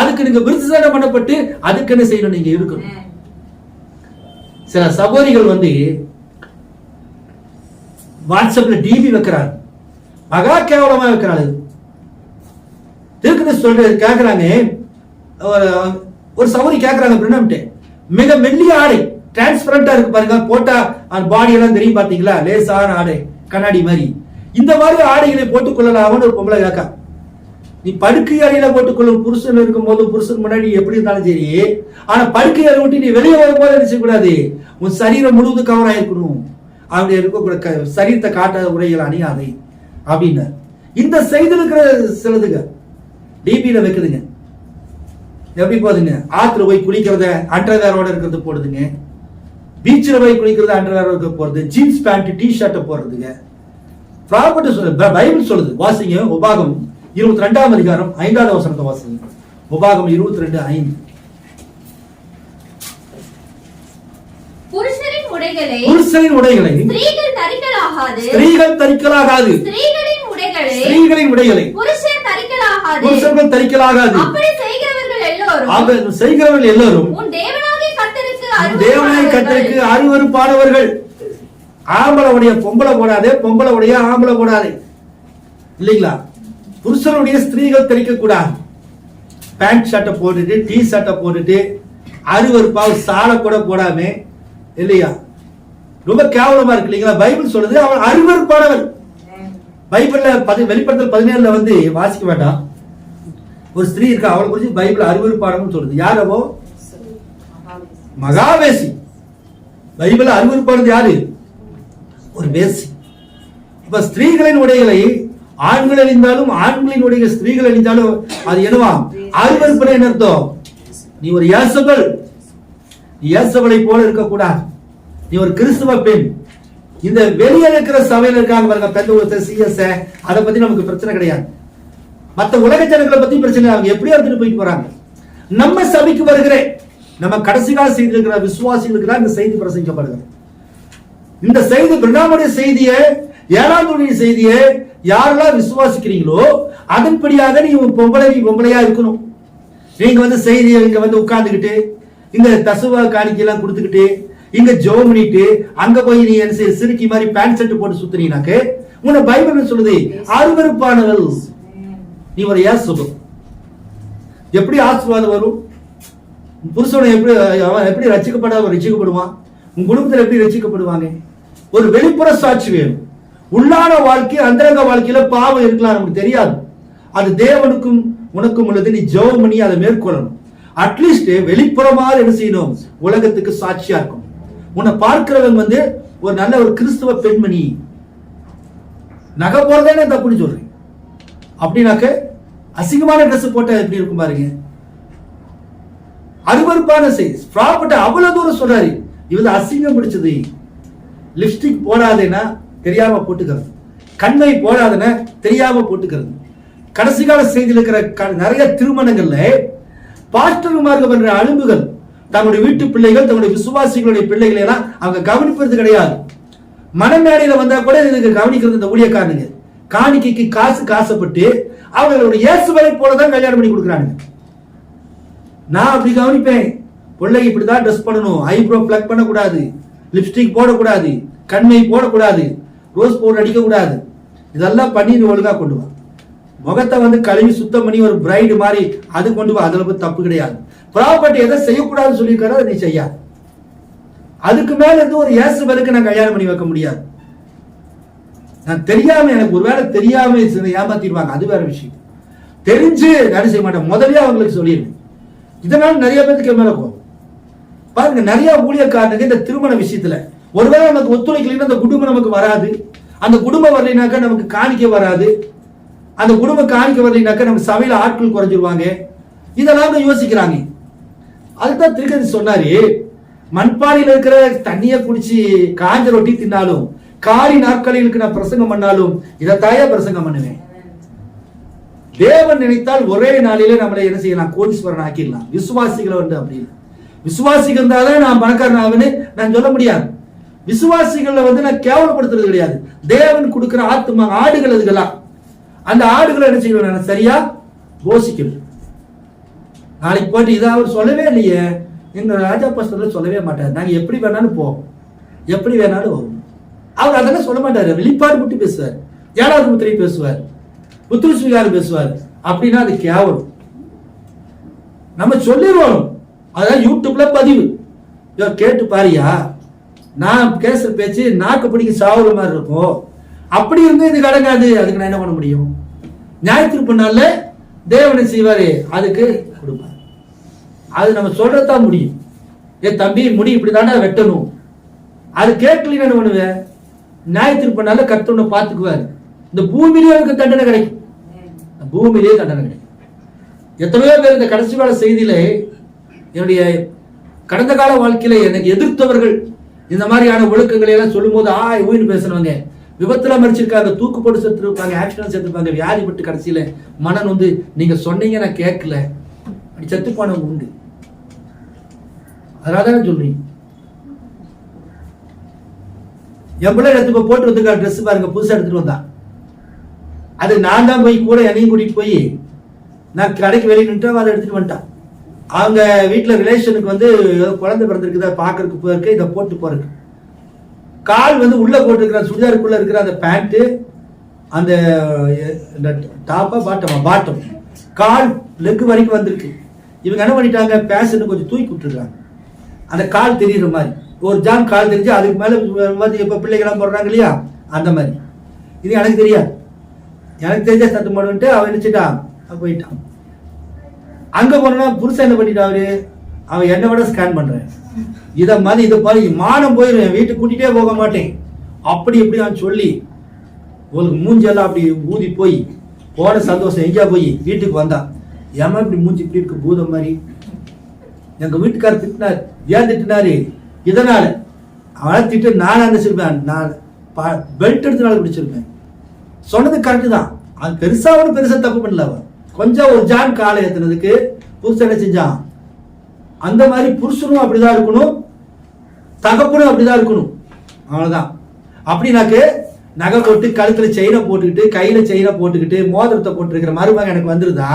Speaker 1: அதுக்கு நீங்க விருத்தசேதனம் பண்ணப்பட்டு அதுக்கு என்ன செய்யணும்? நீங்க இருக்கணும். சில சகோதரிகள் வாட்ஸ்அப்ல டிபி வைக்கிறாங்க, மகா கேவலமா வைக்கிறாங்க. தீர்க்கதரிசி சொல்றது கேக்குறாங்க. ஒரு சகோதரி கேக்குறாங்க, பிரணம்ட்டு மிக மெல்லிய ஆடை டிரான்ஸ்பரண்டா இருக்கு பாருங்க, போட்டா அந்த பாடி எல்லாம் தெரியும் பாத்தீங்களா, லேசான ஆடை கண்ணாடி மாதிரி, இந்த மாதிரி ஆடைகளை போட்டுக் கொள்ளலாம்னு ஒரு பொம்பளை கேட்கா. நீ படுக்கை அறையில போட்டுக்கொள்ளும் புருஷன் இருக்கும் போது புருஷன் முன்னாடி எப்படி இருந்தாலும் சரி, ஆனா படுக்கை அறை விட்டு நீ வெளியே வரும்போது என்ன செய்யக்கூடாது? உன் சரீரம் முழுவதும் கவர் ஆயிருக்கணும். அப்படி இருக்கக்கூட சரீரத்தை காட்டாத உரைகள் அணியாதை அப்படின்னு இந்த செய்தி இருக்கிற சிலதுங்க டிபியில வைக்குதுங்க. எப்படி போகுதுங்க? ஆத்துல போய் குளிக்கிறத அண்டர்வேரோட இருக்கிறது போடுதுங்க, பீச்சில் போய் குளிக்கிறத அண்டர்வேரோட போறது, ஜீன்ஸ் பேண்ட் டி ஷர்ட்டை போடுறதுங்க. பைபிள் சொல்லுது, வாசிங்க. உபாகம் 22ஆம் அதிகாரம் 5வது வசனத்தை வாசிங்க. உபாகம் 22:5.
Speaker 3: புருஷரின் உடைகளை
Speaker 1: ஸ்திரீகள் தரிக்கலாகாது, ஸ்திரீகளின் உடைகளை புருஷர்கள் தரிக்கலாகாது.
Speaker 3: அப்படி
Speaker 1: செய்கிறவர்கள் எல்லோரும் தேவனாகிய கர்த்தருக்கு அருவருப்பானவர்கள். ஆம்பளை உடைய பொம்பளை போடாதே, பொம்பளை உடைய ஆம்பளை போடாதே, இல்லைங்களா? புருஷனுடைய ஸ்திரீகள் தரிக்க கூடாது. பேண்ட் ஷர்ட்டை போட்டுட்டு டி ஷர்ட்டை போட்டுட்டு அருவருப்பாக சாலை கூட போடாம, இல்லையா? ரொம்ப கேவலமா இருக்கு, இல்லைங்களா? பைபிள் சொல்லுது அவன் அருவருப்பானவன். பைபிள்ல வெளிப்படுத்தல் 17 வாசிக்க வேண்டாம். ஒரு ஸ்திரீ இருக்கா, அவளை குறிச்சு பைபிள் அருவருப்பானவன் சொல்லுது. யார் அவோ? மகாவேசி. பைபிள் அருவருப்பானது யாரு? ஒரு வேசி. இப்ப ஸ்திரீகளின் உடைகளை ஆண்கள் அணிந்தாலும் ஆண்களின் உடைய ஸ்திரீகள் அணிந்தாலும் அது என்னவா? அருவருப்பு. என்ன அர்த்தம்? நீ ஒரு இயேசபல், இயேசபலை போல இருக்கக்கூடாது. நீ ஒரு கிறிஸ்துவ பெண். இந்த வெளியே இருக்கிற சபையில இருக்காங்க பாருங்க, பெந்த சிஎஸ், அதை பத்தி நமக்கு பிரச்சனை கிடையாது. மற்ற உலக ஜனங்களை பத்தி பிரச்சனை. அவங்க எப்படி எடுத்துட்டு போயிட்டு போறாங்க. நம்ம சபைக்கு வருகிற நம்ம கடைசி கால செய்தி இருக்கிற விசுவாசிகளுக்கு தான் இந்த செய்தி பிரசங்கிக்கப்படுகிறது. இந்த செய்தி பிரணாமுடைய செய்தியை, 7ஆம் செய்தியை யாரெல்லாம் விசுவாசிக்கிறீங்களோ அதன்படியாக நீ பொம்பளையா இருக்கணும். நீங்க செய்தியை இங்க உட்கார்ந்துகிட்டு இங்க தசுவா காணிக்கெல்லாம் கொடுத்துக்கிட்டு இங்க ஜெபம் பண்ணிட்டு அங்க போய் நீ என்ன செய்ய சிறுக்கி மாதிரி பேண்ட் ஷர்ட் போட்டு சுத்துறீங்கனாக்க உன்னை பைபிள் சொல்லுது அருவருப்பானவள். நீ ஒரு ஏசுபம். எப்படி ஆசீர்வாதம் வரும்? புருஷனை எப்படி ரட்சிக்கப்படுவான்? உன் குடும்பத்தில் எப்படி ரட்சிக்கப்படுவாங்க? ஒரு வெளிப்புற சாட்சி வேணும். உள்ளான வாழ்க்கை, அந்தரங்க வாழ்க்கையில பாவம் இருக்கலாம், நமக்கு தெரியாது. அது தேவனுக்கும் உனக்கும் உள்ளது. நீ ஜெபம் பண்ணி அதை மேற்கொள்ளணும். அட்லீஸ்ட் வெளிப்புறமாக என்ன செய்யணும்? உலகத்துக்கு சாட்சியா இருக்கும். உன்னை பார்க்கிறவங்க ஒரு நல்ல ஒரு கிறிஸ்துவ பெண்மணி. நகை போறதே தப்புன்னு சொல்றேன். அப்படின்னாக்க அசிங்கமான ட்ரெஸ் போட்டா எப்படி இருக்கும் பாருங்க. அருவருப்பான செய்தி. அவ்வளவு தூரம் சொல்றாரு. இவங்க அசிங்கம் பிடிச்சது. லிப்ஸ்டிக் போடாதேன்னா தெரியாம போட்டுக்கிறது, கண்மை போடாதன தெரியாம போட்டுக்கிறது. கடைசி கால செய்தியில் இருக்கிற நிறைய திருமணங்கள்ல பாஸ்டர்மார்கள் பண்ற அலும்புகள், தங்களுடைய வீட்டு பிள்ளைகள், தங்களுடைய விசுவாசிகளுடைய பிள்ளைகளை எல்லாம் அவங்க கவனிப்பது கிடையாது. மனமேடையில வந்தா கூட இதுக்கு கவனிக்கிறது இந்த ஊழியக்காரனுங்க. காணிக்கைக்கு காசுப்பட்டு அவங்களுடைய இயேசுவை போலதான் கல்யாணம் பண்ணி கொடுக்குறாங்க. நான் அப்படி கவனிப்பேன். பிள்ளை இப்படிதான் ட்ரெஸ் பண்ணணும், ஐப்ரோ பிளக் பண்ணக்கூடாது, லிப்ஸ்டிக் போடக்கூடாது, கண்மை போடக்கூடாது, ரோஸ் பவுடர் அடிக்க கூடாது, இதெல்லாம் பண்ணி ஒழுங்கா கொண்டு வா. முகத்தை கழுவி சுத்தம் பண்ணி ஒரு பிரைடு மாதிரி அது கொண்டு வா. அதுல போய் தப்பு கிடையாது. ப்ராப்பர்ட்டி எதை செய்யக்கூடாதுன்னு சொல்லியிருக்காரோ அதை நீ செய்யாது. அதுக்கு மேல இருந்து ஒரு இயேசுவருக்கு நான் கல்யாணம் பண்ணி வைக்க முடியாது. நான் தெரியாம, எனக்கு ஒருவேளை தெரியாம ஏமாத்திடுவாங்க, அது வேற விஷயம். தெரிஞ்சு நான் செய்ய மாட்டேன், முதலே அவங்களுக்கு சொல்லிடுவேன். இதனால நிறைய பேருக்கு மேல போகும் பாருங்க. நிறைய ஊழியக்காரனுக்கு இந்த திருமண விஷயத்துல ஒருவேளை நமக்கு ஒத்துழைக்கலைன்னா அந்த குடும்பம் நமக்கு வராது. அந்த குடும்பம் வரலைனாக்கா நமக்கு காணிக்க வராது. அந்த குடும்பம் காணிக்க வரலைனாக்கா நம்ம சபையில ஆட்கள் குறைஞ்சிருவாங்க. இதெல்லாம் யோசிக்கிறாங்க. அதுதான் திருக்கதி சொன்னாரு, மண்பானையில் இருக்கிற தண்ணிய குடிச்சு காஞ்ச ரொட்டி தின்னாலும் காரி நாட்களிலுக்கு நான் பிரசங்கம் பண்ணாலும் இதைத்தாயா பிரசங்கம் பண்ணுவேன். தேவன் நினைத்தால் ஒரே நாளிலே நம்மளை என்ன செய்யலாம், கோடீஸ்வரன் ஆக்கிடலாம். விசுவாசிகளை வந்து அப்படி இல்லை. விசுவாசிகள் இருந்தாலும் நான் பணக்காரன் ஆகுன்னு நான் சொல்ல முடியாது. விசுவாசிகளை வந்து நான் கேவலப்படுத்துறது கிடையாது. தேவன் கொடுக்கிற ஆத்துமா ஆடுகள் அதுக்கெல்லாம். அந்த ஆடுகளை என்ன செய்யணும், நான் சரியா போஷிக்கணும். நாளைக்கு போயிட்டு இதை அவர் சொல்லவே இல்லையே, எங்க ராஜா பாஸ்டர் சொல்லவே மாட்டார், நாங்க எப்படி வேணாலும் போவோம், எப்படி வேணாலும் வரும். அவர் அதெல்லாம் சொல்ல மாட்டாரு. வெளிப்பாடு மட்டும் பேசுவார், ஏழாவது முத்திரை பேசுவார், புத்திர சுவீகாரம் பேசுவார். அப்படின்னா அது கேவலம். நம்ம சொல்லிடுவோம். அதான் யூடியூப்ல பதிவு கேட்டு பாரியா, நான் பேசுற பேச்சு நாக்கு பிடிக்க சாவுற மாதிரி இருக்கும். அப்படி இருந்து இது கடங்காது. அதுக்கு நான் என்ன பண்ண முடியும்? ஞாயிற்று நாள்ல தேவனை செய்வாரு, அதுக்கு கொடுப்பாரு. அது நம்ம சொல்றதான் முடியும். ஏன் தம்பி முடி இப்படிதாண்டா வெட்டணும், அது கேட்கலன்னு என்ன பண்ணுவேன்? ஞாயிற்று நாள்ல கர்த்தனை பார்த்துக்குவாரு. இந்த பூமியிலேயே அவருக்கு தண்டனை கிடைக்கும். பூமியிலேயே தண்டனை கிடைக்கும். எத்தனையோ பேர் இந்த கடைசி கால செய்தியில, என்னுடைய கடந்த கால வாழ்க்கையில எனக்கு எதிர்த்தவர்கள் இந்த மாதிரியான ஒழுக்கங்களை எல்லாம் சொல்லும் போது ஊயின்னு பேசுனவங்க, விபத்துல மறிச்சிருக்காங்க, தூக்கு போட்டு செத்துருப்பாங்க, ஆக்சிடென்ட் செத்துருப்பாங்க, வியாதிப்பட்டு கடைசியில மனன் வந்து நீங்க சொன்னீங்க நான் கேட்கல அப்படி செத்து போனவங்க உண்டு. அதனாலதான் சொல்றீங்க. என் பிள்ளை எடுத்து போட்டு வந்துருக்கா ட்ரெஸ் பாருங்க, புதுசா எடுத்துட்டு வந்தான். அது நான் தான் போய் கூட என்னையும் கூட்டிட்டு போய் நான் கடைக்கு வெளியே நின்று அதை எடுத்துட்டு வந்துட்டான். அவங்க வீட்டுல ரிலேஷனுக்கு வந்து குழந்தை பிறந்திருக்குதா பாக்குறதுக்கு போயிருக்கு, இதை போட்டு போறதுக்கு. கால் வந்து உள்ள போட்டுருக்கிற சுடிதாருக்குள்ள இருக்கிற அந்த பேண்ட், அந்த டாப்பா பாட்டம் கால் லெக் வரைக்கும் வந்திருக்கு. இவங்க என்ன பண்ணிட்டாங்க, பேஷன் கொஞ்சம் தூக்கி விட்டுருக்காங்க, அந்த கால் தெரியுற மாதிரி. ஒரு ஜான் கால் தெரிஞ்சு அதுக்கு மேல இப்ப பிள்ளைகள்லாம் போடுறாங்க இல்லையா, அந்த மாதிரி. இது எனக்கு தெரியாது. எனக்கு தெரிஞ்ச சத்தம் போட்டு அவன் நினைச்சிட்டான், போயிட்டான். அங்க போனா புருஷன் என்ன பண்ணிட்டாரு, அவன் என்ன விட ஸ்கேன் பண்றேன், இத மாதிரி இதை பாரு மானம் போயிடும், வீட்டுக்கு கூட்டிட்டே போக மாட்டேன் அப்படி எப்படி அவன் சொல்லி உங்களுக்கு மூஞ்செல்லாம் அப்படி ஊதி போய் போன சந்தோஷம் எங்கேயா போய் வீட்டுக்கு வந்தான். ஏமா இப்படி மூஞ்சி இப்படி இருக்கு பூதம் மாதிரி. எங்க வீட்டுக்காரர் திட்டினார், ஏன் திட்டினாரு, இதனால அவனை திட்டு நான் நினைச்சிருப்பேன், நான் பெல்ட் எடுத்தனால பிடிச்சிருப்பேன். சொன்னது கரெக்டு தான். அது பெருசா ஒன்றும் பெருசா தப்பு பண்ணல. அவன் கொஞ்சம் ஒரு ஜான் காலை ஏத்துனதுக்கு புருஷன் என்ன செஞ்சான், அந்த மாதிரி புருஷனும் அப்படிதான் இருக்கணும், தகப்பனும் அப்படிதான் இருக்கணும். அவ்வளவுதான். அப்படின்னாக்கு நகை போட்டு கழுத்துல செயினை போட்டுக்கிட்டு கையில செயினை போட்டுக்கிட்டு மோதிரத்தை போட்டுருக்கிற மருமகன் எனக்கு வந்துருதா,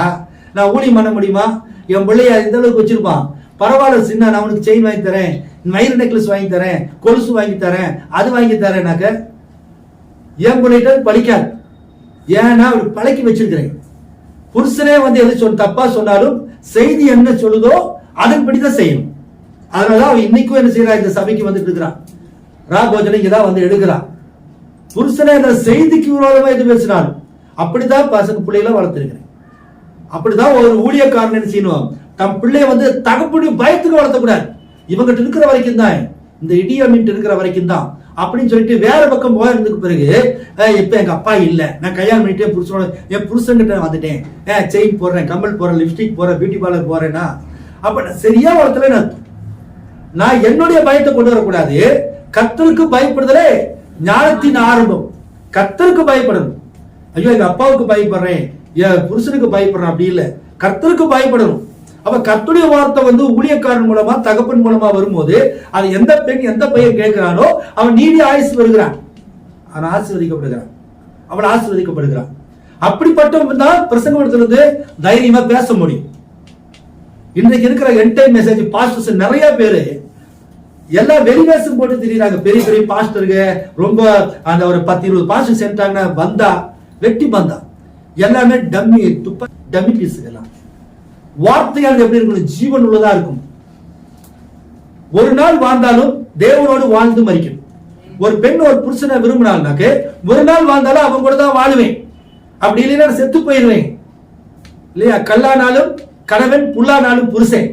Speaker 1: நான் ஊழியம் பண்ண முடியுமா? என் பிள்ளைய இந்த அளவுக்கு வச்சிருப்பான், பரவாயில்ல சின்ன, நான் அவனுக்கு செயின் வாங்கி தரேன், மயிறு நெக்லஸ் வாங்கி தரேன், கொலுசு வாங்கி தரேன், அது வாங்கி தரேன்னாக்க என் பிள்ளைகிட்ட பழிக்காது. ஏன்னா அவர் பழக்கி வச்சிருக்கிறேன். புருஷனே வந்து எது தப்பா சொன்னாலும் செய்தி என்ன சொல்லுதோ அதன்படிதான் செய்யணும். அதனாலதான் அவன் இன்னைக்கும் என்ன செய்யறான், இந்த சபைக்கு வந்துட்டு இருக்கிறான், ராபோஜனை இங்கதான் வந்து எடுக்கிறான். புருஷனே இந்த செய்திக்கு விரோதமா எது பேசினாலும் அப்படிதான் பசங்க பிள்ளைகளை வளர்த்திருக்கிறேன். அப்படிதான் ஒரு ஊழியக்காரன் என்ன செய்யணும், தம் பிள்ளைய வந்து தகப்படி பயத்துக்கு வளர்த்தக்கூடாது. இவங்கிட்ட இருக்கிற வரைக்கும் தான், இந்த இடியமிட்டு இருக்கிற வரைக்கும் தான் அப்படின்னு சொல்லிட்டு வேற பக்கம் போயிருந்ததுக்கு பிறகு இப்ப எங்க அப்பா இல்ல, நான் கல்யாணம் பண்ணிட்டே புருஷனோட என் புருஷன்கிட்ட வந்துட்டேன், செயின் போடுறேன், கம்மல் போடுறேன், லிப்ஸ்டிக் போறேன், பியூட்டி பார்லர் போறேன்னா அப்ப நான் சரியா வளர்த்தல. நான் என்னுடைய பயத்தை கொண்டு வரக்கூடாது. கர்த்தருக்கு பயப்படுதலே ஞானத்தின் ஆரம்பம். கர்த்தருக்கு பயப்படணும். ஐயோ எங்க அப்பாவுக்கு பயப்படுறேன், என் புருஷனுக்கு பயப்படுறேன் அப்படி இல்லை, கர்த்தருக்கு பயப்படணும். அப்ப கர்த்தருடைய வார்த்தை வந்து ஊழியக்காரன் மூலமா தகப்பன் மூலமா வரும்போது அது எந்த பெண் எந்த பையன் கேட்கிறானோ அவன் நீடி ஆயுசு வருகிறான், அவன் ஆசீர்வதிக்கப்படுகிறான், அவன் ஆசீர்வதிக்கப்படுகிறான். அப்படிப்பட்டவன் தான் பிரசங்கப்படுத்துறது தைரியமா பேச முடியும். இன்றைக்கு இருக்கிற என்டைம் மெசேஜ் பாஸ்டர்ஸ் நிறைய பேரு எல்லாம் வெளிவேசம் போட்டு திரியுறாங்க. பெரிய பெரிய பாஸ்டருக்கு ரொம்ப அந்த ஒரு 10-20 பாஸ்டர் சென்றாங்கன்னா வந்தா வெட்டி பந்தா எல்லாமே டம்மி துப்ப டம்மி பீஸுகள். வார்த்தையானது எப்படி இருக்கணும், ஜீவன் உள்ளதா இருக்கும். ஒரு நாள் வாழ்ந்தாலும் தேவனோடு வாழ்ந்து மறிக்கணும். ஒரு பெண் ஒரு புருஷனை விரும்பினால்னாக்க ஒரு நாள் வாழ்ந்தாலும் அவன் கூட தான் வாழுவேன், அப்படி இல்லைன்னா செத்து போயிடுவேன் இல்லையா. கல்லானாலும் கணவன், புல்லானாலும் புருஷன்.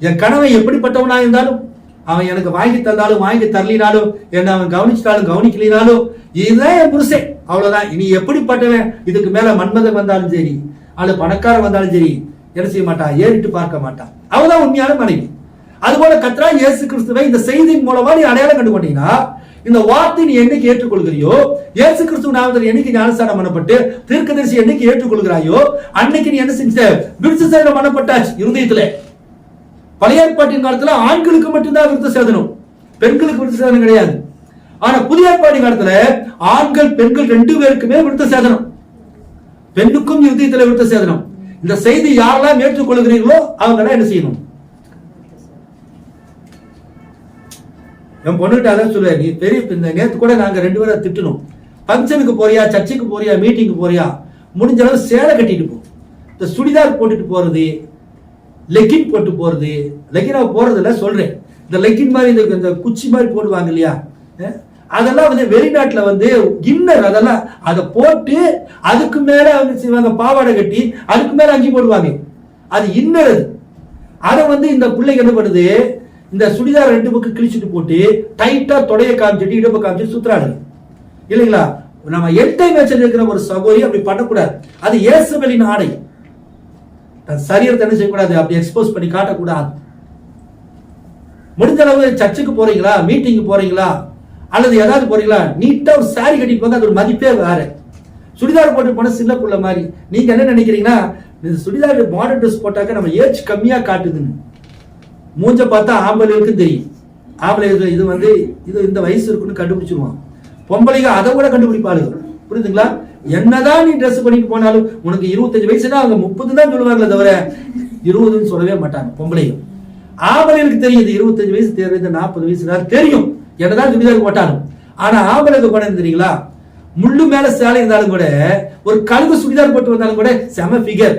Speaker 1: என் கணவன் எப்படிப்பட்டவனா இருந்தாலும் அவன் எனக்கு வாங்கி தந்தாலும் வாங்கி தரலினாலும் என்ன அவன் கவனிச்சிட்டாலும் கவனிக்கலினாலும் இதுதான் என் புருஷன், அவ்வளவுதான். இனி எப்படிப்பட்டவன் இதுக்கு மேல மன்மதன் வந்தாலும் சரி அல்லது பணக்காரன் வந்தாலும் சரி என்ன செய்ய மாட்டான், ஏறிட்டு பார்க்க மாட்டான். அவதான் உண்மையான மனைவி. அதுபோல கர்த்தராகிய இயேசு கிறிஸ்துவை இந்த செய்தியின் மூலமா நீ அடையாளம் கண்டு கொண்டீங்கன்னா இந்த வார்த்தை நீ என்னைக்கு ஏற்றுக்கொள்கிறியோ, இயேசு கிறிஸ்துவின் நாமத்தில் என்னைக்கு ஞானஸ்நானம் பண்ணப்பட்டு தீர்க்கதரிசி என்னைக்கு ஏற்றுக்கொள்கிறாயோ, அன்னைக்கு நீ என்ன செஞ்ச? விருத்த சேதனம் பண்ணப்பட்டாச்சு இருதயத்திலே. பழைய ஏற்பாட்டின் காலத்துல ஆண்களுக்கு மட்டும்தான் விருத்த சேதனம், பெண்களுக்கு விருத்த சேதனம் கிடையாது. ஆனா புதிய ஏற்பாட்டின் காலத்துல ஆண்கள் பெண்கள் 2 பேருக்குமே விருத்த சேதனம், பெண்ணுக்கும் இருதயத்திலே விருத்த சேதனம். இந்த செய்தி யாரெல்லாம் ஏற்றுக்கொள்கிறீர்களோ அவங்க என்ன செய்யணும்? என் பொண்ணுகிட்ட அதான் சொல்லுவேன், நீ பெரிய நேற்று கூட நாங்க 2 பேரை திட்டணும். ஃபங்க்ஷனுக்கு போறியா, சர்ச்சுக்கு போறியா, மீட்டிங்கு போறியா, முடிஞ்ச அளவு சேலை கட்டிட்டு போ. இந்த சுடிதார் போட்டுட்டு போறது, லெக்கின் போட்டு போறது, லெக்கினா போறதுல சொல்றேன், இந்த லெக்கின் மாதிரி இந்த குச்சி மாதிரி போடுவாங்க இல்லையா, அதெல்லாம் வந்து வெளிநாட்டுல வந்து இன்னர், அதெல்லாம் அதை போட்டு அதுக்கு மேல அவங்க செய்வாங்க, பாவாடை கட்டி அதுக்கு மேல அங்கி போடுவாங்க, அது இன்னர். அதை வந்து இந்த பிள்ளைங்க என்ன பண்ணுது, இந்த சுடிதார் 2 பக்கம் கிழிச்சிட்டு போட்டு டைட்டா தொடைய காமிச்சிட்டு இடுப்பை காமிச்சிட்டு சுத்துறாங்க இல்லைங்களா? நம்ம என்டர்டைன்மெண்ட் இருக்கிற ஒரு சகோதரி அப்படி பண்ணக்கூடாது. அது இயேசுவின் ஆடை. சரீரத்தை என்ன செய்யக்கூடாது, அப்படி எக்ஸ்போஸ் பண்ணி காட்டக்கூடாது. முடிஞ்ச அளவு சர்ச்சுக்கு போறீங்களா, மீட்டிங் போறீங்களா, அல்லது ஏதாவது போறீங்களா, நீட்டா ஒரு சாரி கட்டிட்டு போங்க, அது ஒரு மதிப்பே வேற. சுடிதார் போட்டு போன சின்ன புள்ள மாதிரி. நீங்க என்ன நினைக்கிறீங்கன்னா, இந்த சுடிதார் மாடர்ன் ட்ரெஸ் போட்டாக்க நம்ம ஏஜ் கம்மியா காட்டுதுன்னு. மூஞ்ச பார்த்தா ஆம்பளைகளுக்கும் தெரியும், ஆம்பளைகளுக்கு இது வந்து இது இந்த வயசு இருக்குன்னு கண்டுபிடிச்சிருவான். பொம்பளைங்க அதை கூட கண்டுபிடிப்பாளுங்க, புரியுதுங்களா? என்னதான் நீ ட்ரெஸ் பண்ணிட்டு போனாலும் உனக்கு 25 வயசுனா அவங்க 30 தான் சொல்லுவாங்களே தவிர 20ன்னு சொல்லவே மாட்டாங்க பொம்பளைங்க. ஆம்பளைகளுக்கு தெரியுது 25 வயசு தெரியுது, 40 வயசு தெரியும் என்னதான் சுடிதார் போட்டாலும். ஆனா ஆம்பளைக்கு கூட தெரியுங்களா, முள்ளு மேல சேலை இருந்தாலும் கூட, ஒரு கழுகு சுடிதார் போட்டு வந்தாலும் கூட செம ஃபிகர்.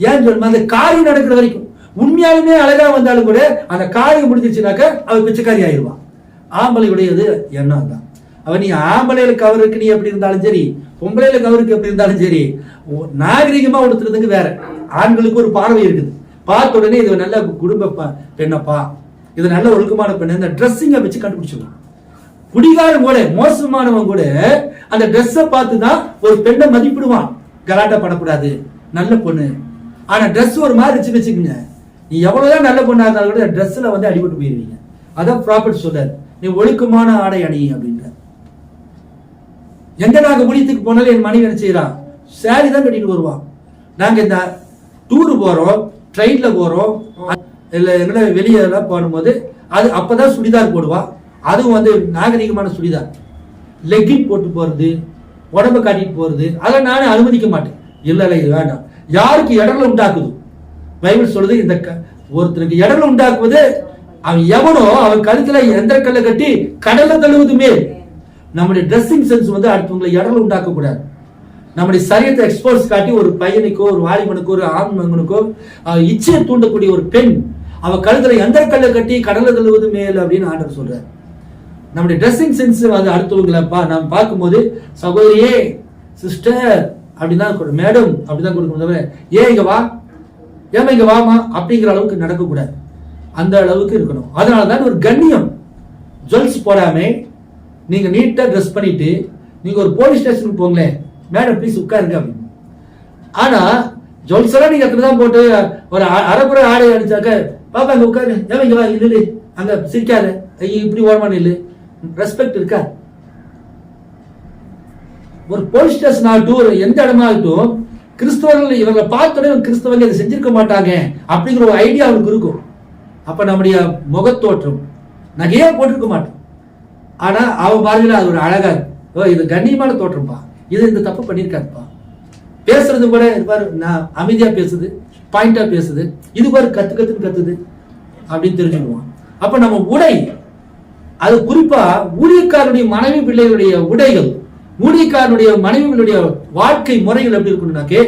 Speaker 1: ஏன் சொல்லுமா, அந்த காரியம் நடக்கிற வரைக்கும் உண்மையாலுமே அழகா வந்தாலும் கூட அந்த காரியம் முடிஞ்சிருச்சுனாக்க அவன் பிச்சைக்காரி ஆயிடுவான். ஆம்பளையுடையது எண்ணம் தான். அவன் நீ ஆம்பளையில கவருக்கு நீ எப்படி இருந்தாலும் சரி, பொம்பளையில கவருக்கு எப்படி இருந்தாலும் சரி, நாகரிகமா உடுத்துறதுக்கு வேற. ஆண்களுக்கு ஒரு பார்வை இருக்குது, பார்த்த உடனே இது நல்ல குடும்ப பெண்ணப்பா, இது நல்ல ஒழுக்கமான பெண்ணு, இந்த ட்ரெஸ்ஸிங்கை வச்சு கண்டுபிடிச்சிடலாம். குடிகாரன் கூட, மோசமானவன் கூட அந்த ட்ரெஸ்ஸை பார்த்து தான் ஒரு பெண்ணை மதிப்பிடுவான். கலாட்டா பண்ணக்கூடாது, நல்ல பொண்ணு. ஆனா ட்ரெஸ் ஒரு மாதிரி வச்சுக்கோங்க, நீ எவ்வளவுதான் நல்ல பொண்ணா இருந்தாலும் கூட ட்ரெஸ்ல வந்து அடிபட்டு போயிருவீங்க. அதான் ப்ராஃபிட் சொல்றாரு, நீ ஒழுக்கமான ஆடை அணி அப்படின்ற. எங்க நாங்க முடித்துக்கு போனாலும் என் மனைவி என்ன செய்யறான், சாரி தான் கட்டிட்டு வருவான். நாங்க இந்த டூரு போறோம், ட்ரெயின்ல போறோம், இல்ல எங்களை வெளியே போடும்போது அது அப்பதான் சுடிதார் போடுவா. அதுவும் வந்து நாகரிகமான சுடிதார், லெக்கின் போட்டு போறது, உடம்பு காட்டிட்டு போறது, அதை நானே அனுமதிக்க மாட்டேன். இல்ல இது வேண்டாம். யாருக்கு இடர்ல உண்டாக்குது, பைபிள் சொல்லுது, இந்த ஒருத்தருக்கு இடர்ல உண்டாக்குவது அவன் எவனோ அவன் கழுத்துல எந்த கல்ல கட்டி கடல்ல தள்ளுவது மேல். நம்முடைய ட்ரெஸ்ஸிங் சென்ஸ் வந்து அடுத்தவங்களை இடர்ல உண்டாக்க கூடாது. நம்முடைய சரீரத்தை எக்ஸ்போஸ் காட்டி ஒரு பையனுக்கோ, ஒரு வாலிபனுக்கோ, ஒரு ஆண் மகனுக்கோ இச்சையை தூண்டக்கூடிய ஒரு பெண் அவன் கழுத்துல எந்த கல்ல கட்டி கடல்ல தள்ளுவது மேல் அப்படின்னு ஆண்டவர் சொல்றாரு. நம்முடைய ட்ரெஸ்ஸிங் சென்ஸ் வந்து அடுத்தவங்களப்பா நாம் பார்க்கும்போது சகோதரியே, சிஸ்டர் அப்படிதான், மேடம் அப்படிதான் கொடுக்கணும் தவிர ஏன் இங்க வா, ஏமா இங்க வாமா அப்படிங்கிற அளவுக்கு நடக்கக்கூடாது. அந்த அளவுக்கு இருக்கணும். அதனாலதான் ஒரு கண்ணியம். ஜுவல்ஸ் போடாம நீங்க நீட்டா ட்ரெஸ் பண்ணிட்டு நீங்க ஒரு போலீஸ் ஸ்டேஷனுக்கு போங்களேன், மேடம் ப்ளீஸ் உட்காருங்க அப்படின்னு. ஆனா ஜுவல்ஸ் எல்லாம் நீங்க அப்படிதான் போட்டு ஒரு அரைக்குறை ஆடை அடிச்சாக்க, பாப்பா இங்க உட்காரு, ஏமா இங்க வா, இல்ல அங்க சிரிக்காத, இப்படி ஓரமான இல்ல, ரெஸ்பெக்ட் இருக்கா? ஒரு போலீஸ் ஸ்டேஷன் ஆகட்டும், எந்த இடமா ஆகட்டும், கிறிஸ்தவர்கள் இவங்களை பார்த்தோன்னே கிறிஸ்தவங்க இதை செஞ்சிருக்க மாட்டாங்க அப்படிங்கிற ஒரு ஐடியா அவங்களுக்கு இருக்கும். அப்ப நம்முடைய முகத்தோற்றம் நகையா போட்டிருக்க மாட்டோம். ஆனா அவன் பார்வையில அது ஒரு அழகா இருக்கு, இது கண்ணியமான தோற்றம்ப்பா, இது இந்த தப்பு பண்ணிருக்காருப்பா. பேசுறது கூட இது பாரு, நான் அமைதியா பேசுது, பாயிண்டா பேசுது, இது பாரு கத்துன்னு கத்துது அப்படின்னு தெரிஞ்சுக்குவான். அப்ப நம்ம உடை, அது குறிப்பா ஊழியக்காரனுடைய மனைவி பிள்ளைகளுடைய உடைகள், ஊழியக்காரனுடைய மனைவிகளுடைய வாழ்க்கை முறைகள் எப்படி இருக்கணும்னாக்கே,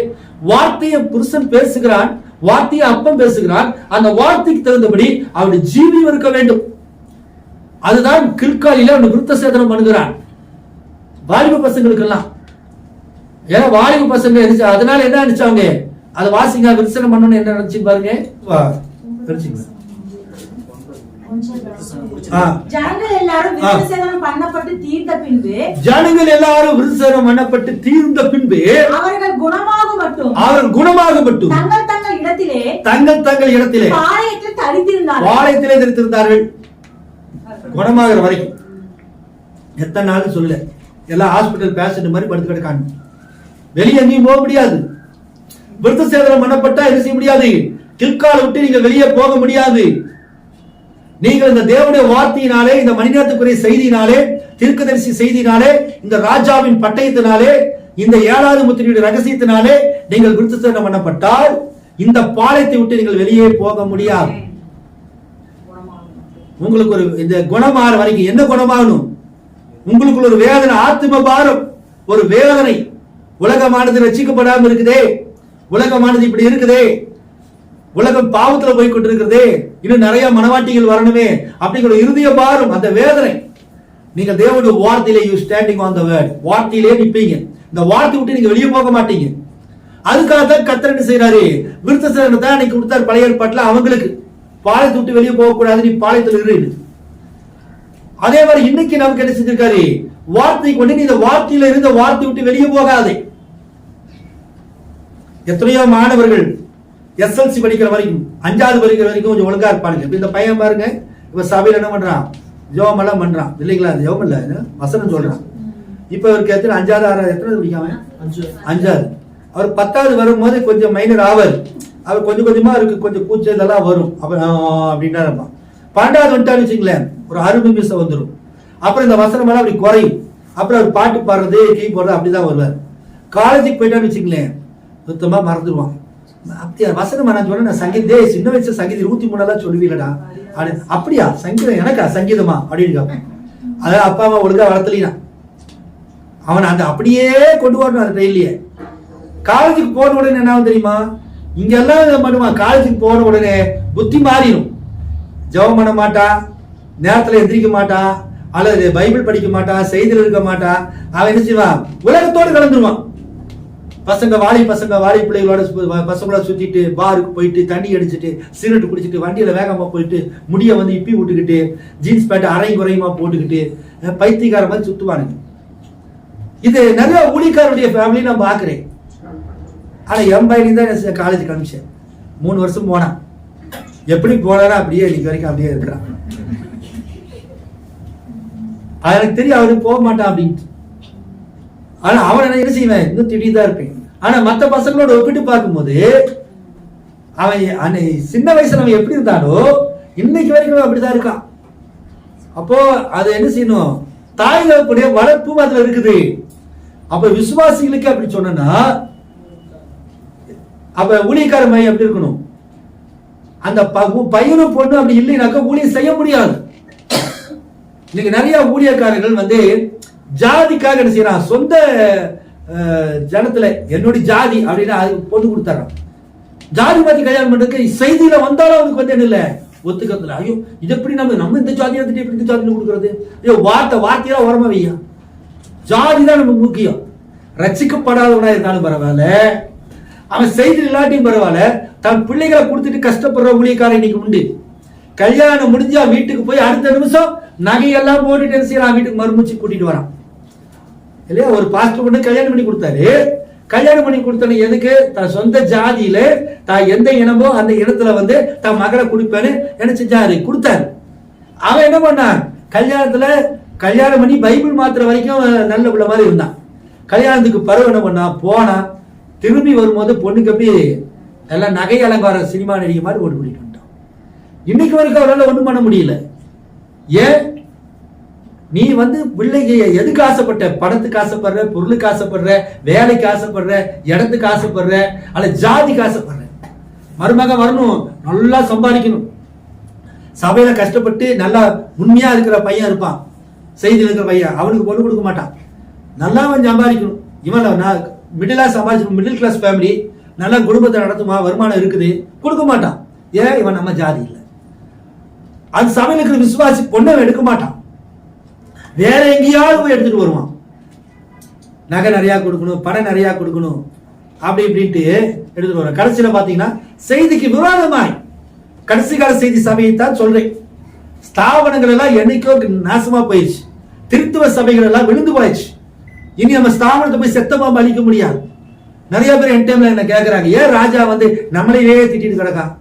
Speaker 1: வார்த்தையை புருஷன் பேசுகிறான், வார்த்தையை அப்பம் பேசுகிறான், அந்த வார்த்தைக்கு தகுந்தபடி அவருடைய ஜீவியம் இருக்க வேண்டும். அதுதான் கில்காலில அவன் விருத்த சேதனம் பண்ணுகிறான் வாலிப பசங்களுக்கு எல்லாம். ஏன்னா வாலிப பசங்க அதனால என்ன நினைச்சாங்க, அதை வாசிங்க விருத்தசனம் பண்ணணும்னு என்ன நினைச்சு பாருங்க.
Speaker 2: ஜனங்கள் எல்லாரும் விருத்தசேதனம் பண்ணப்பட்டு தீர்ந்த பின்பு அவர்கள் குணமாக மட்டும் தங்கள் இடத்திலே பாளையத்திலே தரித்திருந்தார்கள்.
Speaker 1: குணமாகிற வரைக்கும் எத்தனை நாள் சொல்லல, எல்லாம் ஹாஸ்பிட்டல் பேஷண்ட் மாதிரி படுத்து கிடக்காங்க. வெளியே எங்கேயும் போக முடியாது. விருத்த சேதனம் பண்ணப்பட்டா என்ன செய்ய முடியாது, கில்கால் விட்டு நீங்க வெளியே போக முடியாது. நீங்கள் இந்த தேவனுடைய வார்த்தையினாலே, இந்த மணிநேரத்துக்குரிய செய்தியினாலே, தீர்க்கதரிசி செய்தியினாலே, இந்த ராஜாவின் பட்டயத்தினாலே, இந்த 7வது முத்திரையுடைய ரகசியத்தினாலே நீங்கள் விருத்த சேதனம் பண்ணப்பட்டால் இந்த பாளையத்தை விட்டு நீங்கள் வெளியே போக முடியாது. உங்களுக்கு ஒரு இந்த குணமாற வரைக்கும் என்ன குணமாகணும், உங்களுக்கு ஒரு வேதனை, ஆத்ம பாரம், ஒரு வேதனை. உலகமானது ரட்சிக்கப்படாமல் இருக்குதே, உலகமானது இப்படி இருக்குதே, உலகம் பாவத்துல போய் கொண்டிருக்கிறதே, இன்னும் நிறைய மனவாட்டிகள் வரணுமே அப்படிங்கிற இருதய பாரம், அந்த வேதனை. நீங்க தேவனுடைய வார்த்தையிலே you standing on the word, வார்த்தையிலே நிப்பீங்க. இந்த வார்த்தை விட்டு நீங்க வெளியே போக மாட்டீங்க. அதுக்காக தான் கர்த்தர் என்ன செய்யறாரு, விருத்த சேதனம் தான் இன்னைக்கு கொடுத்தாரு பழைய ஏற்பாட்டுல. அவங்களுக்கு பாளையத்தை விட்டு வெளியே போக கூடாது, நீ பாளையத்தில் இரு. அதே மாதிரி இன்னைக்கு நமக்கு என்ன செஞ்சிருக்காரு, வார்த்தை கொண்டு நீ இந்த வார்த்தையில இருந்த வார்த்தை விட்டு வெளியே போகாதே. எத்தனையோ மாணவர்கள் SLC படிக்கிற வரைக்கும், 5வது படிக்கிற வரைக்கும் கொஞ்சம் ஒழுங்கா இருப்பானுங்க. இப்ப இந்த பையன் பாருங்க, இப்ப சபையில என்ன பண்றான், ஜெபம் எல்லாம் பண்றான் இல்லைங்களா, ஜெபம் இல்ல வசனம் சொல்றான். இப்ப இவருக்கு எத்தனை 5வது 6வது எத்தனை படிக்காம 5வது, அவர் 10வது வரும்போது கொஞ்சம் மைனர் ஆவார். அவர் கொஞ்சம் கொஞ்சமா இருக்கு, கொஞ்சம் கூச்ச இதெல்லாம் வரும். அப்படின்னா இருப்பான். 12வது வந்துட்டான்னு வச்சுங்களேன், ஒரு அருமை மிஸ் வந்துடும். அப்புறம் இந்த வசனம் எல்லாம் அப்படி குறையும். அப்புறம் அவர் பாட்டு பாடுறது, கீ போடுறது அப்படிதான் வருவார். காலேஜுக்கு போயிட்டான்னு வச்சுங்களேன், சுத்தமா மறந்துடுவான். அப்படியா வசனம் நான் சொன்னேன், நான் சங்கீதே சின்ன வயசு சங்கீதம் 23 சொல்லுவீங்களடா. அப்படியா சங்கீதம் எனக்கா சங்கீதமா அப்படின்னு கேட்பேன். அதான் அப்பா அம்மா ஒழுங்கா வளர்த்தலீனா அவன் அந்த அப்படியே கொண்டு வரணும் அந்த ட்ரெயின்லயே. காலேஜுக்கு போன உடனே என்ன தெரியுமா, இங்க எல்லாம் பண்ணுவான். காலேஜுக்கு போன உடனே புத்தி மாறிடும். ஜெபம் பண்ண மாட்டான், நேரத்துல எந்திரிக்க மாட்டான், அல்லது பைபிள் படிக்க மாட்டான், செய்தியில் இருக்க மாட்டான். அவன் என்ன செய்வான், உலகத்தோடு கலந்துருவான். பசங்க வாலி பிள்ளைகளோட பசங்களோட சுத்திட்டு, பாருக்கு போயிட்டு, தண்ணி அடிச்சுட்டு, சிகரெட் குடிச்சிட்டு, வண்டியில வேகமா போயிட்டு, முடிய வந்து இப்பி விட்டுக்கிட்டு, ஜீன்ஸ் பேண்ட் அரையும் குறையுமா போட்டுக்கிட்டு, பைத்தியக்கார மாதிரி சுத்துவானுங்க. இது நிறைய ஊழியக்காரருடைய ஃபேமிலி நான் பாக்குறேன். ஆனா என் பையன் தான் காலேஜ் காமிச்சேன். 3 வருஷம் போனான். எப்படி போனாரா அப்படியே இன்னைக்கு வரைக்கும் அப்படியே இருக்கிறான். எனக்கு தெரியும் அவருக்கு போக மாட்டான் அப்படின்ட்டு. ஆனா அவன் என்ன செய்வேன், இன்னும் திடீர்தான் இருப்பேன். ஆனா மத்த பசங்களோட ஒப்பிட்டு பார்க்கும்போது அவன் சின்ன வயசுல அவன் எப்படி இருந்தானோ இன்னைக்கு வரைக்கும் அப்படிதான் இருக்கான். அப்போ அதை என்ன செய்யணும், தாய் தகப்பனுடைய வளர்ப்பும் அதுல இருக்குது. அப்ப விசுவாசிகளுக்கு அப்படி சொன்னா, அப்ப ஊழியக்கார மையம் எப்படி இருக்கணும், அந்த பையனும் பொண்ணு அப்படி இல்லைனாக்க ஊழியம் செய்ய முடியாது. இன்னைக்கு நிறைய ஊழியக்காரர்கள் வந்து ஜாதிக்காக என்ன செய்யறான், சொந்த ஜனத்துல என்னுடைய ஜாதி அப்படின்னா அதுக்கு பொண்ணு கொடுத்தாரான். ஜாதி மாத்தி கல்யாணம் பண்றதுக்கு செய்தியில வந்தாலும் அவனுக்கு வந்து என்ன இல்ல ஒத்துக்கிறதுல. ஐயோ இது எப்படி நம்ம இந்த ஜாதியை வந்துட்டு எப்படி இந்த ஜாதியில கொடுக்கறது, ஐயோ வார்த்தையெல்லாம் உரமா வையா, ஜாதி தான் நமக்கு முக்கியம். ரட்சிக்கப்படாதவனா இருந்தாலும் பரவாயில்ல, அவன் செய்தி இல்லாட்டியும் பரவாயில்ல, தன் பிள்ளைகளை கொடுத்துட்டு கஷ்டப்படுற ஊழியக்காரன் இன்னைக்கு உண்டு. கல்யாணம் முடிஞ்சா வீட்டுக்கு போய் அடுத்த நிமிஷம் நகையெல்லாம் போட்டுட்டு என்ன செய்யறான், வீட்டுக்கு மறுமூச்சு கூட்டிட்டு வரான் இல்லையா. ஒரு பாஸ்டர் பொண்ணு கல்யாணம் பண்ணி கொடுத்தாரு. கல்யாணம் பண்ணி கொடுத்தன எதுக்கு, தன் சொந்த ஜாதியில தான் எந்த இனமோ அந்த இனத்துல வந்து தன் மகளை கொடுப்பேன்னு என்ன செஞ்சாரு, கொடுத்தாரு. அவன் என்ன பண்ணான், கல்யாணம் பண்ணி பைபிள் மாத்திர வரைக்கும் நல்ல உள்ள மாதிரி இருந்தான். கல்யாணத்துக்கு பருவம் என்ன பண்ணா, போனா திரும்பி வரும்போது பொண்ணுக்கு எப்படி எல்லாம் நகை அலங்கார சினிமா நடிகை மாதிரி ஓட்டு பண்ணிட்டு வந்துட்டான். இன்னைக்கு வரைக்கும் அவரால் ஒண்ணும் பண்ண முடியல. ஏன், நீ வந்து பிள்ளைக்கு எதுக்கு ஆசைப்பட்ட, பணத்துக்கு ஆசைப்படுற, பொருளுக்கு ஆசைப்படுற, வேலைக்கு ஆசைப்படுற, இடத்துக்கு ஆசைப்படுற, அல்ல ஜாதிக்கு ஆசைப்படுற. மருமக வரணும், நல்லா சம்பாதிக்கணும், சபையில கஷ்டப்பட்டு நல்லா உண்மையா இருக்கிற பையன் இருப்பான், செய்தியில் இருக்கிற பையன், அவனுக்கு பொண்ணு கொடுக்க மாட்டான். நல்லா அவன் சம்பாதிக்கணும். இவன் மிடிலா சம்பாதிச்சு, மிடில் கிளாஸ் ஃபேமிலி, நல்லா குடும்பத்தை நடத்துமா, வருமானம் இருக்குது, கொடுக்க மாட்டான். ஏன், இவன் நம்ம ஜாதி இல்லை. அது சபையில் இருக்கிற விசுவாசி பொண்ணை எடுக்க மாட்டான், வேற எங்கேயாவது போய் எடுத்துட்டு வருவான். நகை நிறைய கொடுக்கணும், பணம் நிறைய கொடுக்கணும், அப்படி இப்படின்ட்டு எடுத்துட்டு வருவான். கடைசியில பாத்தீங்கன்னா செய்திக்கு விரோதமாய், கடைசி கால செய்தி சபையை தான் சொல்றேன், ஸ்தாபனங்கள் எல்லாம் என்னைக்கோ நாசமா போயிடுச்சு, திருத்துவ சபைகள் எல்லாம் விழுந்து போயிடுச்சு. இனி நம்ம ஸ்தாபனத்தை போய் செத்தமா அழிக்க முடியாது. நிறைய பேர் என் டைம்ல என்ன கேட்கறாங்க, ஏன் ராஜா வந்து நம்மளையே திட்டிட்டு கிடக்கான்,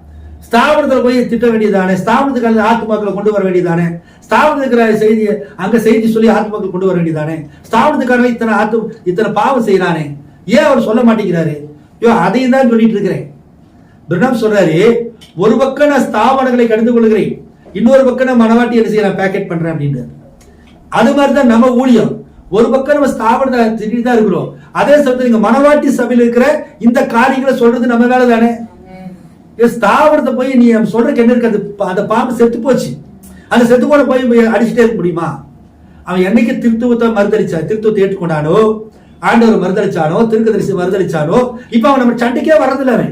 Speaker 1: ஸ்தாபனத்துல போய் திட்ட வேண்டியதானே, ஸ்தாபனத்துக்கு ஆத்மாக்களை கொண்டு வர வேண்டியதானே, ஸ்தாபனத்துக்கு செய்தி அங்க செய்தி சொல்லி ஆத்மாக்கள் கொண்டு வர வேண்டியதானே, ஸ்தாபனத்துக்கான இத்தனை பாவம் செய்யறானே, ஏன் அவர் சொல்ல மாட்டேங்கிறாரு? அதையும் தான் சொல்லிட்டு இருக்கிறேன். பிரணாம் சொல்றாரு, ஒரு பக்கம் நான் ஸ்தாபனங்களை கடந்து கொள்கிறேன், இன்னொரு பக்கம் நான் மனவாட்டி என்ன செய்ய பேக்கெட் பண்றேன் அப்படின்னு. அது மாதிரிதான் நம்ம ஊழியம். ஒரு பக்கம் நம்ம ஸ்தாபனத்தை திட்டிட்டு தான் இருக்கிறோம், அதே சமயத்தில் நீங்க மனவாட்டி சபையில் இருக்கிற இந்த காரியங்களை சொல்றது நம்ம வேலை தானே. ஸ்தாபனத்தை போய் நீ சொல்றதுக்கு என்ன இருக்கு? அந்த பாம்பு செத்து போச்சு, அந்த செத்து போன போய் அடிச்சுட்டே இருக்க முடியுமா? அவன் என்னைக்கு திருத்துவத்தை ஏற்றுக்கொண்டானோ, ஆண்டவர் மறுதளிச்சானோ, தீர்க்கதரிசி மறுதளிச்சானோ, இப்ப அவன் நம்ம சண்டைக்கே வர்றதில்ல.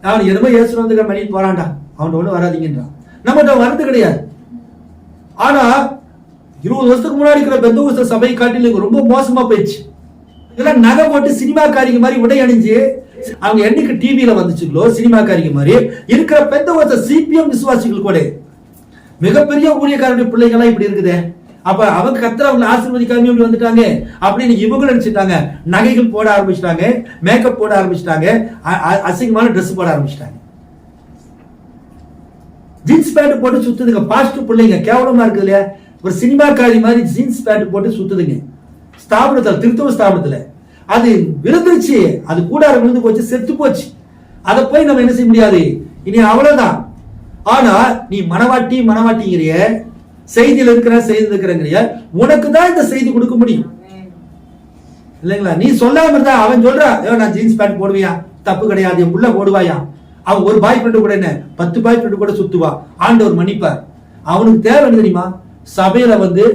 Speaker 1: அவன் எதுவுமே இயேசு வந்து மணிக்கு போறான்டா, அவன் ஒண்ணு வராதிங்கன்றான். நம்மகிட்ட வரது கிடையாது. ஆனா 20 வருஷத்துக்கு முன்னாடி இருக்கிற பெந்தகோஸ்து சபை காட்டிலும் ரொம்ப மோசமா போயிடுச்சு. இதெல்லாம் நகை போட்டு சினிமாக்காரிங்க மாதிரி உடை அணிஞ்சு அவங்க என்னைக்கு டிவியில வந்துச்சுங்களோ சினிமாக்காரிங்க மாதிரி இருக்கிற பெந்தகோஸ்து சிபிஎம் விசுவாசிகள் கூட மிகப்பெரிய ஊழியக்காரனுடைய பிள்ளைங்க எல்லாம் இப்படி இருக்குதே. அப்ப அவங்க கத்திர அவங்க ஆசீர்வதிக்காம இப்படி வந்துட்டாங்க அப்படின்னு இவங்க நினைச்சிட்டாங்க. நகைகள் போட ஆரம்பிச்சிட்டாங்க, மேக்கப் போட ஆரம்பிச்சிட்டாங்க, அசிங்கமான ட்ரெஸ் போட ஆரம்பிச்சிட்டாங்க, ஜீன்ஸ் பேண்ட் போட்டு சுத்துதுங்க. பாஸ்ட் பிள்ளைங்க கேவலமா இருக்குது இல்லையா? ஒரு சினிமாக்காரி மாதிரி ஜீன்ஸ் பேண்ட் போட்டு சுத்துதுங்க. ஸ்தாபனத்துல, திருத்துவ ஸ்தாபனத்துல அது விழுந்துருச்சு, அது கூடாரம் விழுந்து போச்சு, செத்து போச்சு. அதை போய் நம்ம என்ன செய்ய முடியாது, இனி அவ்வளவுதான். ஆனா நீ மனவாட்டிங்கிறிய, செய்தியில் இருக்கிறங்கிறிய, உனக்கு தான் இந்த செய்தி கொடுக்க முடியும் இல்லைங்களா? நீ சொல்லாம இருந்தா அவன் சொல்றான், நான் ஜீன்ஸ் பேண்ட் போடுவியா, தப்பு கிடையாது, என் புள்ள போடுவாயா. அவன் ஒரு பாய் ஃப்ரெண்டு கூட என்ன 10 பாய் ஃப்ரெண்டு கூட சுத்துவா, ஆண்டவர் மன்னிப்பார். அவனுக்கு தேவை என்ன தெரியுமா? சபையில வந்து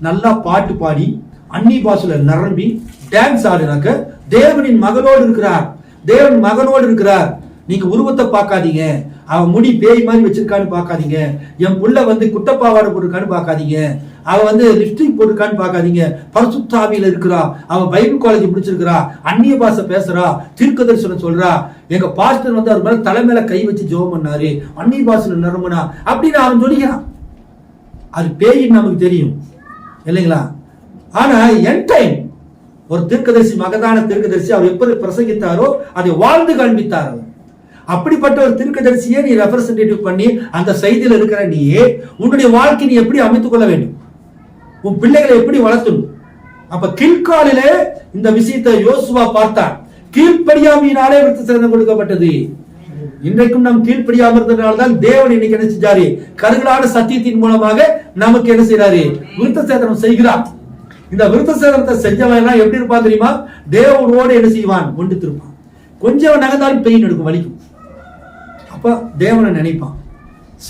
Speaker 1: நல்லா பாட்டு பாடி அன்னி பாசுல நிரம்பி டான்ஸ் ஆடுனாக்க தேவனின் மகனோடு இருக்கிறார், தேவன் மகனோடு இருக்கிறார். நீங்க உருவத்தை பார்க்காதீங்க, அவன் முடி பேய் மாதிரி வச்சிருக்கான்னு பார்க்காதீங்க, என் புள்ள வந்து குட்டப்பாவாடை போட்டிருக்கான்னு பார்க்காதீங்க, அவன் வந்து லிப்ஸ்டிக் போட்டிருக்கான்னு பார்க்காதீங்க. பரிசுத்தாவியில இருக்கிறா, அவன் பைபிள் காலேஜ் முடிச்சிருக்கிறா, அந்நிய பாஷை பேசுறா, தீர்க்கதரிசனம் சொல்றா, எங்க பாஸ்டர் வந்து அவர் மேல தலை மேல கை வச்சு ஜெபம் பண்ணாரு, அந்நிய பாஷையில நிரம்புனா அப்படின்னு அவன் சொல்லிக்கிறான். அது பேயின்னு நமக்கு தெரியும் இல்லைங்களா? ஆனா என் டைம் ஒரு தீர்க்கதரிசி, மகதான தீர்க்கதரிசி, அவர் எப்படி பிரசங்கித்தாரோ அதை வாழ்ந்து காண்பித்தார். அப்படிப்பட்ட ஒரு தீர்க்கதரிசியை நீ ரெப்ரசன்டேட்டிவ் பண்ணி அந்த செய்தியில் இருக்கிற நீ உன்னுடைய வாழ்க்கை நீ எப்படி அமைத்துக் கொள்ள வேண்டும், உன் பிள்ளைகளை எப்படி வளர்த்தணும். அப்ப கில்காலிலே இந்த விஷயத்தை யோசுவா பார்த்தார். கீழ்ப்படியாமையினாலே விருத்தசேதனம் கொடுக்கப்பட்டது. இன்றைக்கும் நாம் கீழ்ப்படியாம இருந்ததுனால்தான் தேவன் இன்னைக்கு என்ன செஞ்சாரு, கருகலான சத்தியத்தின் மூலமாக நமக்கு என்ன செய்யறாரு, விருத்தசேதனம் செய்கிறார். இந்த விருத்தசேதனத்தை செஞ்சவன் எல்லாம் எப்படி இருப்பான் தெரியுமா? தேவனோடு என்ன செய்வான், ஒன்று திருப்பான். கொஞ்சம் நகர்ந்தாலும் பெயின் எடுக்கும், வலிக்கும். அப்ப தேவனை நினைப்பான்,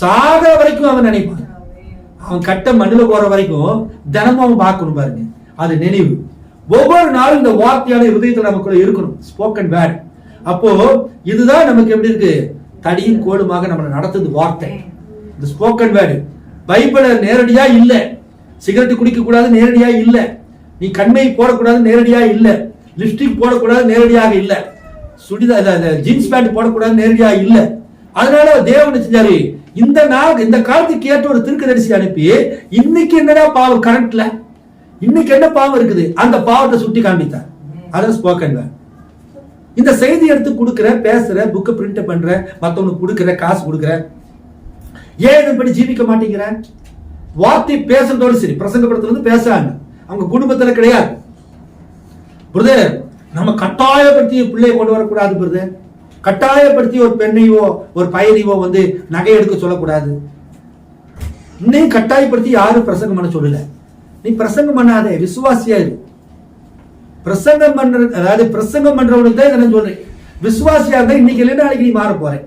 Speaker 1: சாக வரைக்கும் அவன் நினைப்பான். அவன் கட்ட மண்ணுல போற வரைக்கும் தினமும் அவன் பார்க்கணும் பாருங்க, அது நினைவு. ஒவ்வொரு நாளும் இந்த வார்த்தையான இருதயத்தில் நமக்குள்ள இருக்கணும், ஸ்போக்கன் வேர்ட். அப்போ இதுதான் நமக்கு எப்படி இருக்கு, தடியும் கோடுமாக நம்மளை நடத்துது வார்த்தை, இந்த ஸ்போக்கன் வேர்டு. பைபிள நேரடியா இல்ல, சிகரெட் குடிக்க கூடாது நேரடியா இல்ல, நீ கண்மை போடக்கூடாது நேரடியா இல்ல, லிப்ஸ்டிக் போடக்கூடாது நேரடியாக இல்ல, ஜீன்ஸ் பேண்ட் போடக்கூடாது நேரடியா இல்ல. அதனால தேவன் செஞ்சாரு, இந்த காலத்துக்கு ஏற்ற ஒரு தீர்க்கதரிசி அனுப்பி இன்னைக்கு என்னடா பாவம் கரண்ட்ல, இன்னைக்கு என்ன பாவம் இருக்குது, அந்த பாவத்தை சுட்டி காண்பித்தார். அதான் ஸ்போக்கன் வேர்ட். இந்த செய்தி எடுத்து கொடுக்கிற, பேசுற, புக்கை பிரிண்ட் பண்ற, மத்தவனுக்கு கொடுக்கிற, காசு கொடுக்கிற, ஏன் இப்படி ஜீவிக்க மாட்டேங்கிற? வார்த்தை பேசுறதோடு சரி, பிரசங்கப்படுத்துறது பேசுறாங்க, அவங்க குடும்பத்துல கிடையாது. பிரதர், நம்ம கட்டாயப்படுத்தி பிள்ளையை கொண்டு வரக்கூடாது பிரதர், கட்டாயப்படுத்தி ஒரு பெண்ணையோ ஒரு பையனையோ வந்து நகை எடுக்க சொல்லக்கூடாது. இன்னும் கட்டாயப்படுத்தி யாரும் பிரசங்கம் பண்ண சொல்லல. நீ பிரசங்கம் பண்ணாதே, விசுவாசியா இரு. பிரசங்கம் பண்ற, அதாவது பிரசங்கம் பண்றவனுக்கு தான் என்ன சொல்றேன், விசுவாசியா இருந்தா இன்னைக்கு இல்லைன்னா நாளைக்கு நீ மாற போறேன்.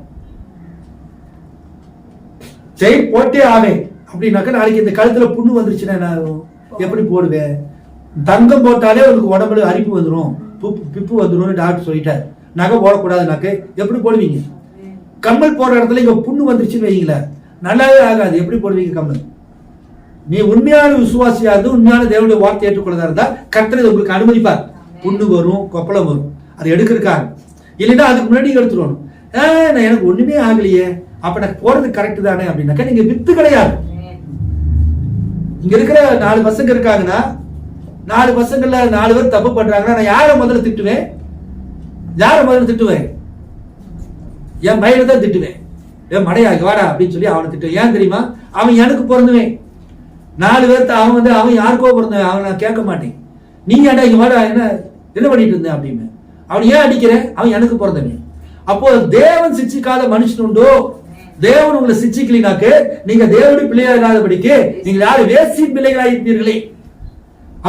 Speaker 1: செயின் போட்டே ஆவேன் அப்படின்னாக்க நாளைக்கு இந்த கழுத்துல புண்ணு வந்துருச்சுன்னா என்ன எப்படி போடுவேன்? தங்கம் போட்டாலே உனக்கு உடம்புல அரிப்பு வந்துடும், பிப்பு வந்துடும் டாக்டர் சொல்லிட்டார். நகை போடக்கூடாதுனாக்க எப்படி போடுவீங்க? கம்மல் போடுற இடத்துல இங்க புண்ணு வந்துருச்சுன்னு வைங்களேன், நல்லாவே ஆகாது, எப்படி போடுவீங்க கம்மல்? நீ உண்மையான விசுவாசியா இருந்து உண்மையான தேவனுடைய வார்த்தை ஏற்றுக்கொள்ளதா இருந்தா கர்த்தர் உங்களுக்கு அனுமதிப்பார். புண்ணு வரும், கொப்பளம் வரும், அதை எடுக்கிறதுக்காக. இல்லைன்னா அதுக்கு முன்னாடி எடுத்துடணும். எனக்கு ஒண்ணுமே ஆகலையே, அப்ப எனக்கு போறது கரெக்ட் தானே அப்படின்னாக்கா நீங்க வித்து கிடையாது. இங்க இருக்கிற 4 பசங்க இருக்காங்கன்னா 4 பசங்கள்ல 4 பேர் தப்பு பண்றாங்கன்னா நான் யாரை முதல்ல திட்டுவேன்? யாரை முதல்ல திட்டுவேன்? என் பையனை தான் திட்டுவேன். மடையா வாடா அப்படின்னு சொல்லி அவனை திட்டம். ஏன் தெரியுமா? அவன் எனக்கு பிறந்தவன். 4 பேர்த்த அவன் யாருக்கோ பிறந்தவன். அவன் நான் கேட்க மாட்டேன். நீ ஏன்டா இங்க வாடா, என்ன பண்ணிட்டு இருந்தேன் அப்படின்னு. அவன் ஏன் அடிக்கிறேன்? அவன் எனக்கு பிறந்தவன். அப்போ தேவன் சிச்சிக்காத மனுஷன் உண்டோ? தேவன் உங்களை சிச்சிக்கலினாக்கு நீங்க தேவனுடைய பிள்ளையா இல்லாதபடிக்கு நீங்க யாரு வேசின் பிள்ளைகளா இருப்பீர்களே.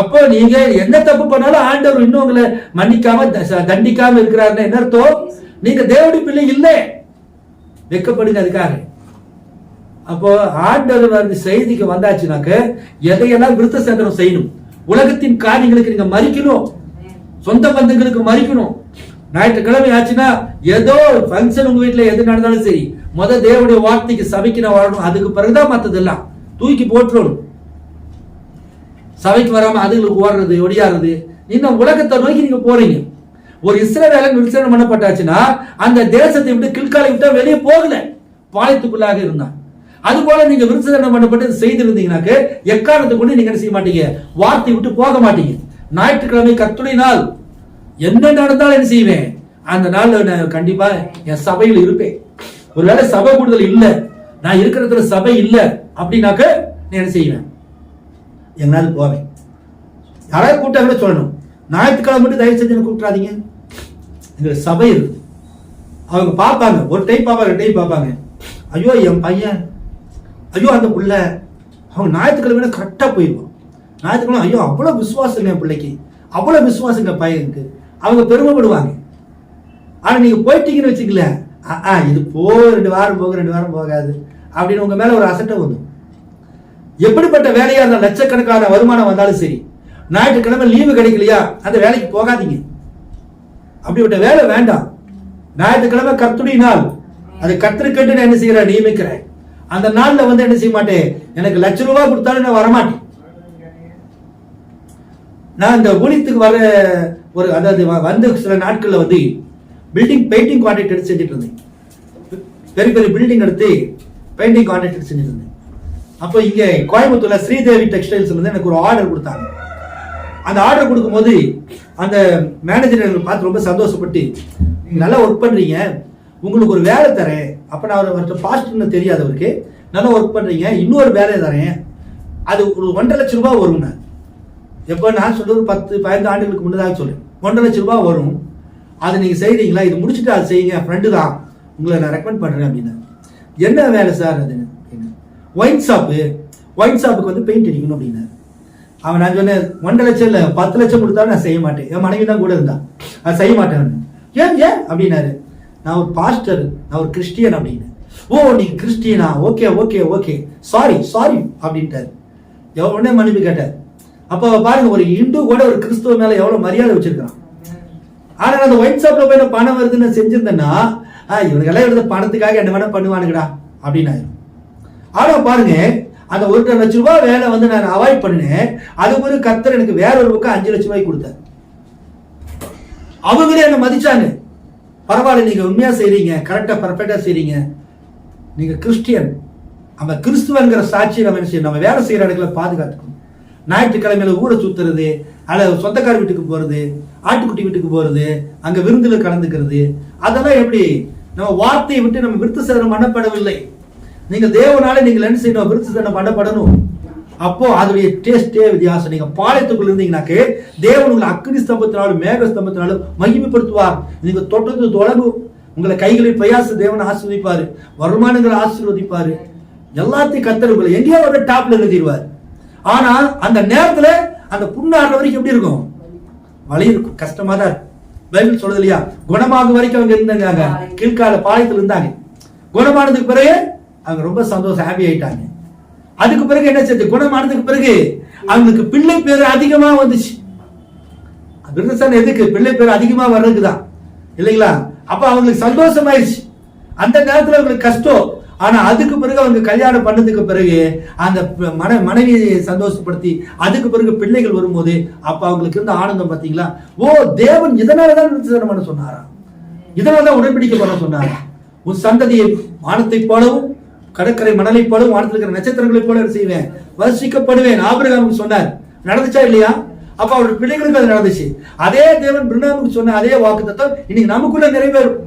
Speaker 1: அப்போ நீங்க என்ன தப்பு பண்ணாலும் ஆண்டவர் இன்னும் உங்களை மன்னிக்காம தண்டிக்காம இருக்கிறாருன்னு என்ன அர்த்தம்? நீங்க தேவனுடைய பிள்ளை இல்லை. வெக்கப்படுங்க அதுக்காக. அப்போ ஆண்டவர் வந்து செய்திக்கு வந்தாச்சுனாக்க எதையெல்லாம் விருத்த சேதனம் செய்யணும். உலகத்தின் காரியங்களுக்கு நீங்க மறிக்கணும், சொந்த பந்தங்களுக்கு மறிக்கணும். ஞாயிற்றுக்கிழமை ஆச்சுன்னா ஏதோ பங்கன் உங்க வீட்டுல எது நடந்தாலும் சரி, தேவனுடைய வார்த்தைக்கு சபைக்கு நான் வரணும். அதுக்கு பிறகுதான் மத்ததெல்லாம் தூக்கி போட்டுறணும். சபைக்கு வராம அதுங்களுக்கு ஓடுறது ஒடியாடுறது, இன்னும் உலகத்தை நோக்கி நீங்க போறீங்க. ஒரு இஸ்ரவேலன் விருத்தசேதனம் பண்ணப்பட்டாச்சுன்னா அந்த தேசத்தை விட்டு கில்காலை விட்டா வெளியே போகல, பாளையத்துக்குள்ளாக இருந்தான். அது போல நீங்க விருத்தசேதனம் பண்ணப்பட்டு செய்திருந்தீங்கன்னாக்க எக்காரணத்தை கொண்டு நீங்க என்ன செய்ய மாட்டீங்க? வார்த்தை விட்டு போக மாட்டீங்க. ஞாயிற்றுக்கிழமை கர்த்தருடைய நாள். என்ன நடந்தாலும் என்ன செய்வேன்? அந்த நாள்ல நான் கண்டிப்பா என் சபையில் இருப்பேன். ஒருவேளை சபை கூடுதல் இல்ல, நான் இருக்கிற சபை இல்ல அப்படின்னாக்க நான் என்ன செய்வேன்? எங்களால போவேன். யாராவது கூட்டாங்க சொல்லணும். ஞாயிற்றுக்கிழமை மட்டும் தயவு செஞ்சு கூப்பிடாதீங்க. இந்த சபை இருக்கு, அவங்க பார்ப்பாங்க. ஒரு டைம் பார்ப்பாங்க, 2 டைம் பார்ப்பாங்க. ஐயோ என் பையன், ஐயோ அந்த புள்ள, அவங்க ஞாயிற்றுக்கிழமை கரெக்டா போயிடுவோம். ஞாயிற்றுக்கிழமை ஐயோ அவ்வளவு விசுவாசங்க என் பிள்ளைக்கு, அவ்வளவு விசுவாசங்க பையனுக்கு, அவங்க பெருமைப்படுவாங்க. ஆனா நீங்க போயிட்டீங்கன்னு வச்சுக்கல, இது 2 வாரம் போக 2 வாரம் போகாது அப்படின்னு உங்க மேல ஒரு அசட்டை வந்து. எப்படிப்பட்ட வேலையா இருந்தாலும் லட்சக்கணக்கான வருமானம் வந்தாலும் சரி, ஞாயிற்றுக்கிழமை லீவு கிடைக்கலையா அந்த வேலைக்கு போகாதீங்க. அப்படிப்பட்ட வேலை வேண்டாம். ஞாயிற்றுக்கிழமை கர்த்தருடைய நாள், அது கர்த்தருக்கென்று நான் என்ன செய்யறேன்? நியமிக்கிறேன். அந்த நாள்ல வந்து என்ன செய்ய மாட்டேன்? எனக்கு ₹1,00,000 கொடுத்தாலும் நான் வரமாட்டேன். நான் இந்த ஊழியத்துக்கு வர ஒரு அதாவது வந்து சில நாட்கள்ல வந்து பெயிண்டிங் கான்ட்ராக்ட் எடுத்து செஞ்சுட்டு இருந்தேன். பெரிய பெரிய பில்டிங் எடுத்து பெயிண்டிங் கான்ட்ராக்ட் எடுத்து செஞ்சுட்டு இருந்தேன். அப்போ இங்க கோயம்புத்தூர்ல ஸ்ரீதேவி டெக்ஸ்டைல்ஸ் வந்து எனக்கு ஒரு ஆர்டர் கொடுத்தாங்க. அந்த ஆர்டர் கொடுக்கும்போது அந்த மேனேஜர் பார்த்து ரொம்ப சந்தோஷப்பட்டு, நல்லா ஒர்க் பண்றீங்க, உங்களுக்கு ஒரு வேலை தரேன். அப்ப நான் அவர்கிட்ட பாஸ்ட்னு தெரியாதவருக்கு, நல்லா ஒர்க் பண்றீங்க, இன்னொரு வேலை தரேன், அது ஒரு ₹1,50,000 வரும். எப்போ நான் சொல்ல ஒரு 10-15 ஆண்டுகளுக்கு முன்னதாக சொல்றேன், ₹1,50,000 வரும். அதை நீங்க செய்றீங்களா? இது முடிச்சுட்டு அதை செய்யுங்க, ஃப்ரெண்டு தான், உங்களை நான் ரெக்கமெண்ட் பண்றேன் அப்படின்னா. என்ன வேலை சார் அது? ஒயின் ஷாப்புக்கு வந்து பெயிண்ட் அடிக்கணும் அப்படின்னா. அவன் நான் சொன்னேன், ₹1,00,000 இல்ல ₹10,00,000 கொடுத்தாலும் நான் செய்ய மாட்டேன். என் மனைவி தான் கூட இருந்தா, அது செய்ய மாட்டேன். ஏன் அப்படின்னாரு. நான் ஒரு பாஸ்டர், நான் ஒரு கிறிஸ்டியன் அப்படின்னு. ஓ நீங்க கிறிஸ்டியனா? ஓகே ஓகே ஓகே, சாரி அப்படின்ட்டாரு. உடனே மன்னிப்பு கேட்டார். அப்ப பாருங்க, ஒரு இந்து கூட ஒரு கிறிஸ்துவ மேல எவ்வளவு மரியாதை வச்சிருக்கான். ஆனா அந்த ஒயின் ஷாப்ல போய் பணம் வருதுன்னு செஞ்சிருந்தேன்னா, இவனுக்கு எல்லாம் எடுத்த பணத்துக்காக என்ன வேணா பண்ணுவானுங்கடா அப்படின்னு. ஆனா பாருங்க, அந்த ₹1,00,000 வேலை வந்து நான் அவாய்ட் பண்ணினேன். அது ஒரு கர்த்தர் எனக்கு வேற ஒரு பக்கம் ₹5,00,000 கொடுத்தார். அவங்களே என்ன மதிச்சாங்க. பரவாயில்ல, நீங்க உண்மையா செய்றீங்க, கரெக்டா பர்ஃபெக்டா செய்றீங்க, நீங்க கிறிஸ்டியன். நம்ம கிறிஸ்துவங்கிற சாட்சி நம்ம என்ன செய்யணும்? நம்ம வேலை செய்யற இடத்துல பாதுகாத்துக்கணும். ஞாயிற்றுக்கிழமையில ஊரை சுத்துறது, அல்ல சொந்தக்கார வீட்டுக்கு போறது, ஆட்டுக்குட்டி வீட்டுக்கு போறது, அங்க விருந்துல கலந்துக்கிறது, அதெல்லாம் எப்படி? நம்ம வார்த்தையை விட்டு நம்ம விருத்தசேதனம் பண்ணப்படவில்லை. நீங்க தேவனால நீங்கள் என்ன செய்யணும்? விருத்தசேதனம் பண்ணப்படணும். அப்போ அதோடைய டேஸ்டே வித்தியாசம். நீங்க பாளையத்துக்குள்ள இருந்தீங்கன்னாக்கே தேவன் உங்களை அக்னி ஸ்தம்பத்தினாலும் மேக ஸ்தம்பத்தினாலும் மகிமைப்படுத்துவார். நீங்க தொட்டது தொடங்கும். உங்களை கைகளில் பிரயாச தேவன் ஆசீர்வதிப்பாரு, வருமானங்களை ஆசீர்வதிப்பாரு, எல்லாத்தையும் கர்த்தர் உங்களை எங்கேயோ ஒரு டாப்ல எழுதிடுவார். ஆனா அந்த நேரத்துல அந்த புண்ணாடுற வரைக்கும் எப்படி இருக்கும்? வலி இருக்கும், கஷ்டமா தான் இருக்கும். பைபிள் சொல்றது இல்லையா? குணமாகும் வரைக்கும் அவங்க இருந்தாங்க, கீழ்கால பாளையத்தில் இருந்தாங்க. குணமானதுக்கு பிறகு அவங்க ரொம்ப சந்தோஷம், ஹாப்பி ஆயிட்டாங்க. அதுக்கு பிறகு என்ன செய்யுது? குணமானதுக்கு பிறகு அவங்களுக்கு பிள்ளை பேர் அதிகமா வந்துச்சு. விருத்தசேதனம் எதுக்கு? பிள்ளை பேர் அதிகமா வர்றதுக்குதான், இல்லைங்களா? அப்ப அவங்களுக்கு சந்தோஷமாயிருச்சு. அந்த நேரத்துல அவங்களுக்கு கஷ்டம். ஆனா அதுக்கு பிறகு அவங்க கல்யாணம் பண்ணதுக்கு பிறகு அந்த மனைவியை சந்தோஷப்படுத்தி அதுக்கு பிறகு பிள்ளைகள் வரும்போது அப்ப அவங்களுக்கு இருந்த ஆனந்தம் பாத்தீங்களா? ஓ, தேவன் இதனாலதான் விருத்தசேதனம் பண்ண சொன்னாரா? இதனாலதான் உடன்படிக்கை பண்ண சொன்னாரா? உன் சந்ததியை வானத்தை போலவும் கடற்கரை மணலை போலவும் வானத்தில் இருக்கிற நட்சத்திரங்களை போல செய்வேன், வசிக்கப்படுவேன். ஆபிரகாமுக்கு சொன்னார், நடந்துச்சா இல்லையா? அப்ப அவருடைய பிள்ளைகளுக்கு அது நடந்துச்சு. அதே தேவன் பிரணாமுக்கு சொன்ன அதே வாக்குத்தத்தம் இன்னைக்கு நமக்குள்ள நிறைவேறும்.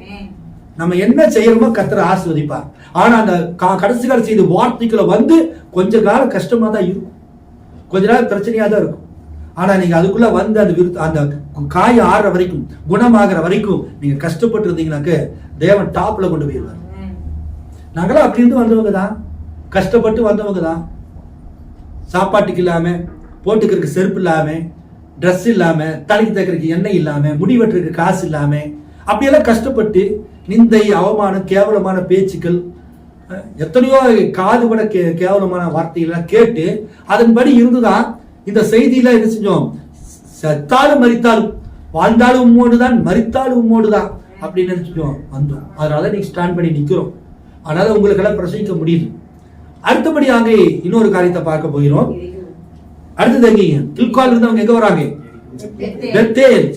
Speaker 1: நம்ம என்ன செய்யறோமோ கர்த்தர் ஆசீர்வதிப்பார். ஆனா அந்த கடைசி கால செய்தி வார்த்தைக்குள்ள வந்து கொஞ்ச காலம் கஷ்டமா தான் இருக்கும், கொஞ்ச நாள் பிரச்சனையா தான் இருக்கும். ஆனா நீங்க அதுக்குள்ள வந்து அந்த காய ஆறுற வரைக்கும், குணமாகிற வரைக்கும் நீங்க கஷ்டப்பட்டு இருந்தீங்கன்னாக்க தேவன் டாப்ல கொண்டு போயிடுவார். நாங்களாம் அப்படி இருந்து வந்தவங்க தான், கஷ்டப்பட்டு வந்தவங்க தான். சாப்பாட்டுக்கு இல்லாம, போட்டுக்கிறதுக்கு செருப்பு இல்லாம, ட்ரெஸ் இல்லாம, தலைக்கு தைக்கிறதுக்கு எண்ணெய் இல்லாம, முடி வெட்டுறதுக்கு காசு இல்லாம, அப்படியெல்லாம் கஷ்டப்பட்டு நிந்தை, அவமானம், கேவலமான பேச்சுக்கள், எத்தனையோ காதுபட கேவலமான வார்த்தைகள்லாம் கேட்டு அதன்படி இருந்துதான் இந்த செய்தியில என்ன செஞ்சோம், செத்தாலும் மரித்தாலும், வாழ்ந்தாலும் உம்மோடுதான், மரித்தாலும் உம்மோடுதான் அப்படின்னு நினைச்சோம் வந்தோம். அதனால நீங்க ஸ்டாண்ட் பண்ணி நிக்கிறோம். அதனால உங்களுக்கு எல்லாம் பிரசங்கிக்க முடியுது. அடுத்தபடி அங்கே இன்னொரு காரியத்தை பார்க்க போகிறோம். அடுத்தது எங்கீங்க, கில்கால் இருந்து அவங்க எங்க வராங்க, பெத்தேல்.